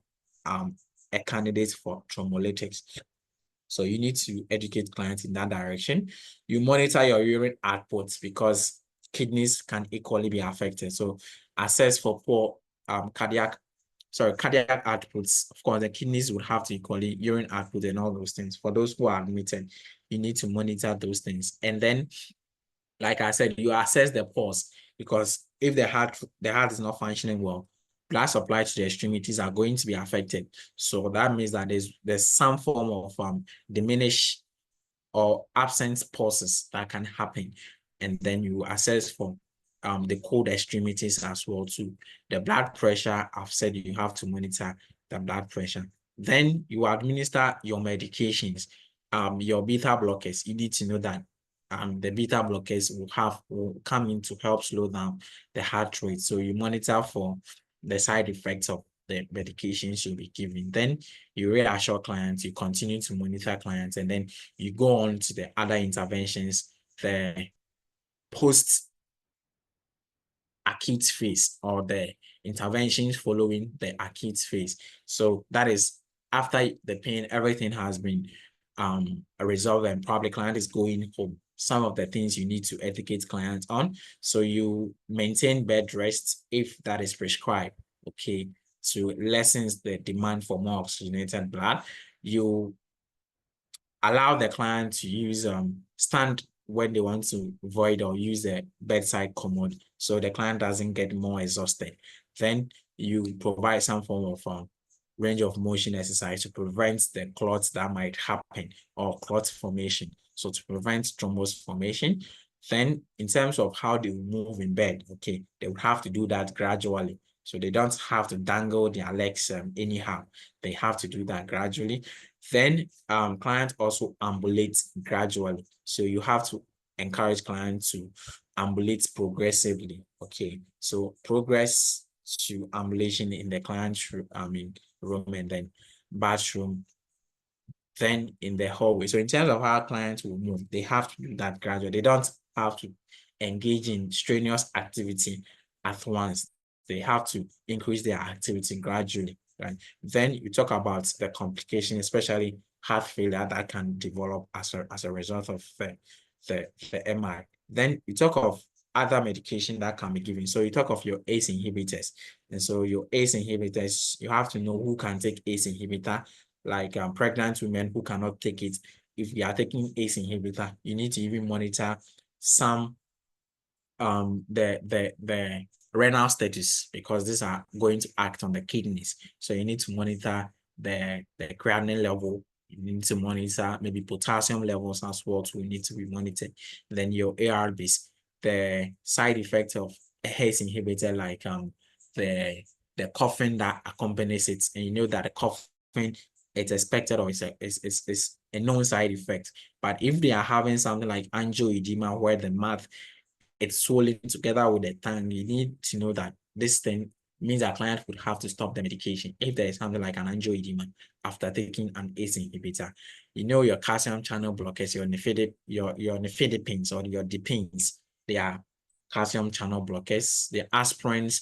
a candidate for thrombolytics. So you need to educate clients in that direction. You monitor your urine outputs because kidneys can equally be affected. So assess for poor cardiac outputs. Of course, the kidneys would have to equally urine output and all those things. For those who are admitted, you need to monitor those things. And then, like I said, you assess the pulse, because if the heart is not functioning well, blood supply to the extremities are going to be affected. So that means that there's some form of diminished or absent pulses that can happen. And then you assess for the cold extremities as well too. The blood pressure, I've said you have to monitor the blood pressure. Then you administer your medications, your beta blockers. You need to know that the beta blockers will come in to help slow down the heart rate. So you monitor for the side effects of the medications you'll be giving. Then you reassure clients, you continue to monitor clients, and then you go on to the other interventions, the post-acute phase, or the interventions following the acute phase. So that is after the pain, everything has been resolved and probably client is going home. Some of the things you need to educate clients on. So you maintain bed rest if that is prescribed. okay, to lessen the demand for more oxygenated blood. You allow the client to use stand when they want to void or use a bedside commode, so the client doesn't get more exhausted. Then you provide some form of range of motion exercise to prevent the clots that might happen or clot formation. So to prevent thrombus formation. Then in terms of how they move in bed, okay, they would have to do that gradually. So they don't have to dangle their legs anyhow. They have to do that gradually. Then client also ambulates gradually. So you have to encourage clients to ambulate progressively. Okay, so progress to ambulation in the client's room, room, and then bathroom, then in the hallway. So in terms of how clients will move, they have to do that gradually. They don't have to engage in strenuous activity at once. They have to increase their activity gradually, right? Then you talk about the complication, especially heart failure that can develop as a result of the MI. Then you talk of other medication that can be given. So you talk of your ACE inhibitors. And so your ACE inhibitors, you have to know who can take ACE inhibitor, like pregnant women who cannot take it. If you are taking ACE inhibitor, you need to even monitor some the renal status, because these are going to act on the kidneys. So you need to monitor the creatinine level. You need to monitor maybe potassium levels as well to need to be monitored. Then your ARBs, the side effect of a ACE inhibitor, like the coughing that accompanies it, and you know that the coughing, it's expected, or it's a known side effect. But if they are having something like angioedema, where the mouth, it's swollen together with the tongue, you need to know that this thing means that client would have to stop the medication if there is something like an angioedema after taking an ACE inhibitor. You know, your calcium channel blockers, your nifedipines or your dipines, they are calcium channel blockers. The aspirins,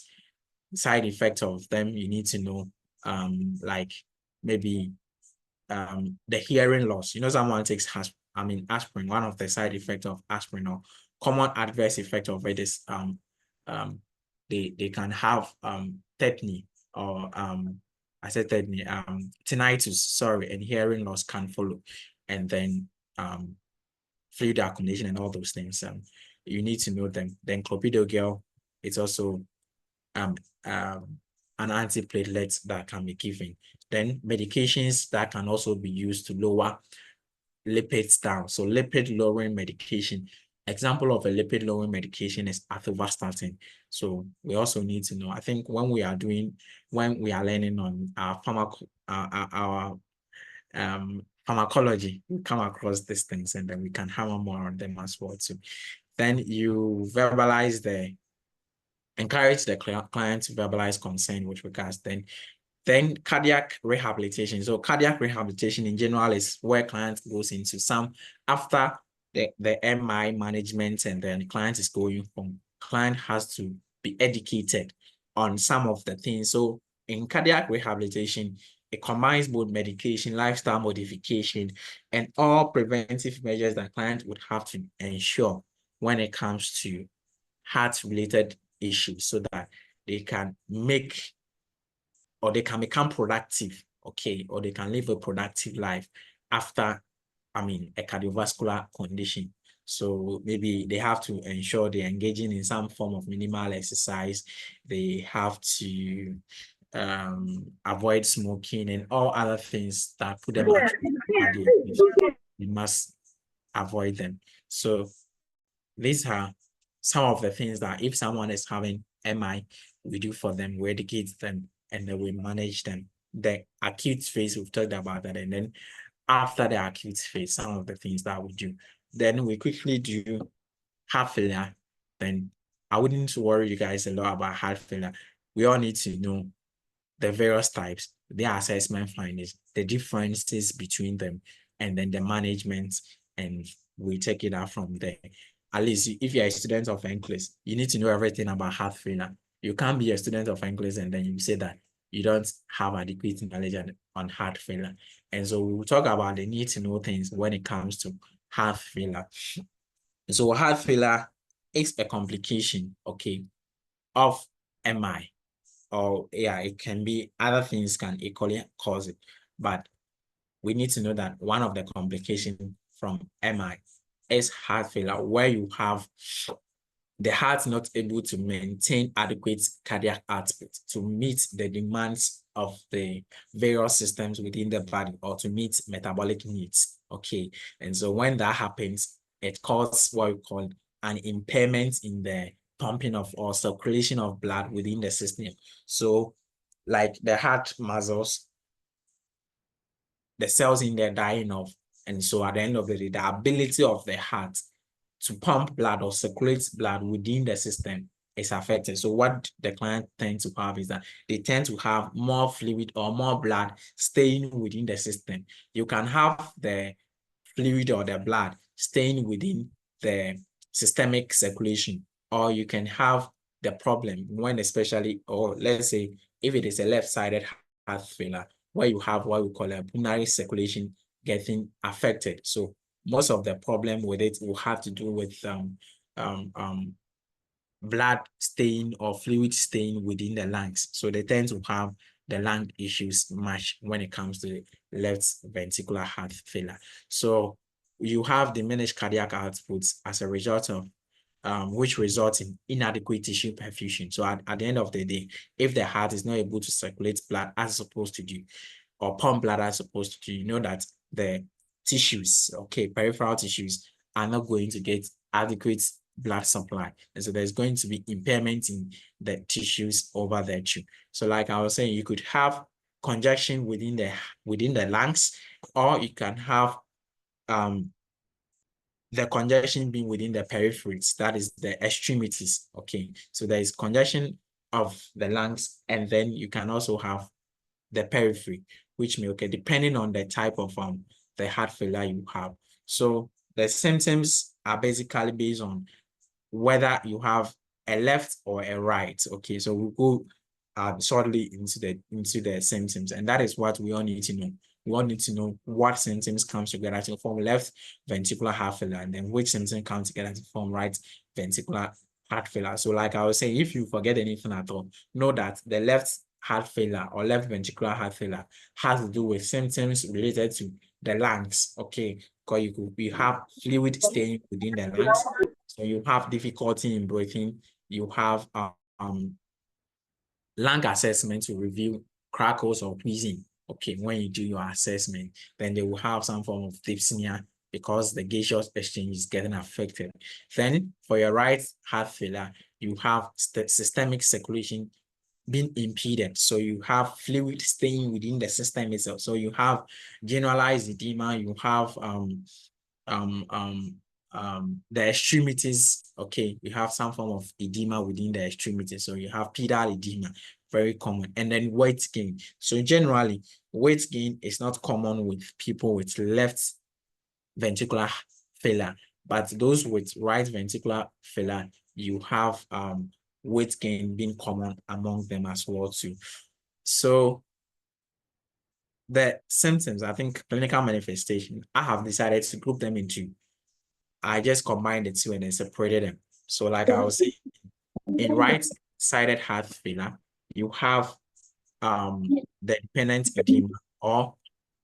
side effects of them, you need to know, like maybe the hearing loss. You know, someone takes aspirin. One of the side effects of aspirin, or common adverse effect of it, is they can have tetany, or I said tetany, tinnitus, sorry, and hearing loss can follow, and then fluid accumulation and all those things. You need to know them. Then clopidogrel, it's also an antiplatelet that can be given. Then medications that can also be used to lower lipids down. So lipid lowering medication. Example of a lipid lowering medication is atorvastatin. So we also need to know, I think when we are learning on our pharmacology, we come across these things, and then we can hammer more on them as well too. Then you encourage the client to verbalize consent with regards. Then cardiac rehabilitation. So cardiac rehabilitation in general is where client goes into some after the MI management, and then the client is going home. Client has to be educated on some of the things. So in cardiac rehabilitation, it combines both medication, lifestyle modification, and all preventive measures that client would have to ensure when it comes to heart-related issues, so that they can make, or they can become productive, okay, or they can live a productive life after, a cardiovascular condition. So maybe they have to ensure they're engaging in some form of minimal exercise. They have to avoid smoking and all other things that put them at cardiac. We must avoid them. So these are some of the things that if someone is having MI, we do for them, we educate them, and then we manage them. The acute phase, we've talked about that. And then after the acute phase, some of the things that we do. Then we quickly do heart failure. Then I wouldn't worry you guys a lot about heart failure. We all need to know the various types, their assessment findings, the differences between them, and then the management, and we take it out from there. At least if you're a student of NCLEX, you need to know everything about heart failure. You can't be a student of NCLEX and then you say that you don't have adequate knowledge on heart failure. And so we'll talk about the need to know things when it comes to heart failure. So heart failure is a complication, okay, of MI. or yeah, it can be other things can equally cause it. But we need to know that one of the complications from MI is heart failure, where you have the heart not able to maintain adequate cardiac output to meet the demands of the various systems within the body or to meet metabolic needs. Okay. And so when that happens, it causes what we call an impairment in the pumping of or circulation of blood within the system. So like the heart muscles, the cells in there dying off. And so at the end of the day, the ability of the heart to pump blood or circulate blood within the system is affected. So what the client tends to have is that they tend to have more fluid or more blood staying within the system. You can have the fluid or the blood staying within the systemic circulation, or you can have the problem when especially, or let's say if it is a left-sided heart failure, where you have what we call a pulmonary circulation getting affected. So most of the problem with it will have to do with blood staying or fluid staying within the lungs. So they tend to have the lung issues much when it comes to left ventricular heart failure. So you have diminished cardiac outputs as a result of which results in inadequate tissue perfusion. So at the end of the day, if the heart is not able to circulate blood as it's supposed to do, or pump blood as supposed to do, you know that the tissues, okay, peripheral tissues are not going to get adequate blood supply. And so there's going to be impairment in the tissues over there too. So like I was saying, you could have congestion within the lungs, or you can have the congestion being within the peripheries, that is the extremities. Okay, so there is congestion of the lungs, and then you can also have the periphery, which may okay depending on the type of the heart failure you have. So the symptoms are basically based on whether you have a left or a right. Okay, so we'll go shortly into the symptoms, and that is what we all need to know. We all need to know what symptoms comes together to form left ventricular heart failure, and then which symptoms come together to form right ventricular heart failure. So like I was saying, if you forget anything at all, know that the left heart failure or left ventricular heart failure has to do with symptoms related to the lungs. Okay, because you have fluid staying within the lungs, so you have difficulty in breathing. You have lung assessment to review crackles or wheezing. Okay, when you do your assessment, then they will have some form of dyspnea because the gaseous exchange is getting affected. Then for your right heart failure, you have systemic circulation being impeded. So you have fluid staying within the system itself. So you have generalized edema, you have the extremities. Okay, you have some form of edema within the extremities. So you have pedal edema, very common. And then weight gain. So generally, weight gain is not common with people with left ventricular failure, but those with right ventricular failure, you have weight gain being common among them as well too. So the symptoms, I think clinical manifestation, I have decided to group them into, I just combined the two and then separated them. So like I was saying, in right-sided heart failure, you have the dependent edema or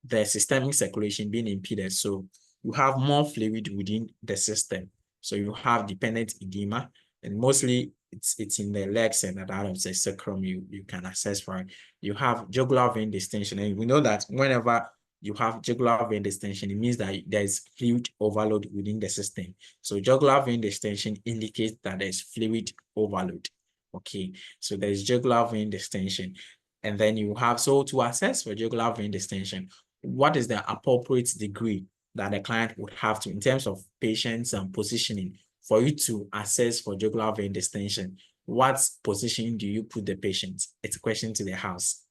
the systemic circulation being impeded. So you have more fluid within the system. So you have dependent edema, and mostly it's in the legs and out of the sacrum you can access for it. You have jugular vein distension, and we know that whenever you have jugular vein distension, it means that there's fluid overload within the system. So jugular vein distension indicates that there's fluid overload. Okay, so there's jugular vein distension. And then you have, so to assess for jugular vein distension, what is the appropriate degree that the client would have to, in terms of patient's positioning, for you to assess for jugular vein distension? What position do you put the patient? It's a question to the house.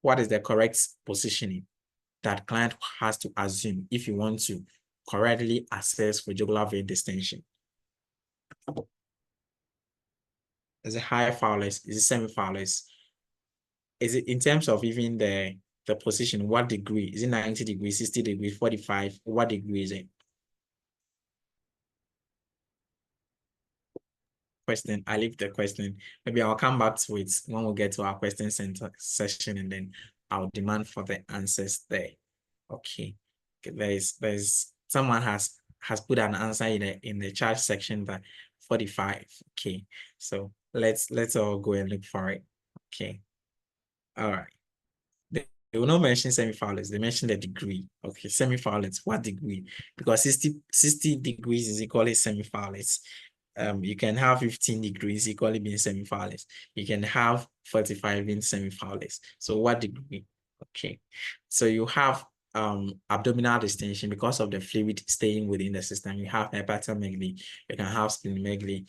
What is the correct positioning that client has to assume if you want to correctly assess for jugular vein distension? Is it high Fowler's? Is it semi-Fowler's? Is it in terms of even the position, what degree? Is it 90 degrees, 60 degrees, 45? What degree is it? question. I leave the question. Maybe I'll come back to it when we get to our question center session, and then I'll demand for the answers there. Okay. There's someone has put an answer in the chat section that 45. Okay. So let's all go and look for it. Okay. All right. They will not mention semi-finalists. They mention the degree. Okay, semi-finalists. What degree? Because 60 degrees is equally semi-finalists. You can have 15 degrees equally being semi-finalists. You can have 45 being semi-finalists. So what degree? Okay. So you have abdominal distension because of the fluid staying within the system. You have hepatomegaly. You can have splenomegaly.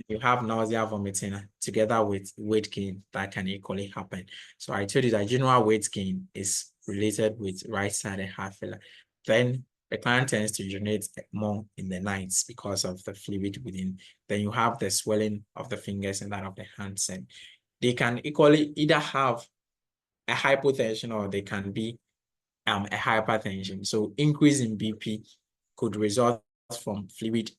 You have nausea, vomiting together with weight gain that can equally happen. So I told you that general weight gain is related with right-sided heart failure. Then the client tends to urinate more in the nights because of the fluid within. Then you have the swelling of the fingers and that of the hands, and they can equally either have a hypotension or they can be a hypertension. So increase in BP could result from fluid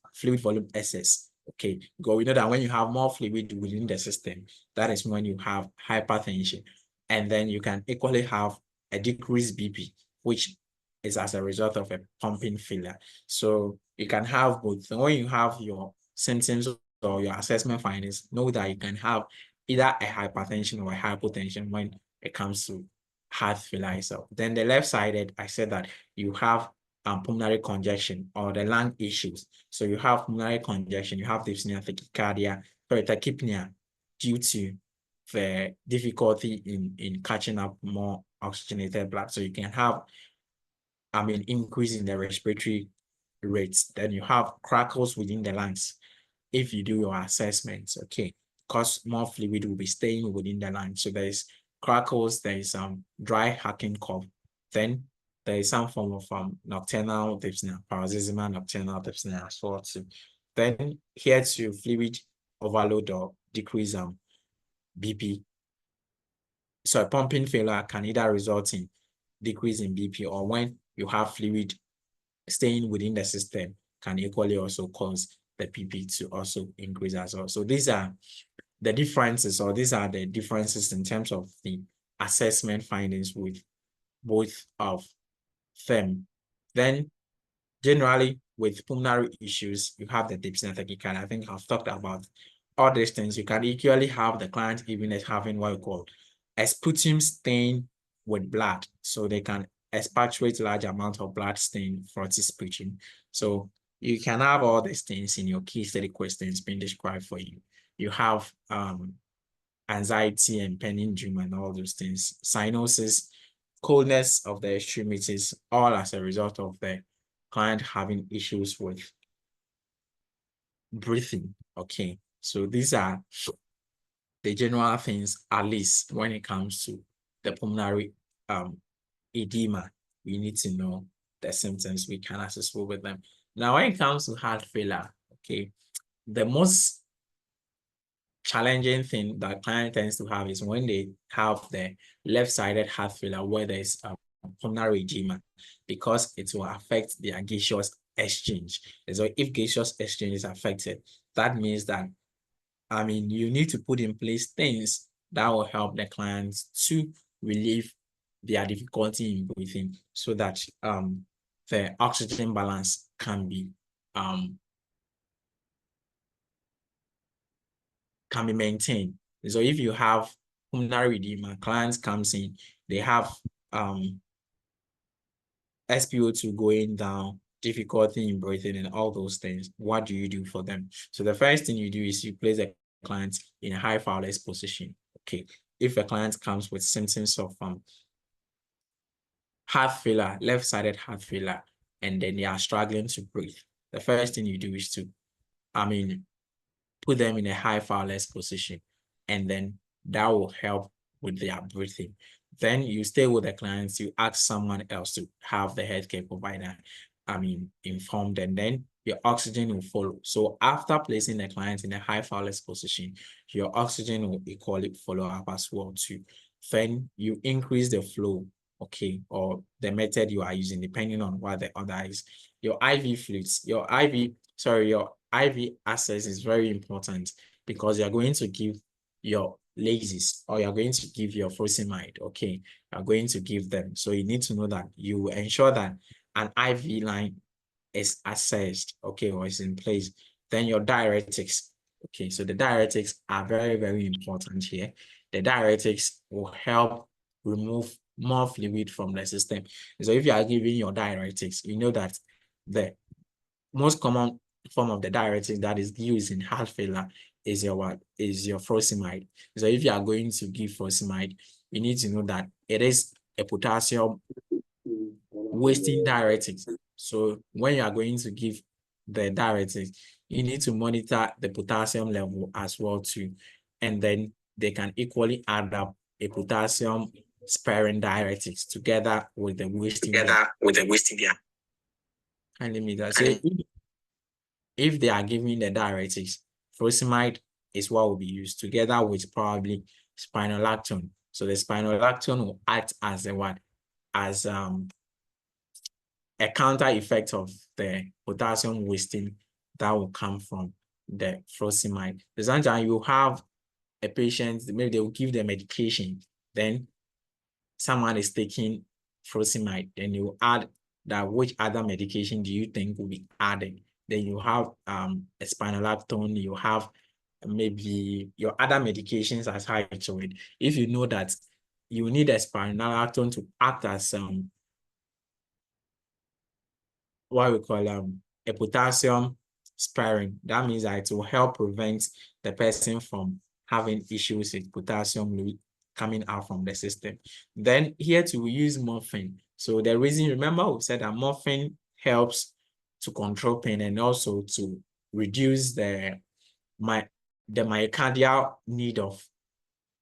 volume excess. Okay, because we know that when you have more fluid within the system, that is when you have hypertension. And then you can equally have a decreased BP, which is as a result of a pumping failure. So you can have both. So when you have your symptoms or your assessment findings, know that you can have either a hypertension or a hypotension when it comes to heart failure itself. Then the left-sided, I said that you have pulmonary congestion or the lung issues. So you have pulmonary congestion, you have dyspnea, tachycardia, tachypnea due to the difficulty in catching up more oxygenated blood. So you can have, increase in the respiratory rates. Then you have crackles within the lungs. If you do your assessments, okay, because more fluid will be staying within the lungs. So there is crackles, there is dry hacking cough. Then there is some form of nocturnal dyspnea, paroxysmal nocturnal dyspnea as well too. Then here to fluid overload or decrease BP. So a pumping failure can either result in decrease in BP, or when you have fluid staying within the system can equally also cause the BP to also increase as well. So these are the differences, or these are the differences in terms of the assessment findings with both of them. Then generally with pulmonary issues, you have the dyspnea tachycardia. I think I've talked about all these things. You can equally have the client even as having what we call a sputum stain with blood. So they can expatulate large amount of blood stain for sputum. So you can have all these things in your key study questions being described for you. You have anxiety and pending dream and all those things, cyanosis, coldness of the extremities, all as a result of the client having issues with breathing. Okay, so these are the general things, at least when it comes to the pulmonary edema. We need to know the symptoms we can assess with them. Now, when it comes to heart failure, okay, the most challenging thing that client tends to have is when they have the left-sided heart failure where there's pulmonary edema, because it will affect their gaseous exchange. And so if gaseous exchange is affected, that means that, you need to put in place things that will help the clients to relieve their difficulty in breathing, so that the oxygen balance can be maintained. So if you have pulmonary edema, clients comes in, they have SpO2 going down, difficulty in breathing and all those things. What do you do for them? So the first thing you do is you place the client in a high Fowler's position. Okay. If a client comes with symptoms of heart failure, left-sided heart failure, and then they are struggling to breathe, the first thing you do is to, put them in a high Fowler's position, and then that will help with their breathing. Then you stay with the clients, you ask someone else to have the healthcare provider, informed, and then your oxygen will follow. So after placing the client in a high Fowler's position, your oxygen will equally follow up as well too. Then you increase the flow, okay, or the method you are using, depending on what the other is. Your IV fluids, your IV access is very important because you're going to give your lases or you're going to give your furosemide, okay? You're going to give them. So you need to know that you ensure that an IV line is accessed, okay, or is in place. Then your diuretics, okay, so the diuretics are very, very important here. The diuretics will help remove more fluid from the system. So if you are giving your diuretics, you know that the most common form of the diuretic that is used in heart failure is your what? Is your furosemide. So if you are going to give furosemide, you need to know that it is a potassium wasting diuretic. So when you are going to give the diuretic, you need to monitor the potassium level as well too. And then they can equally add up a potassium sparing diuretics together with the wasting. And let me just say, if they are giving the diuretics, furosemide is what will be used together with probably spironolactone. So the spironolactone will act as a what? As a counter effect of the potassium wasting that will come from the furosemide. Sometimes you have a patient, maybe they will give the medication, then someone is taking furosemide, then you add that which other medication do you think will be added? Then you have a spironolactone, you have maybe your other medications as high to it. If you know that you need a spironolactone to act as what we call a potassium sparing, that means that it will help prevent the person from having issues with potassium coming out from the system. Then here too, we use morphine. So the reason, remember we said that morphine helps to control pain and also to reduce the myocardial need of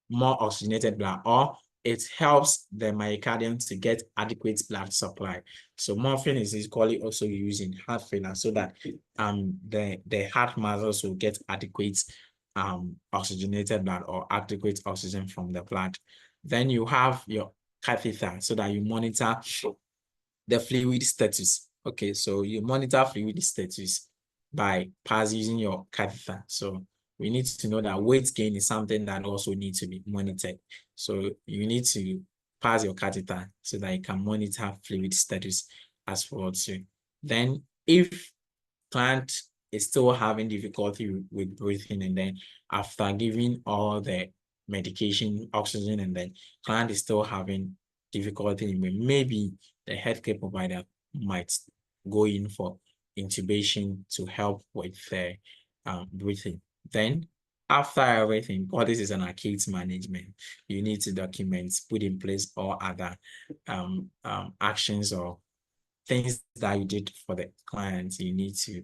more oxygenated blood, or it helps the myocardium to get adequate blood supply. So morphine is equally also used in heart failure so that the heart muscles will get adequate oxygenated blood or adequate oxygen from the blood. Then you have your catheter so that you monitor the fluid status. Okay, so you monitor fluid status by using your catheter. So we need to know that weight gain is something that also needs to be monitored. So you need to pass your catheter so that you can monitor fluid status as well too. Then if client is still having difficulty with breathing, and then after giving all the medication, oxygen, and then client is still having difficulty, maybe the healthcare provider might go in for intubation to help with the breathing. Then after everything, all this is an acute management. You need to document, put in place all other actions or things that you did for the client. You need to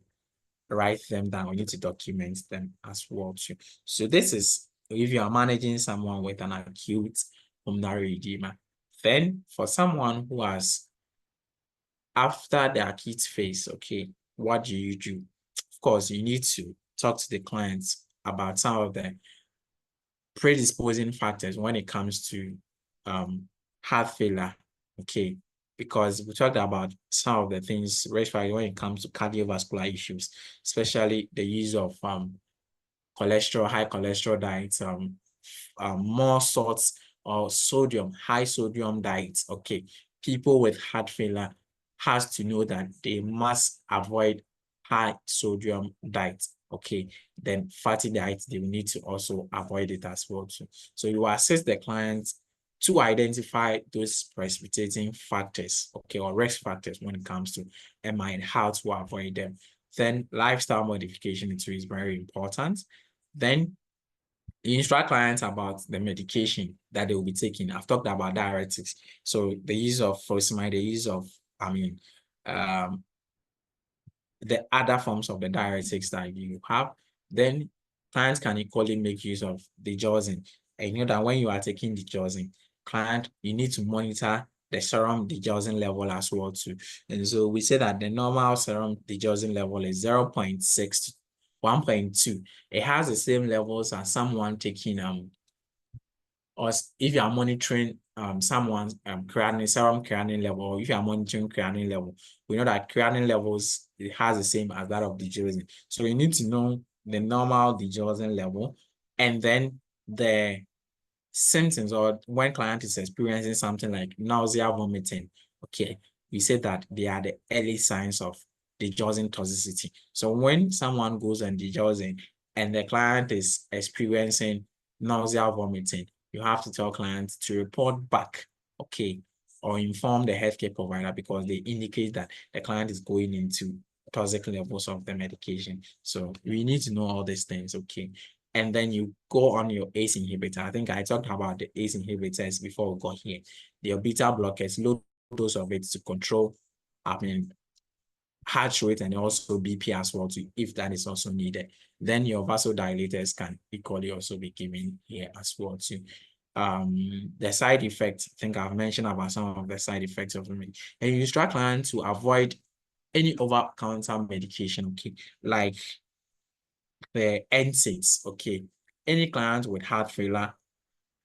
write them down. You need to document them as well too. So this is if you are managing someone with an acute pulmonary edema. Then for someone who has after the acute phase, okay, what do you do? Of course, you need to talk to the clients about some of the predisposing factors when it comes to heart failure, okay, because we talked about some of the things risk factors when it comes to cardiovascular issues, especially the use of cholesterol, high cholesterol diets, more salts or sodium, high sodium diets. Okay, people with heart failure has to know that they must avoid high sodium diets. Okay, then fatty diets, they will need to also avoid it as well too. So you assist the clients to identify those precipitating factors, okay, or risk factors when it comes to MI and how to avoid them. Then lifestyle modification too is very important. Then you instruct clients about the medication that they will be taking. I've talked about diuretics. So the use of furosemide, the use of, the other forms of the diuretics that you have. Then clients can equally make use of the digoxin. And you know that when you are taking the digoxin, client, you need to monitor the serum digoxin level as well too. And so we say that the normal serum digoxin level is 0.6 to 1.2. It has the same levels as someone taking or if you are monitoring someone's serum creatinine level, or if you are monitoring creatinine level, we know that creatinine levels, it has the same as that of digoxin. So you need to know the normal digoxin level, and then the symptoms, or when client is experiencing something like nausea, vomiting, okay, we say that they are the early signs of digoxin toxicity. So when someone goes on digoxin and the client is experiencing nausea, vomiting, you have to tell clients to report back, okay, or inform the healthcare provider, because they indicate that the client is going into toxic levels of the medication. So we need to know all these things, okay? And then you go on your ACE inhibitor. I think I talked about the ACE inhibitors before we got here. The beta blockers, low dose of it to control, heart rate and also BP as well, too, if that is also needed. Then your vasodilators can equally also be given here as well, too. The side effects, I think I've mentioned about some of the side effects of it. And you instruct clients to avoid any over-counter medication, okay, like the NSAIDs, okay. Any client with heart failure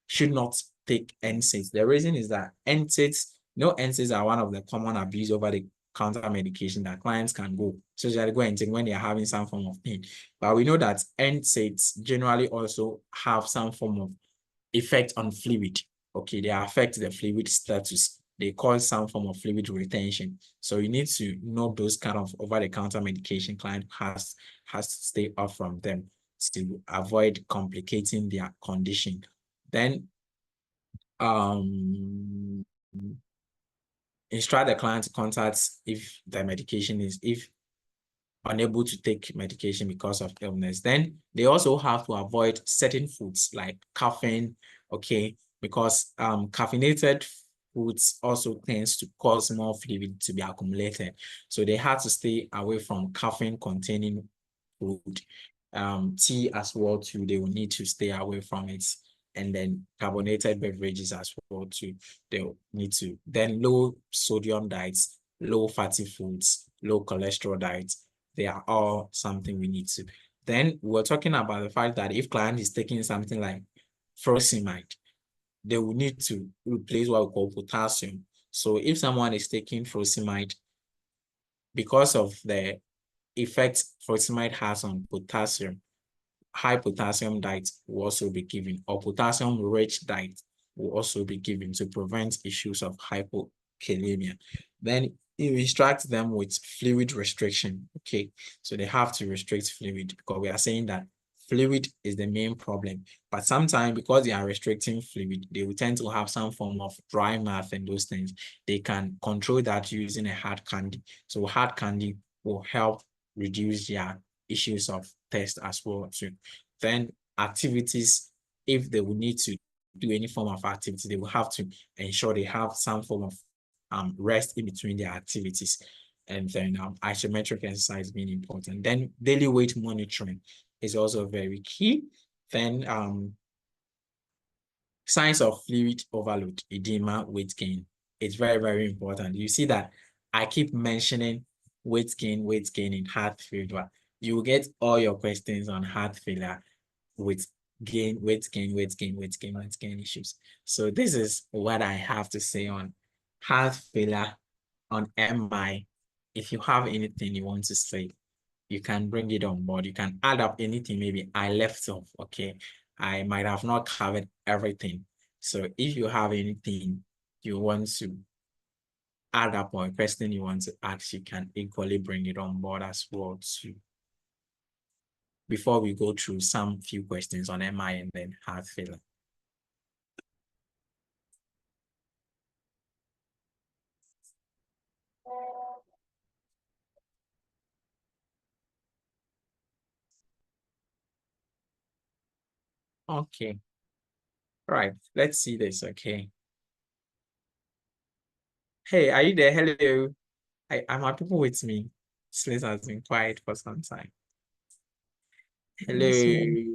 should not take NSAIDs. The reason is that NSAIDs are one of the common abuse over the counter medication that clients can go, so they go and take when they are having some form of pain. But we know that NSAIDs generally also have some form of effect on fluid. Okay, they affect the fluid status. They cause some form of fluid retention. So you need to know those kind of over-the-counter medication client has to stay off from them to avoid complicating their condition. Then instruct the client to contact if the medication is unable to take medication because of illness. Then they also have to avoid certain foods like caffeine, okay, because caffeinated foods also tends to cause more fluid to be accumulated. So they have to stay away from caffeine containing food. Tea as well too, they will need to stay away from it. And then carbonated beverages as well too, they'll need to. Then low sodium diets, low fatty foods, low cholesterol diets, they are all something we need to. Then we're talking about the fact that if client is taking something like furosemide, they will need to replace what we call potassium. So if someone is taking furosemide, because of the effect furosemide has on potassium, high potassium diet will also be given, or potassium-rich diet will also be given to prevent issues of hypokalemia. Then you instruct them with fluid restriction. Okay, so they have to restrict fluid, because we are saying that fluid is the main problem. But sometimes, because they are restricting fluid, they will tend to have some form of dry mouth and those things. They can control that using a hard candy. So hard candy will help reduce their issues of thirst as well too. Then activities, if they will need to do any form of activity, they will have to ensure they have some form of rest in between their activities. And then isometric exercise being important. Then daily weight monitoring is also very key. Then signs of fluid overload, edema, weight gain. It's very, very important. You see that I keep mentioning weight gain in heart failure. You will get all your questions on heart failure with weight gain issues. So this is what I have to say on heart failure, on MI. If you have anything you want to say, you can bring it on board. You can add up anything maybe I left off, okay? I might have not covered everything. So if you have anything you want to add up, or a question you want to ask, you can equally bring it on board as well too. Before we go through some few questions on MI and then heart failure. Okay. Right. Let's see this. Okay. Hey, are you there? Hello. Are my people with me? Slates has been quiet for some time. Hello. Yes,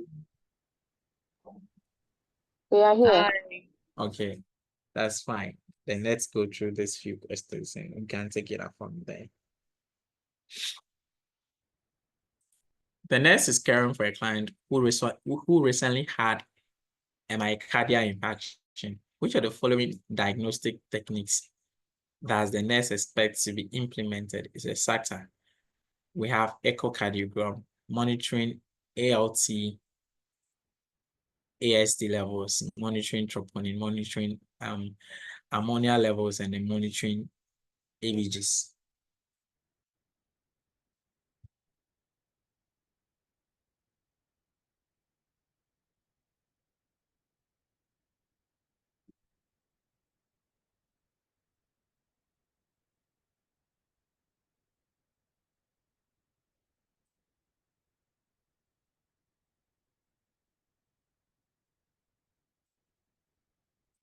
we are here. Okay, that's fine. Then let's go through these few questions and we can take it up from there. The nurse is caring for a client who recently had cardiac infarction, which of the following diagnostic techniques does the nurse expect to be implemented? Is a factor. We have echocardiogram, monitoring ALT, AST levels, monitoring troponin, monitoring ammonia levels, and then monitoring ABGs.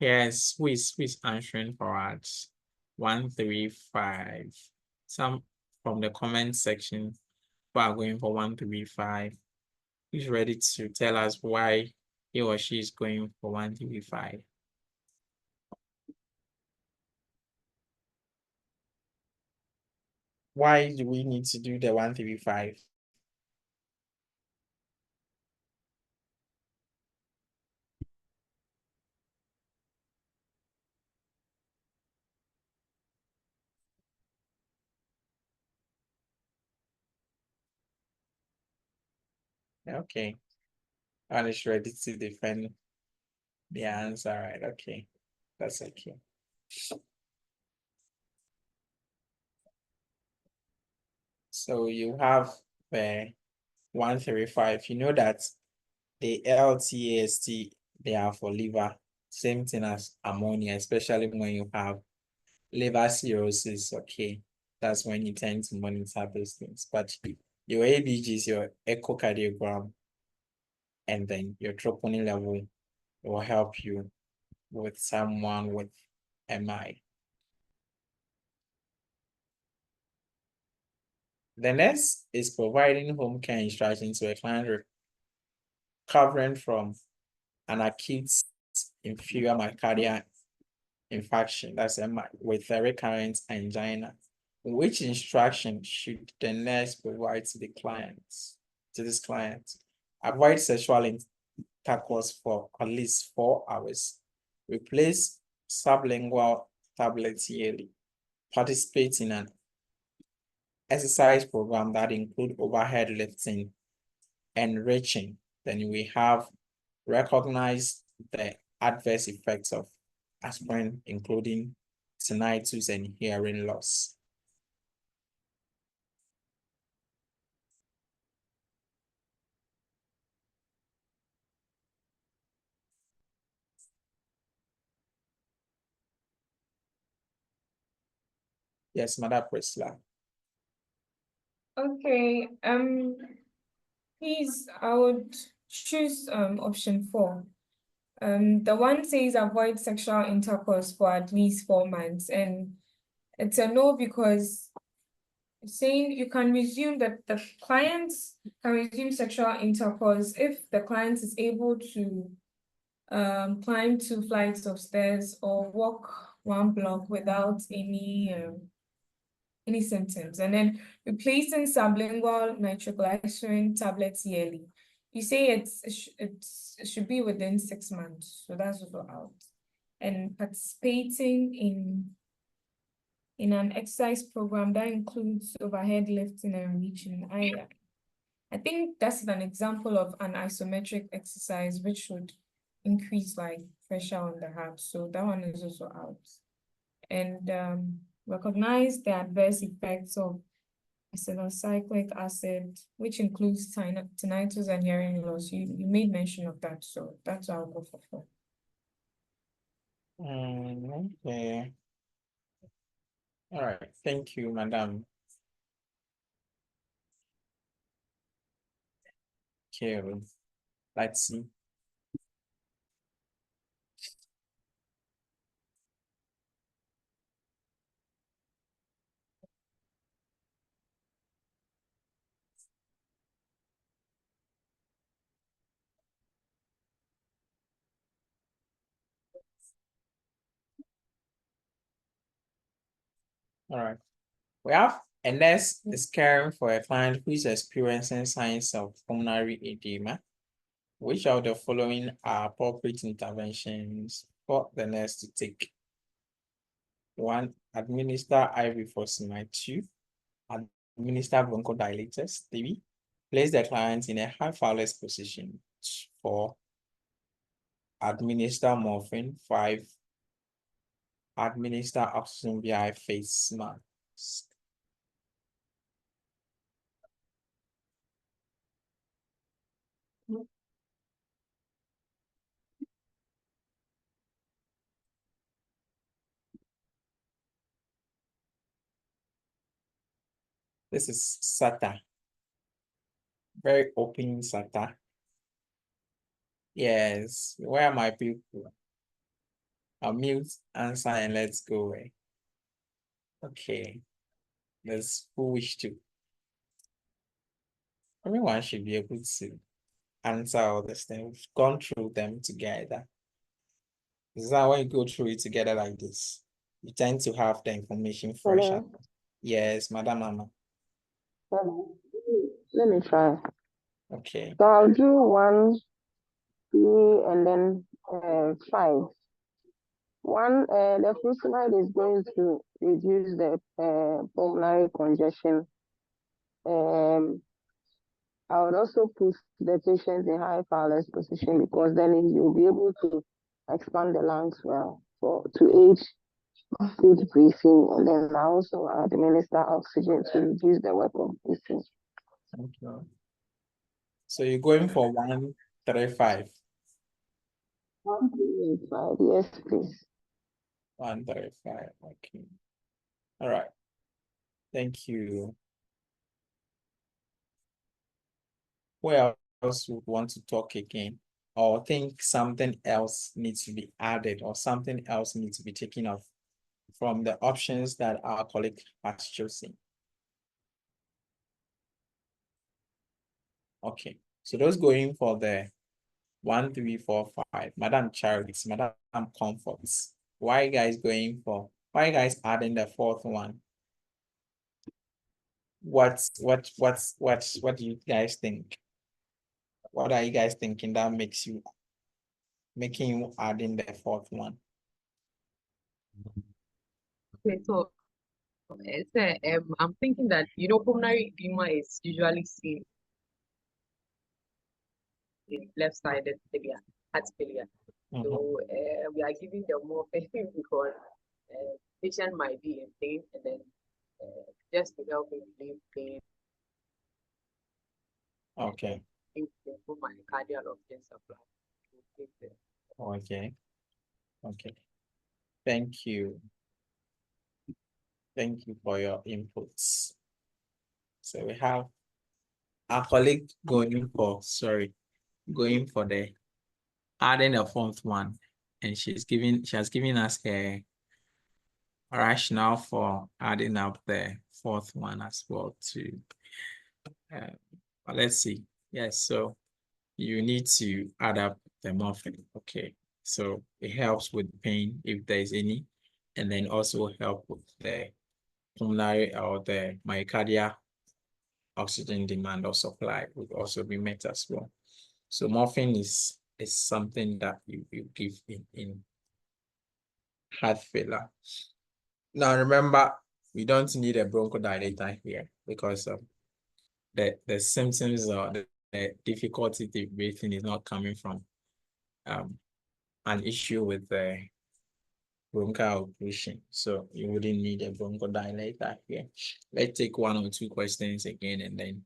Yes, who is answering for us? 135. Some from the comment section who are going for 135. Who's ready to tell us why he or she is going for 135? Why do we need to do the 135? Okay. One is ready to defend the answer, right? Okay. That's okay. So you have the 135. You know that the LTAST, they are for liver, same thing as ammonia, especially when you have liver cirrhosis. Okay, that's when you tend to monitor those things. But your ABG is your echocardiogram, and then your troponin level will help you with someone with MI. The next is providing home care instructions to a client recovering from an acute inferior myocardial infarction, that's MI, with a recurrent angina. Which instruction should the nurse provide to the client, to this client? Avoid sexual intercourse for at least 4 hours. Replace sublingual tablets yearly. Participate in an exercise program that include overhead lifting and reaching. Then we have recognize the adverse effects of aspirin, including tinnitus and hearing loss. Yes, Madam Priscilla. Okay, please, I would choose option 4. The one says avoid sexual intercourse for at least 4 months, and it's a no because saying you can resume that the clients can resume sexual intercourse if the client is able to climb 2 flights of stairs or walk 1 block without any symptoms, and then replacing sublingual nitroglycerin tablets yearly. You say it should be within 6 months, so that's also out. And participating in an exercise program that includes overhead lifting and reaching. I think that's an example of an isometric exercise which would increase like pressure on the heart. So that one is also out. And recognize the adverse effects of acetocyclic acid, which includes tinnitus and hearing loss. You made mention of that, so that's what I'll go for 4. Okay. All right. Thank you, Madam. Okay. Let's see. All right. We have a nurse is caring for a client who is experiencing signs of pulmonary edema. Which of the following are appropriate interventions for the nurse to take? 1. Administer IV furosemide. 2. Administer bronchodilators. 3. Place the client in a high phallus position. 4. Administer morphine. 5. Administer oxygen via face mask. This is SATA. Very open SATA. Yes, where are my people? I'll mute, answer, and let's go. Okay, there's who wish to. Everyone should be able to answer all these things. We've gone through them together. Is that when you go through it together like this? You tend to have the information fresh. Hello. Yes, Madam Mama. Let me try. Okay. So I'll do 1, 3, and then 5. 1, the furosemide is going to reduce the pulmonary congestion. I would also put the patient in high phallus position because then you'll be able to expand the lungs well to aid good breathing, and then I also administer oxygen to reduce the work of breathing. Okay. So you're going for 1, 3, 5. 1, 3, and 5. Yes, please. 1, 3, 5. Okay. All right. Thank you. Who else would want to talk again? Or think something else needs to be added or something else needs to be taken off from the options that our colleague has chosen? Okay, so those going for the 1, 3, 4, 5, Madam Charities, Madam Comforts. Why you guys adding the 4th one? What do you guys think? What are you guys thinking that making you adding the 4th one? Okay, so I'm thinking that pulmonary edema is usually seen in left-sided failure, heart failure. So we are giving them more morphine because patient might be in pain, and then just to help him relieve pain. Okay. Improve my cardiac oxygen supply. Okay. Okay. Thank you. Thank you for your inputs. So we have our colleague going for the adding a 4th one, and she has given us a rationale for adding up the 4th one as well too. But let's see. Yes, so you need to add up the morphine. Okay, so it helps with pain if there is any, and then also help with the pulmonary or the myocardial oxygen demand or supply would also be met as well. So morphine is something that you give in heart failure. Now remember, we don't need a bronchodilator here because the symptoms or the difficulty with breathing is not coming from an issue with the bronchial occlusion. So you wouldn't need a bronchodilator here. Let's take 1 or 2 questions again, and then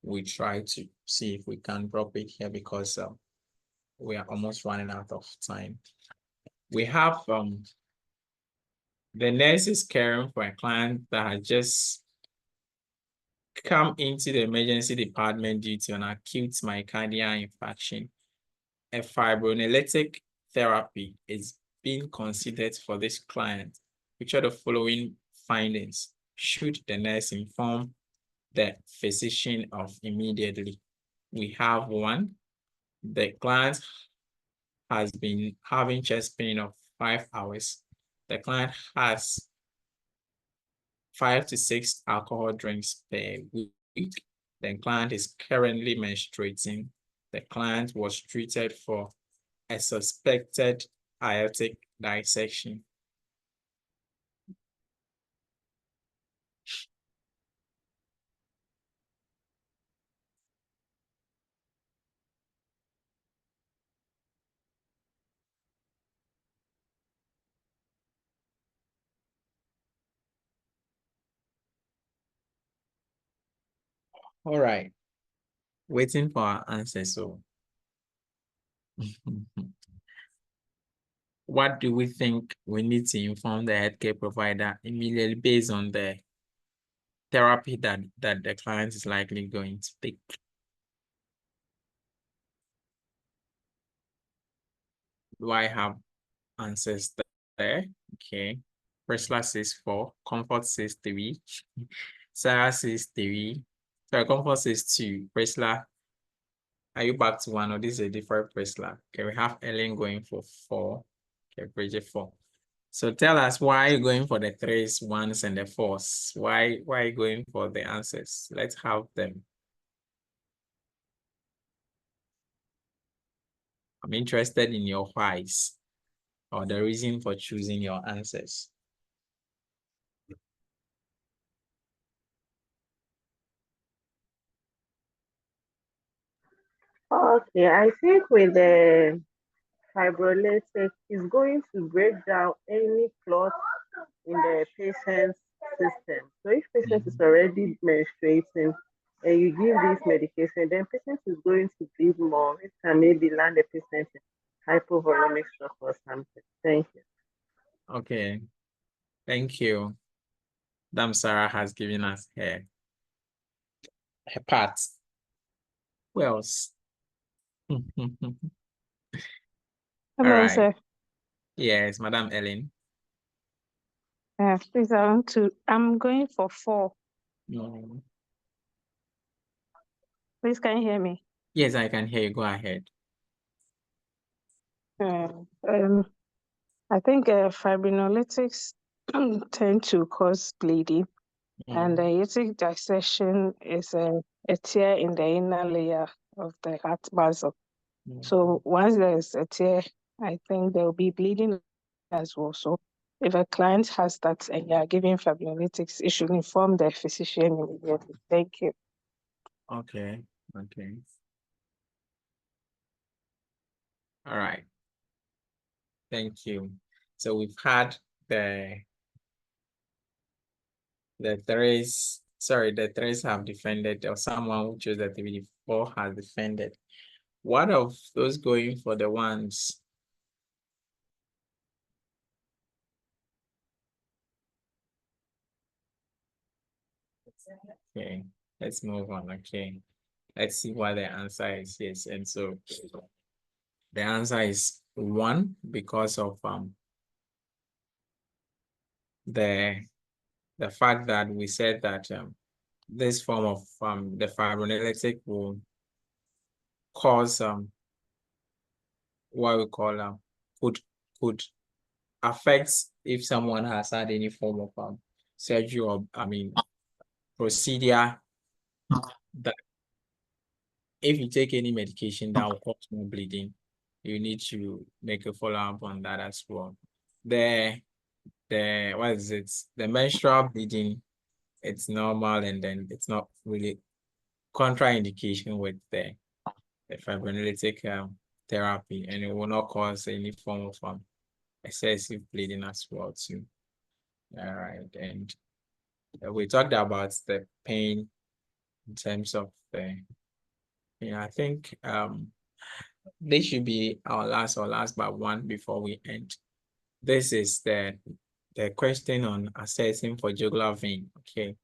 we try to see if we can drop it here because we are almost running out of time. We have the nurse is caring for a client that has just come into the emergency department due to an acute myocardial infarction. A fibrinolytic therapy is being considered for this client. Which are the following findings should the nurse inform the physician of immediately? We have 1, the client has been having chest pain of 5 hours. The client has 5 to 6 alcohol drinks per week. The client is currently menstruating. The client was treated for a suspected aortic dissection. All right, waiting for our answers. So, what do we think we need to inform the healthcare provider immediately based on the therapy that the client is likely going to take? Do I have answers there? Okay. Priscilla says 4, Comfort says 3, Sarah says 3. Sorry, Comfort says 2. Priscilla, are you back to 1 or this is a different Priscilla? Okay, we have Ellen going for 4. Okay, Bridget 4. So tell us, why are you going for the 3s, 1s, and the 4s? Why are you going for the answers? Let's have them. I'm interested in your whys or the reason for choosing your answers. Okay, I think with the fibrolytic is going to break down any clot in the patient's system. So if patient is already menstruating and you give this medication, then patient is going to bleed more. It can maybe land the patient in hypovolemic shock or something. Thank you. Okay, thank you. Dam Sarah has given us her part. Who else? All Hello, right. sir. Yes, Madam Ellen. Please, I'm going for 4. No. Please, can you hear me? Yes, I can hear you. Go ahead. I think fibrinolytics tend to cause bleeding, and the aortic dissection is a tear in the inner layer of the heart muscle. So once there's a tear, I think there will be bleeding as well. So if a client has that and you are giving fibrinolytics, it should inform the physician immediately. Thank you. Okay. Okay. All right. Thank you. So we've had the 3s. Sorry, the 3s have defended, or someone who chose the 3, 4 has defended. What of those going for the 1s? Okay, let's move on. Okay, let's see what the answer is. Yes, and so the answer is 1 because of the fact that we said that this form of the fibrinolytic will cause what we call could affect if someone has had any form of surgery or procedure, that if you take any medication that will cause more bleeding, you need to make a follow-up on that as well. The what is it? The menstrual bleeding, it's normal, and then it's not really contraindication with the fibrinolytic therapy, and it will not cause any form of excessive bleeding as well too. All right, and we talked about the pain in terms of the, I think this should be our last but one before we end. This is the question on assessing for jugular vein. Okay,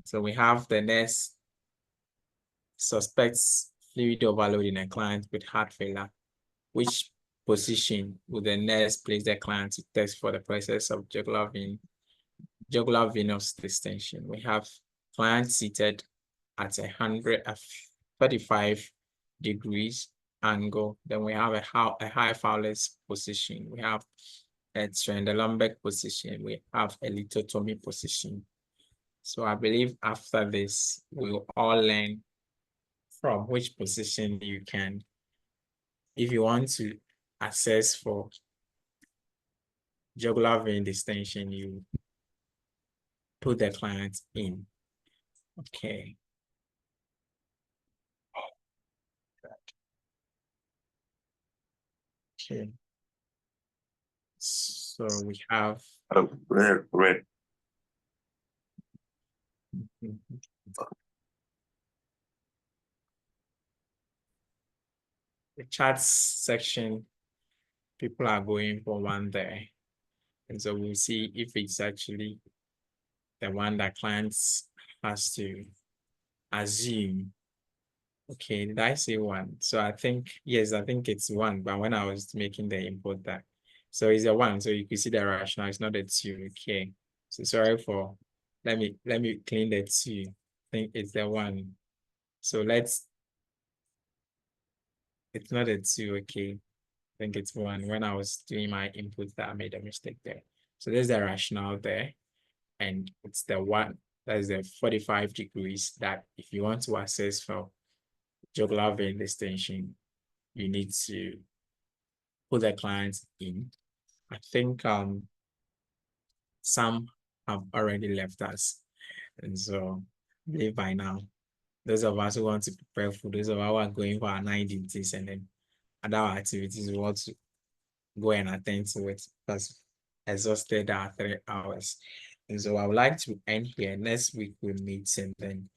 so we have the nurse suspects fluid overload in a client with heart failure. Which position would the nurse place the client to test for the presence of jugular venous distension? We have client seated at 135 degrees angle. Then we have a high Fowler's position. We have a Trendelenburg position. We have a lithotomy position. So I believe after this, we'll all learn from which position you can, if you want to assess for jugular vein distension, you put the client in. Okay. Okay. So we have Red. the charts section. People are going for one there, and so we'll see if it's actually the one that clients has to assume. Okay, did I say one? So I think, yes, I think it's one, but when I was making the input that, so it's a one, so you can see the rationale, it's not a two. Okay, so sorry for, let me clean the two. I think it's the one. So it's not a two. Okay, I think it's one. When I was doing my input that I made a mistake there. So there's the rationale there, and it's the one, that is the 45 degrees that if you want to assess for jugular vein distension, you need to put the clients in. I think some have already left us, and so I believe by now, those of us who want to prepare food, those of us who are going for our night duties and then other activities, we want to go and attend to it because exhausted our 3 hours. And so I would like to end here. Next week we'll meet and then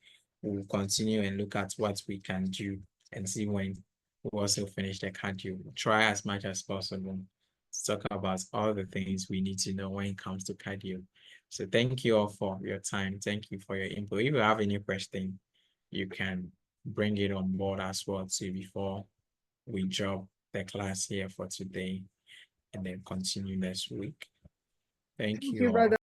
we'll continue and look at what we can do and see when we also finish the cardio. Try as much as possible to talk about all the things we need to know when it comes to cardio. So thank you all for your time. Thank you for your input. If you have any question, you can bring it on board as well too before we drop the class here for today and then continue next week. Thank you all. brother.